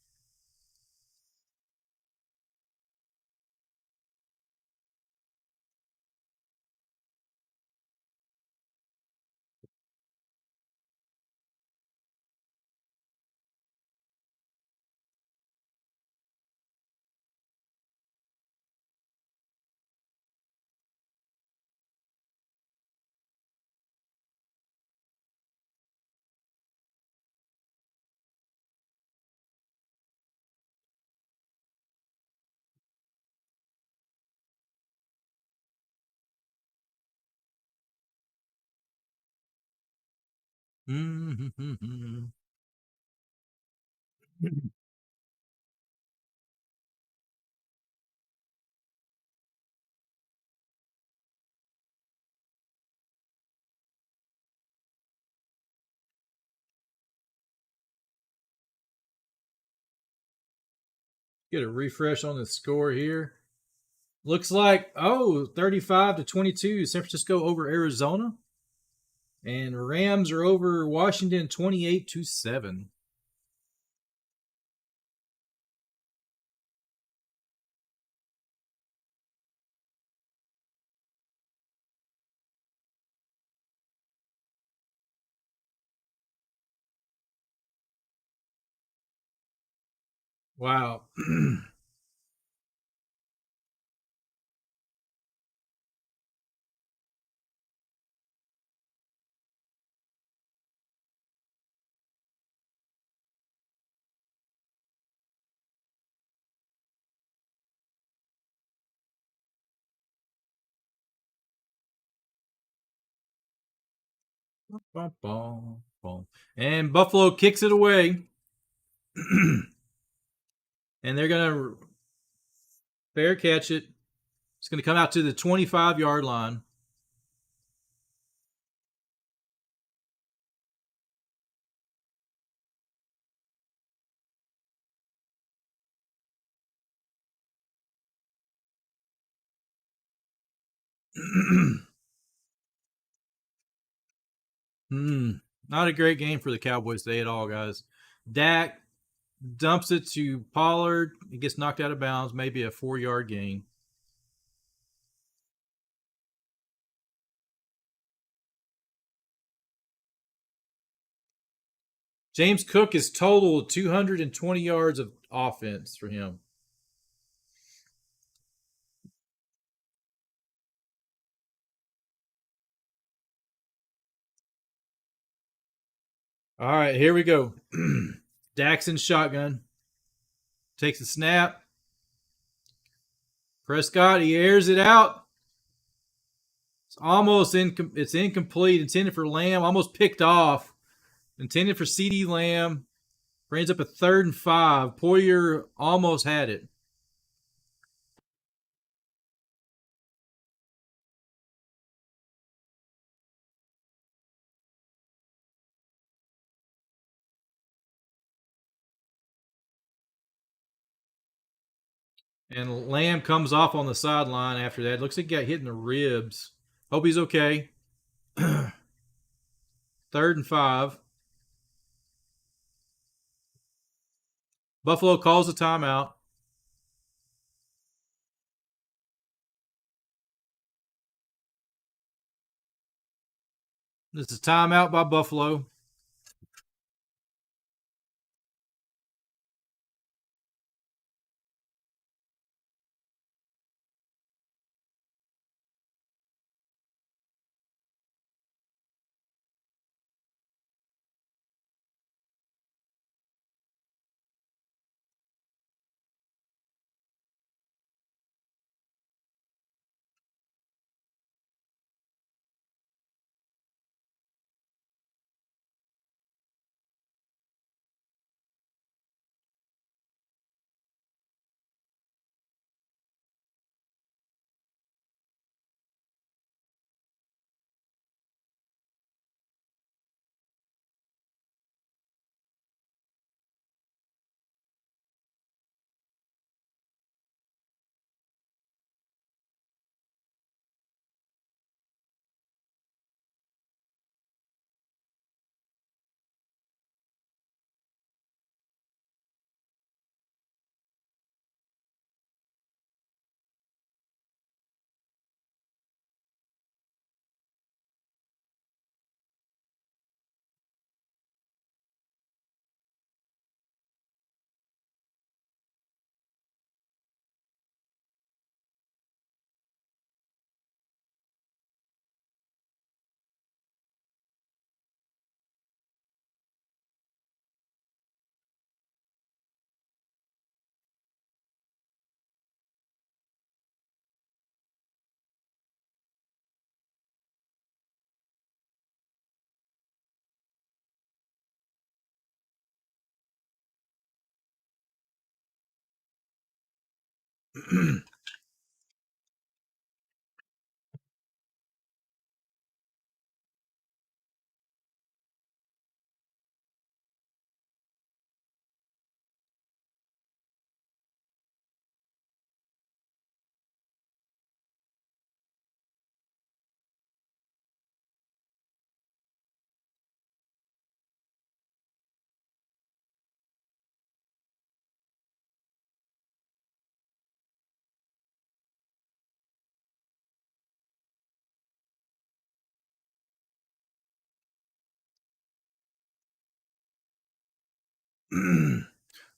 Speaker 1: Get a refresh on the score here. Looks like, 35-22. San Francisco over Arizona. And Rams are over Washington 28-7. Wow. And Buffalo kicks it away. And they're going to fair catch it. It's going to come out to the 25-yard line. Not a great game for the Cowboys today at all, guys. Dak dumps it to Pollard. He gets knocked out of bounds, maybe a 4-yard gain. James Cook has totaled 220 yards of offense for him. All right, here we go. Daxon shotgun. Takes the snap. Prescott, he airs it out. It's almost it's incomplete. Intended for Lamb. Almost picked off. Intended for CeeDee Lamb. Brings up a 3rd and 5. Poyer almost had it. And Lamb comes off on the sideline after that. Looks like he got hit in the ribs. Hope he's okay. 3rd and 5. Buffalo calls a timeout. This is a timeout by Buffalo.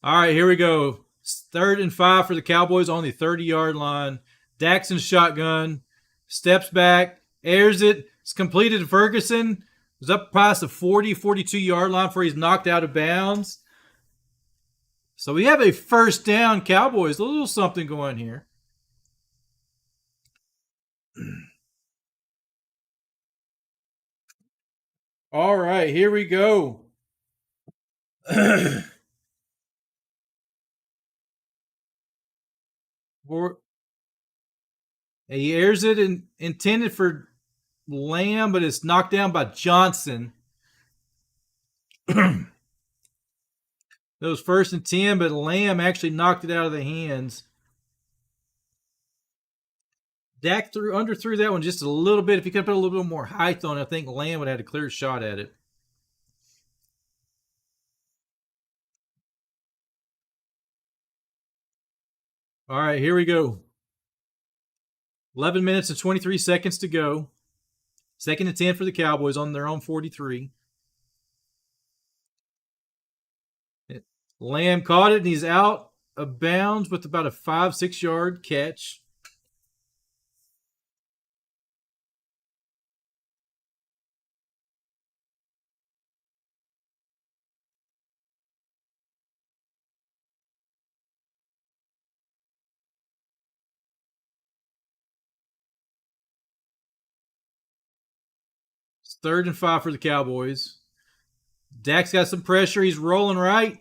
Speaker 1: All right, here we go. 3rd and 5 for the Cowboys on the 30-yard line. Daxon shotgun. Steps back. Airs it. It's completed to Ferguson. Was up past the 40, 42-yard line before he's knocked out of bounds. So we have a 1st down Cowboys. A little something going here. All right, here we go. He airs it and intended for Lamb, but it's knocked down by Johnson. It was 1st and 10, but Lamb actually knocked it out of the hands. Dak underthrew that one just a little bit. If he could put a little bit more height on it, I think Lamb would have had a clear shot at it. All right, here we go. 11 minutes and 23 seconds to go. 2nd and 10 for the Cowboys on their own 43. Lamb caught it, and he's out of bounds with about a 5-6 yard catch. It's 3rd and 5 for the Cowboys. Dak's got some pressure. He's rolling right,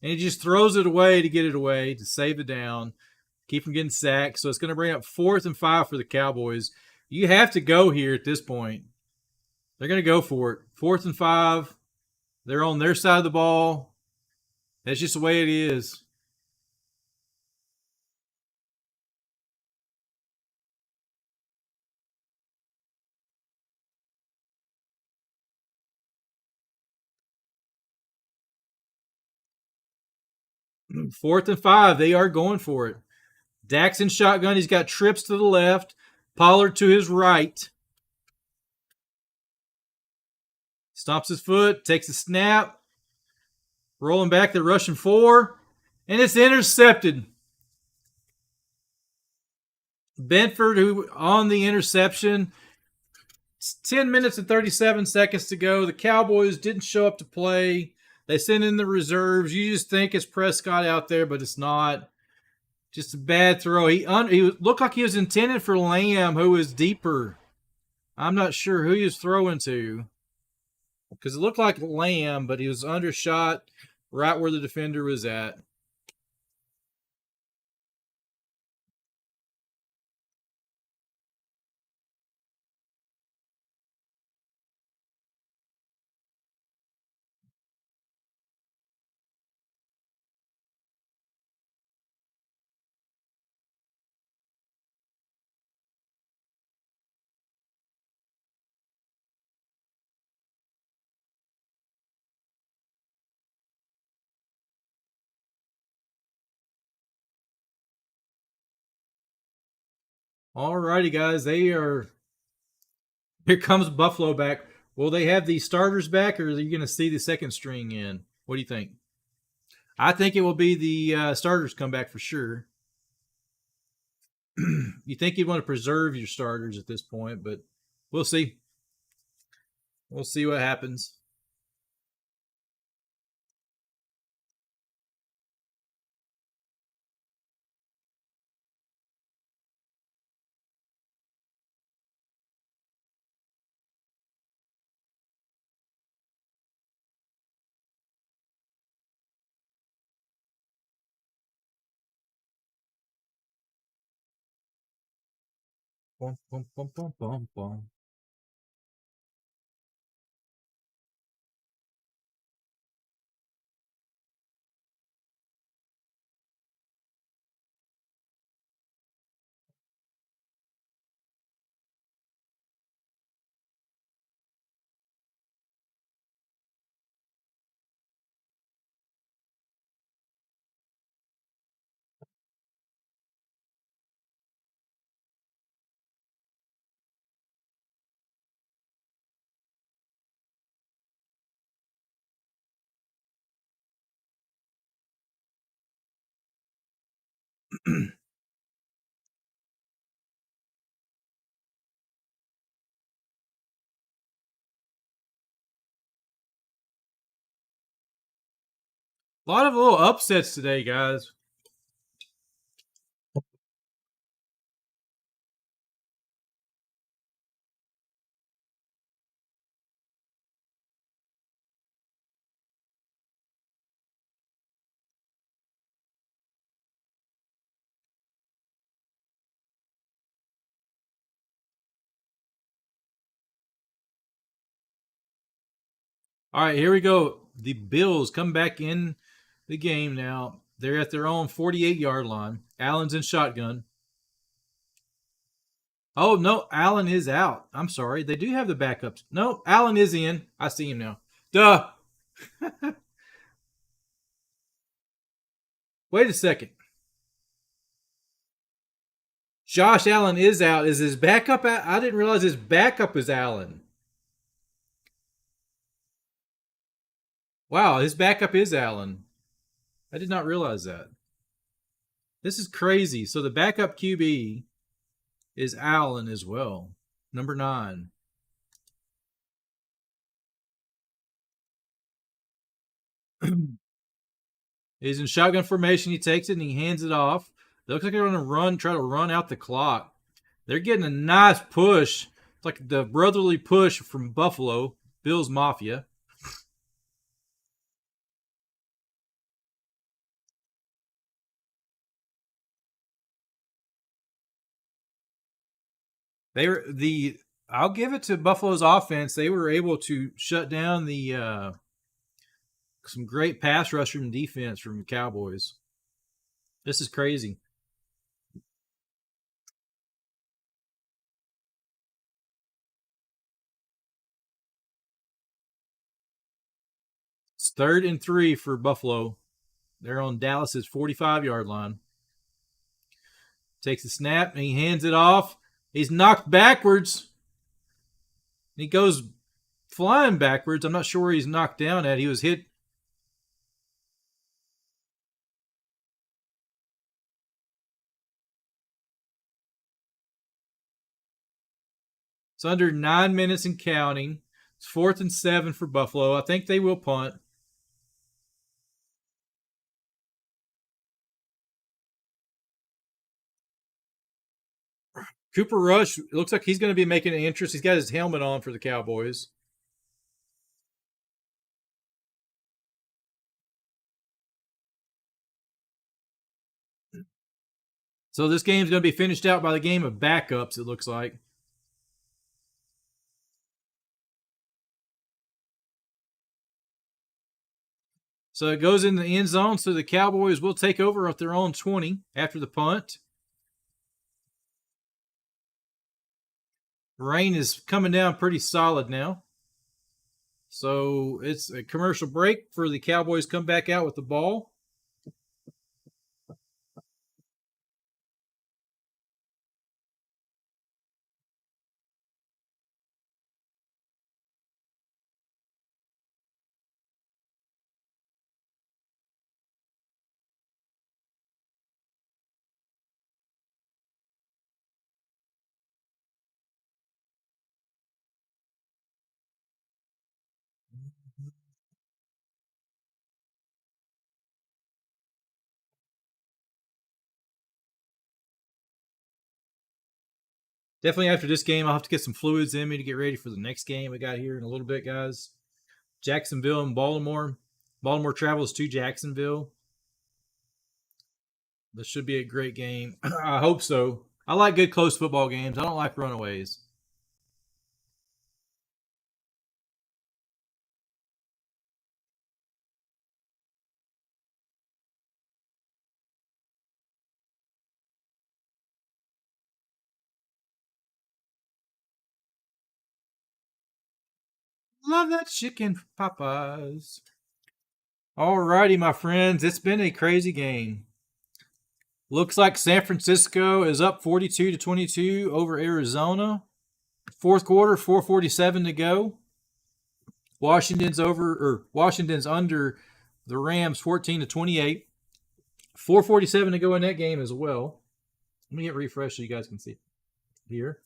Speaker 1: and he just throws it away to get it away to save it down, keep from getting sacked. So it's going to bring up 4th and 5 for the Cowboys. You have to go here at this point. They're going to go for it. 4th and 5. They're on their side of the ball. That's just the way it is. Fourth and 5. They are going for it. Dak's in shotgun. He's got trips to the left. Pollard to his right. Stomps his foot. Takes a snap. Rolling back. They're rushing 4. And it's intercepted. Benford, who on the interception. It's 10 minutes and 37 seconds to go. The Cowboys didn't show up to play. They sent in the reserves. You just think it's Prescott out there, but it's not. Just a bad throw. He looked like he was intended for Lamb, who was deeper. I'm not sure who he was throwing to, because it looked like Lamb, but he was undershot right where the defender was at. All righty, guys. Here comes Buffalo back. Will they have the starters back, or are you going to see the second string in? What do you think? I think it will be the starters come back for sure. You think you'd want to preserve your starters at this point, but we'll see. We'll see what happens. Bum, bum, bum, bum, bum, bum. A lot of little upsets today, guys. All right, here we go. The Bills come back in the game now. They're at their own 48-yard line. Allen's in shotgun. Oh, no, Allen is out. I'm sorry. They do have the backups. No, Allen is in. I see him now. Duh. Wait a second. Josh Allen is out. Is his backup out? I didn't realize his backup is Allen. Wow, his backup is Allen. I did not realize that. This is crazy. So the backup QB is Allen as well. Number 9. He's in shotgun formation. He takes it and he hands it off. They look like they're going to try to run out the clock. They're getting a nice push. It's like the brotherly push from Buffalo, Bills Mafia. I'll give it to Buffalo's offense. They were able to shut down the some great pass rusher and defense from the Cowboys. This is crazy. It's 3rd and 3 for Buffalo. They're on Dallas's 45-yard line. Takes a snap and he hands it off. He's knocked backwards. He goes flying backwards. I'm not sure where he's knocked down at. He was hit. It's under 9 minutes and counting. It's 4th and 7 for Buffalo. I think they will punt. Cooper Rush, it looks like he's going to be making an entrance. He's got his helmet on for the Cowboys. So this game's going to be finished out by the game of backups, it looks like. So it goes in the end zone, so the Cowboys will take over at their own 20 after the punt. Rain is coming down pretty solid now. So it's a commercial break for the Cowboys come back out with the ball. Definitely after this game, I'll have to get some fluids in me to get ready for the next game we got here in a little bit, guys. Jacksonville and Baltimore. Baltimore travels to Jacksonville. This should be a great game. I hope so. I like good close football games. I don't like runaways. Love that chicken from Popeyes. Alrighty, my friends. It's been a crazy game. Looks like San Francisco is up 42-22 over Arizona. Fourth quarter, 4:47 to go. Washington's under the Rams 14-28. 4:47 to go in that game as well. Let me get refreshed so you guys can see it here.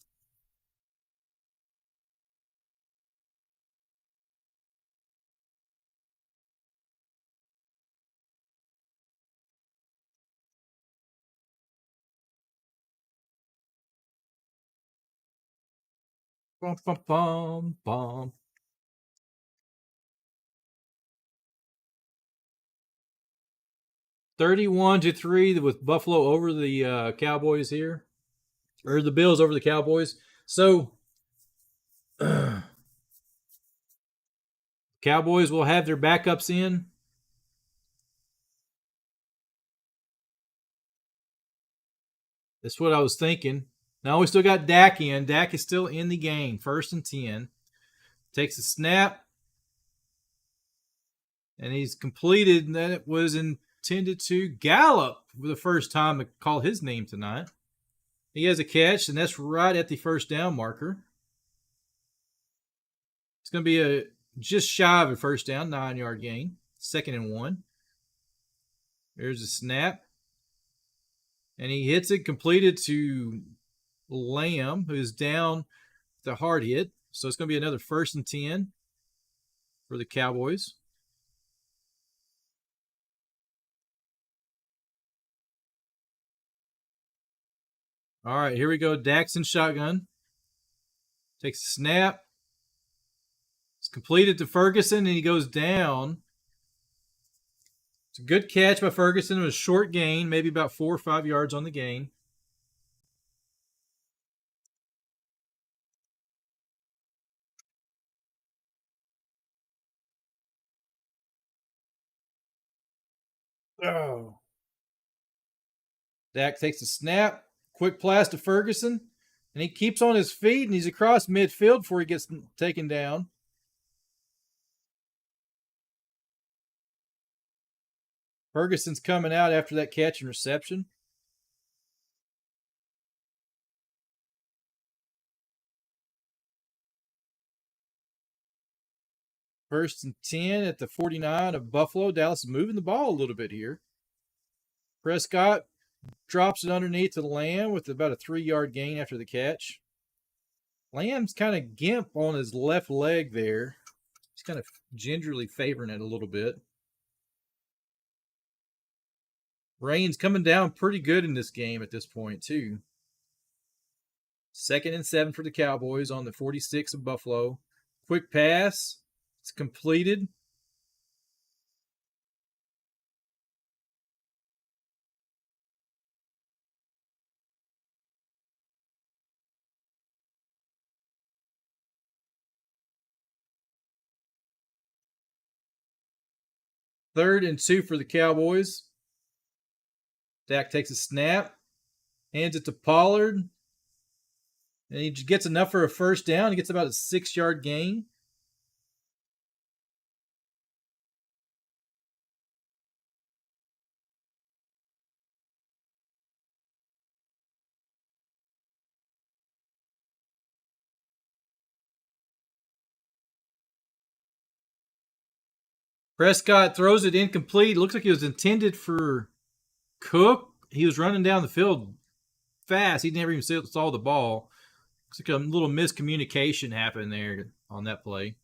Speaker 1: Bum, bum, bum, bum. $31-3 with Buffalo over the Cowboys here, or the Bills over the Cowboys. So Cowboys will have their backups in. That's what I was thinking. Now we still got Dak in. Dak is still in the game. 1st and 10. Takes a snap. And he's completed. And then it was intended to Gallup for the first time to call his name tonight. He has a catch, and that's right at the first down marker. It's going to be a just shy of a first down, 9-yard gain. 2nd and 1. There's a snap. And he hits it, completed to Lamb, who's down with a hard hit. So it's going to be another 1st and 10 for the Cowboys. All right, here we go. Dak's in shotgun. Takes a snap. It's completed to Ferguson, and he goes down. It's a good catch by Ferguson. It was a short gain, maybe about 4 or 5 yards on the gain. Oh. Dak takes a snap. Quick pass to Ferguson. And he keeps on his feet, and he's across midfield before he gets taken down. Ferguson's coming out after that catch and reception. First and 10 at the 49 of Buffalo. Dallas is moving the ball a little bit here. Prescott drops it underneath to Lamb with about a 3-yard gain after the catch. Lamb's kind of gimp on his left leg there. He's kind of gingerly favoring it a little bit. Rain's coming down pretty good in this game at this point, too. 2nd and 7 for the Cowboys on the 46 of Buffalo. Quick pass. It's completed. Third and 2 for the Cowboys. Dak takes a snap, hands it to Pollard, and he gets enough for a first down. He gets about a 6-yard gain. Prescott throws it incomplete. Looks like it was intended for Cook. He was running down the field fast. He never even saw the ball. Looks like a little miscommunication happened there on that play.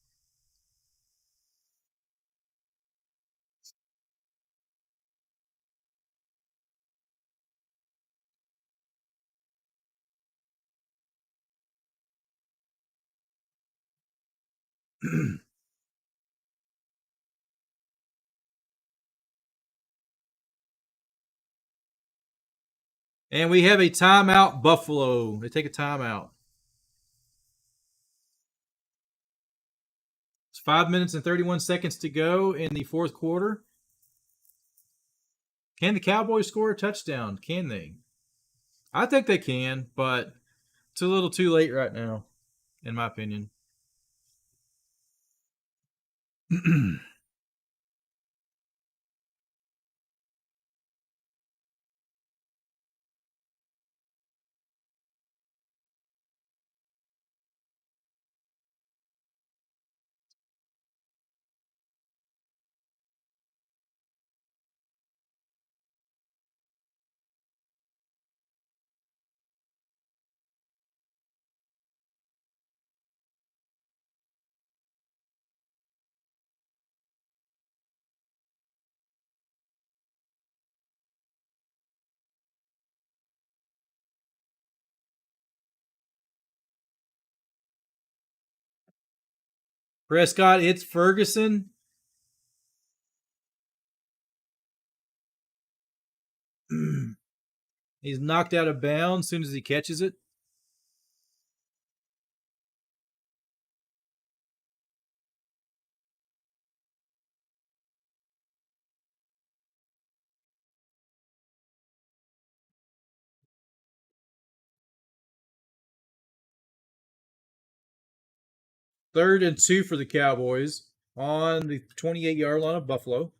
Speaker 1: And we have a timeout, Buffalo. They take a timeout. It's 5 minutes and 31 seconds to go in the fourth quarter. Can the Cowboys score a touchdown? Can they? I think they can, but it's a little too late right now, in my opinion. Prescott hits Ferguson. He's knocked out of bounds as soon as he catches it. Third and 2 for the Cowboys on the 28-yard line of Buffalo.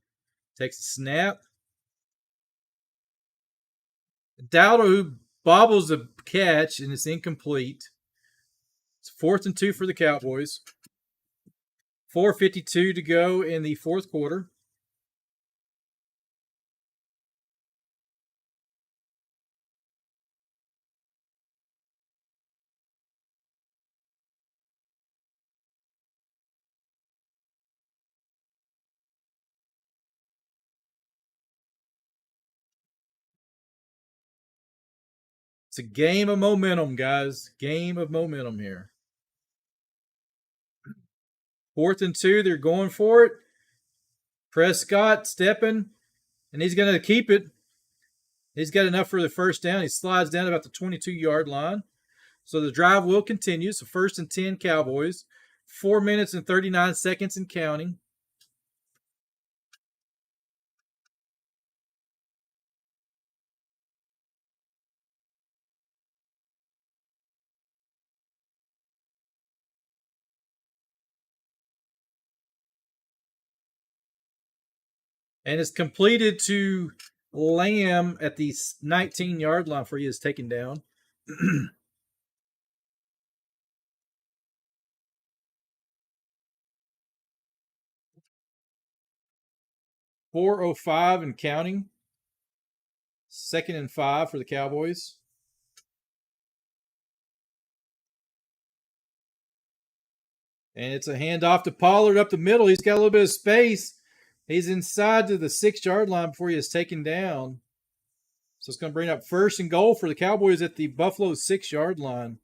Speaker 1: Takes a snap. Dowdle bobbles the catch, and it's incomplete. It's 4th and 2 for the Cowboys. 4:52 to go in the fourth quarter. It's a game of momentum, guys. Game of momentum here. 4th and 2, they're going for it. Prescott stepping, and he's going to keep it. He's got enough for the first down. He slides down about the 22-yard line. So the drive will continue. So 1st and 10 Cowboys. 4 minutes and 39 seconds and counting. And it's completed to Lamb at the 19-yard line for you is taken down. 4:05 and counting. 2nd and 5 for the Cowboys. And it's a handoff to Pollard up the middle. He's got a little bit of space. He's inside to the 6-yard line before he is taken down. So it's going to bring up 1st and goal for the Cowboys at the Buffalo 6-yard line.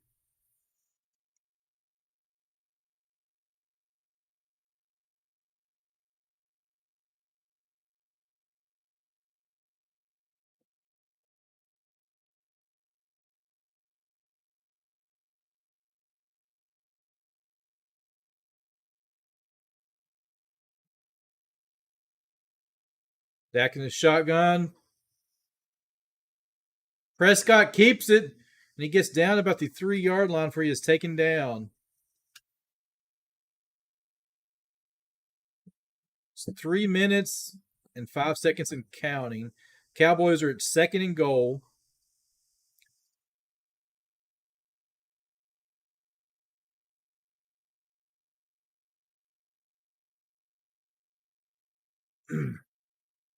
Speaker 1: Dak in the shotgun. Prescott keeps it, and he gets down about the 3-yard line before he is taken down. It's 3 minutes and 5 seconds and counting. Cowboys are at 2nd and goal.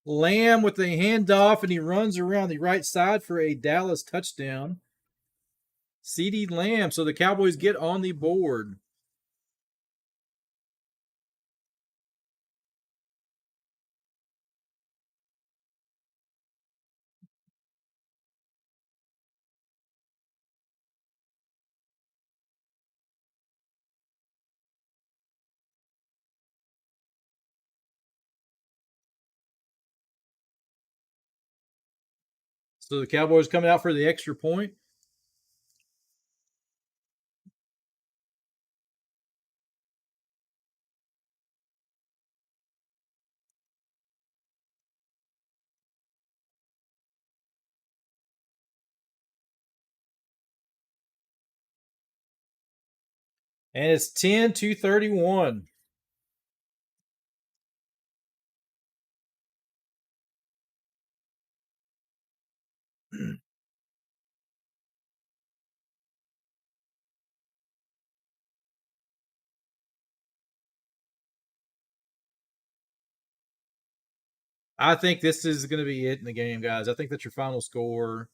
Speaker 1: Lamb with the handoff, and he runs around the right side for a Dallas touchdown. CeeDee Lamb. So the Cowboys get on the board. So the Cowboys coming out for the extra point. And it's 10-31. I think this is going to be it in the game, guys. I think that's your final score.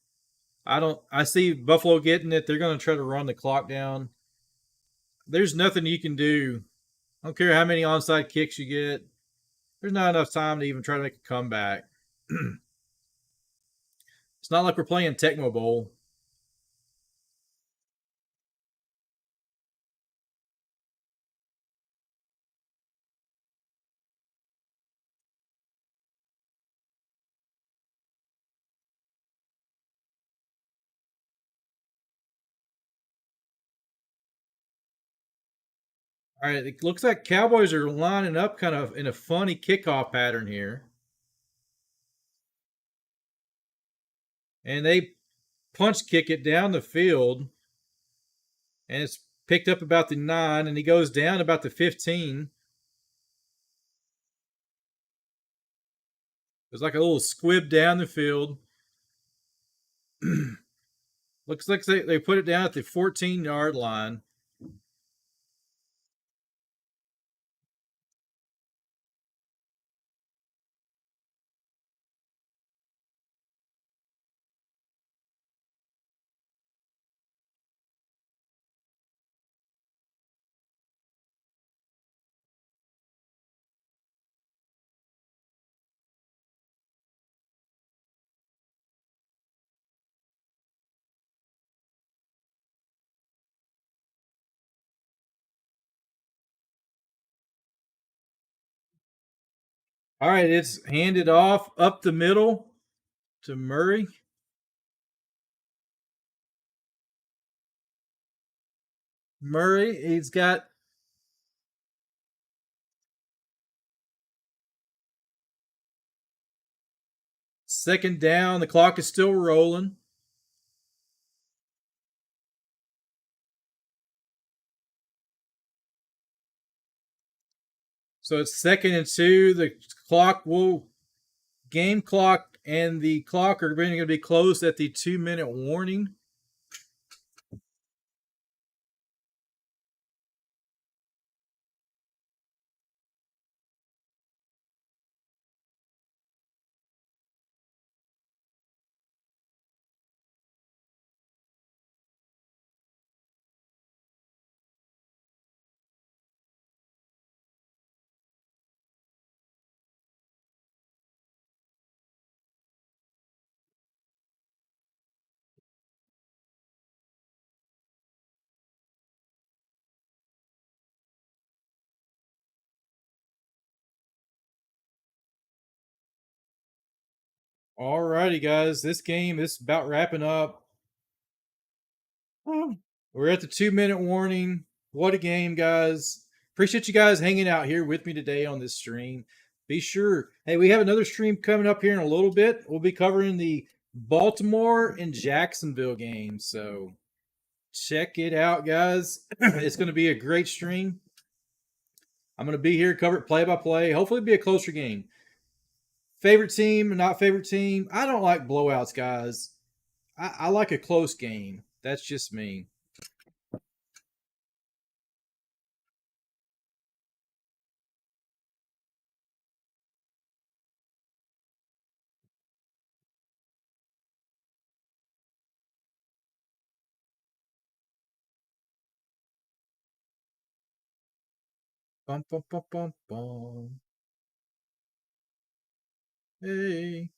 Speaker 1: I see Buffalo getting it. They're going to try to run the clock down. There's nothing you can do. I don't care how many onside kicks you get. There's not enough time to even try to make a comeback. It's not like we're playing Tecmo Bowl. All right, it looks like Cowboys are lining up kind of in a funny kickoff pattern here. And they punch kick it down the field. And it's picked up about the 9, and he goes down about the 15. There's like a little squib down the field. Looks like they put it down at the 14-yard line. All right, it's handed off up the middle to Murray. He's got second down. The clock is still rolling. So it's 2nd and 2. The clock will game clock and the clock are going to be closed at the 2-minute warning. Alrighty, guys. This game is about wrapping up. We're at the 2-minute warning. What a game, guys. Appreciate you guys hanging out here with me today on this stream. Be sure, hey, we have another stream coming up here in a little bit. We'll be covering the Baltimore and Jacksonville game. So check it out, guys. It's going to be a great stream. I'm going to be here, cover it play by play. Hopefully, it'll be a closer game. Favorite team, not favorite team. I don't like blowouts, guys. I like a close game. That's just me. Bum, bum, bum, bum, bum. Hey.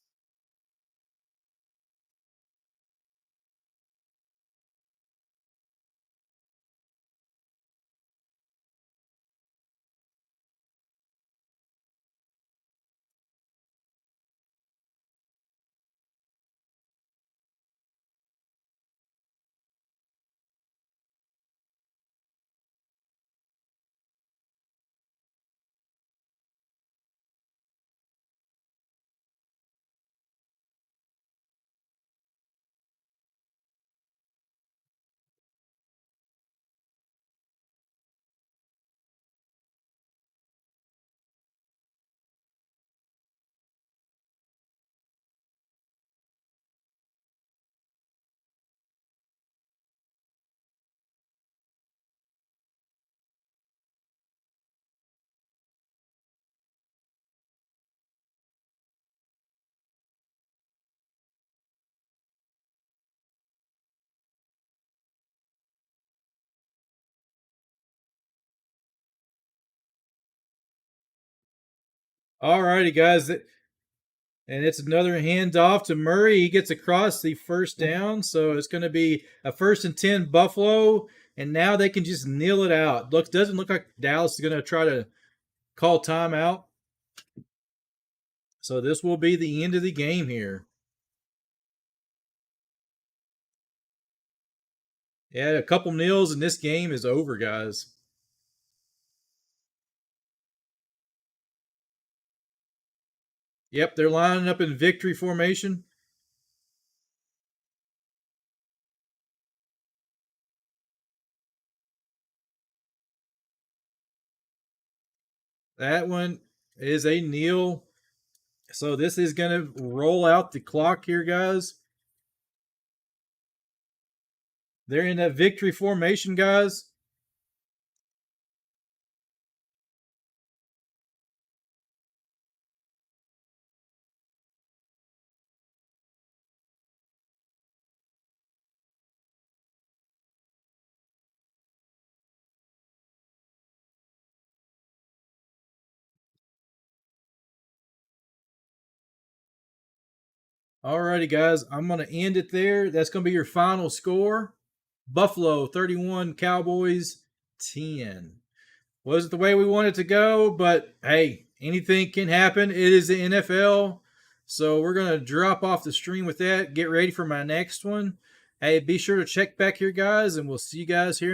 Speaker 1: Alrighty, guys. And it's another handoff to Murray. He gets across the first down. So it's going to be a 1st and 10 Buffalo. And now they can just kneel it out. Doesn't look like Dallas is going to try to call timeout. So this will be the end of the game here. Yeah, a couple kneels and this game is over, guys. Yep, they're lining up in victory formation. That one is a kneel. So this is going to roll out the clock here, guys. They're in that victory formation, guys. Alrighty, guys. I'm going to end it there. That's going to be your final score. Buffalo 31, Cowboys 10. Wasn't the way we wanted to go, but hey, anything can happen. It is the NFL. So we're going to drop off the stream with that. Get ready for my next one. Hey, be sure to check back here, guys, and we'll see you guys here.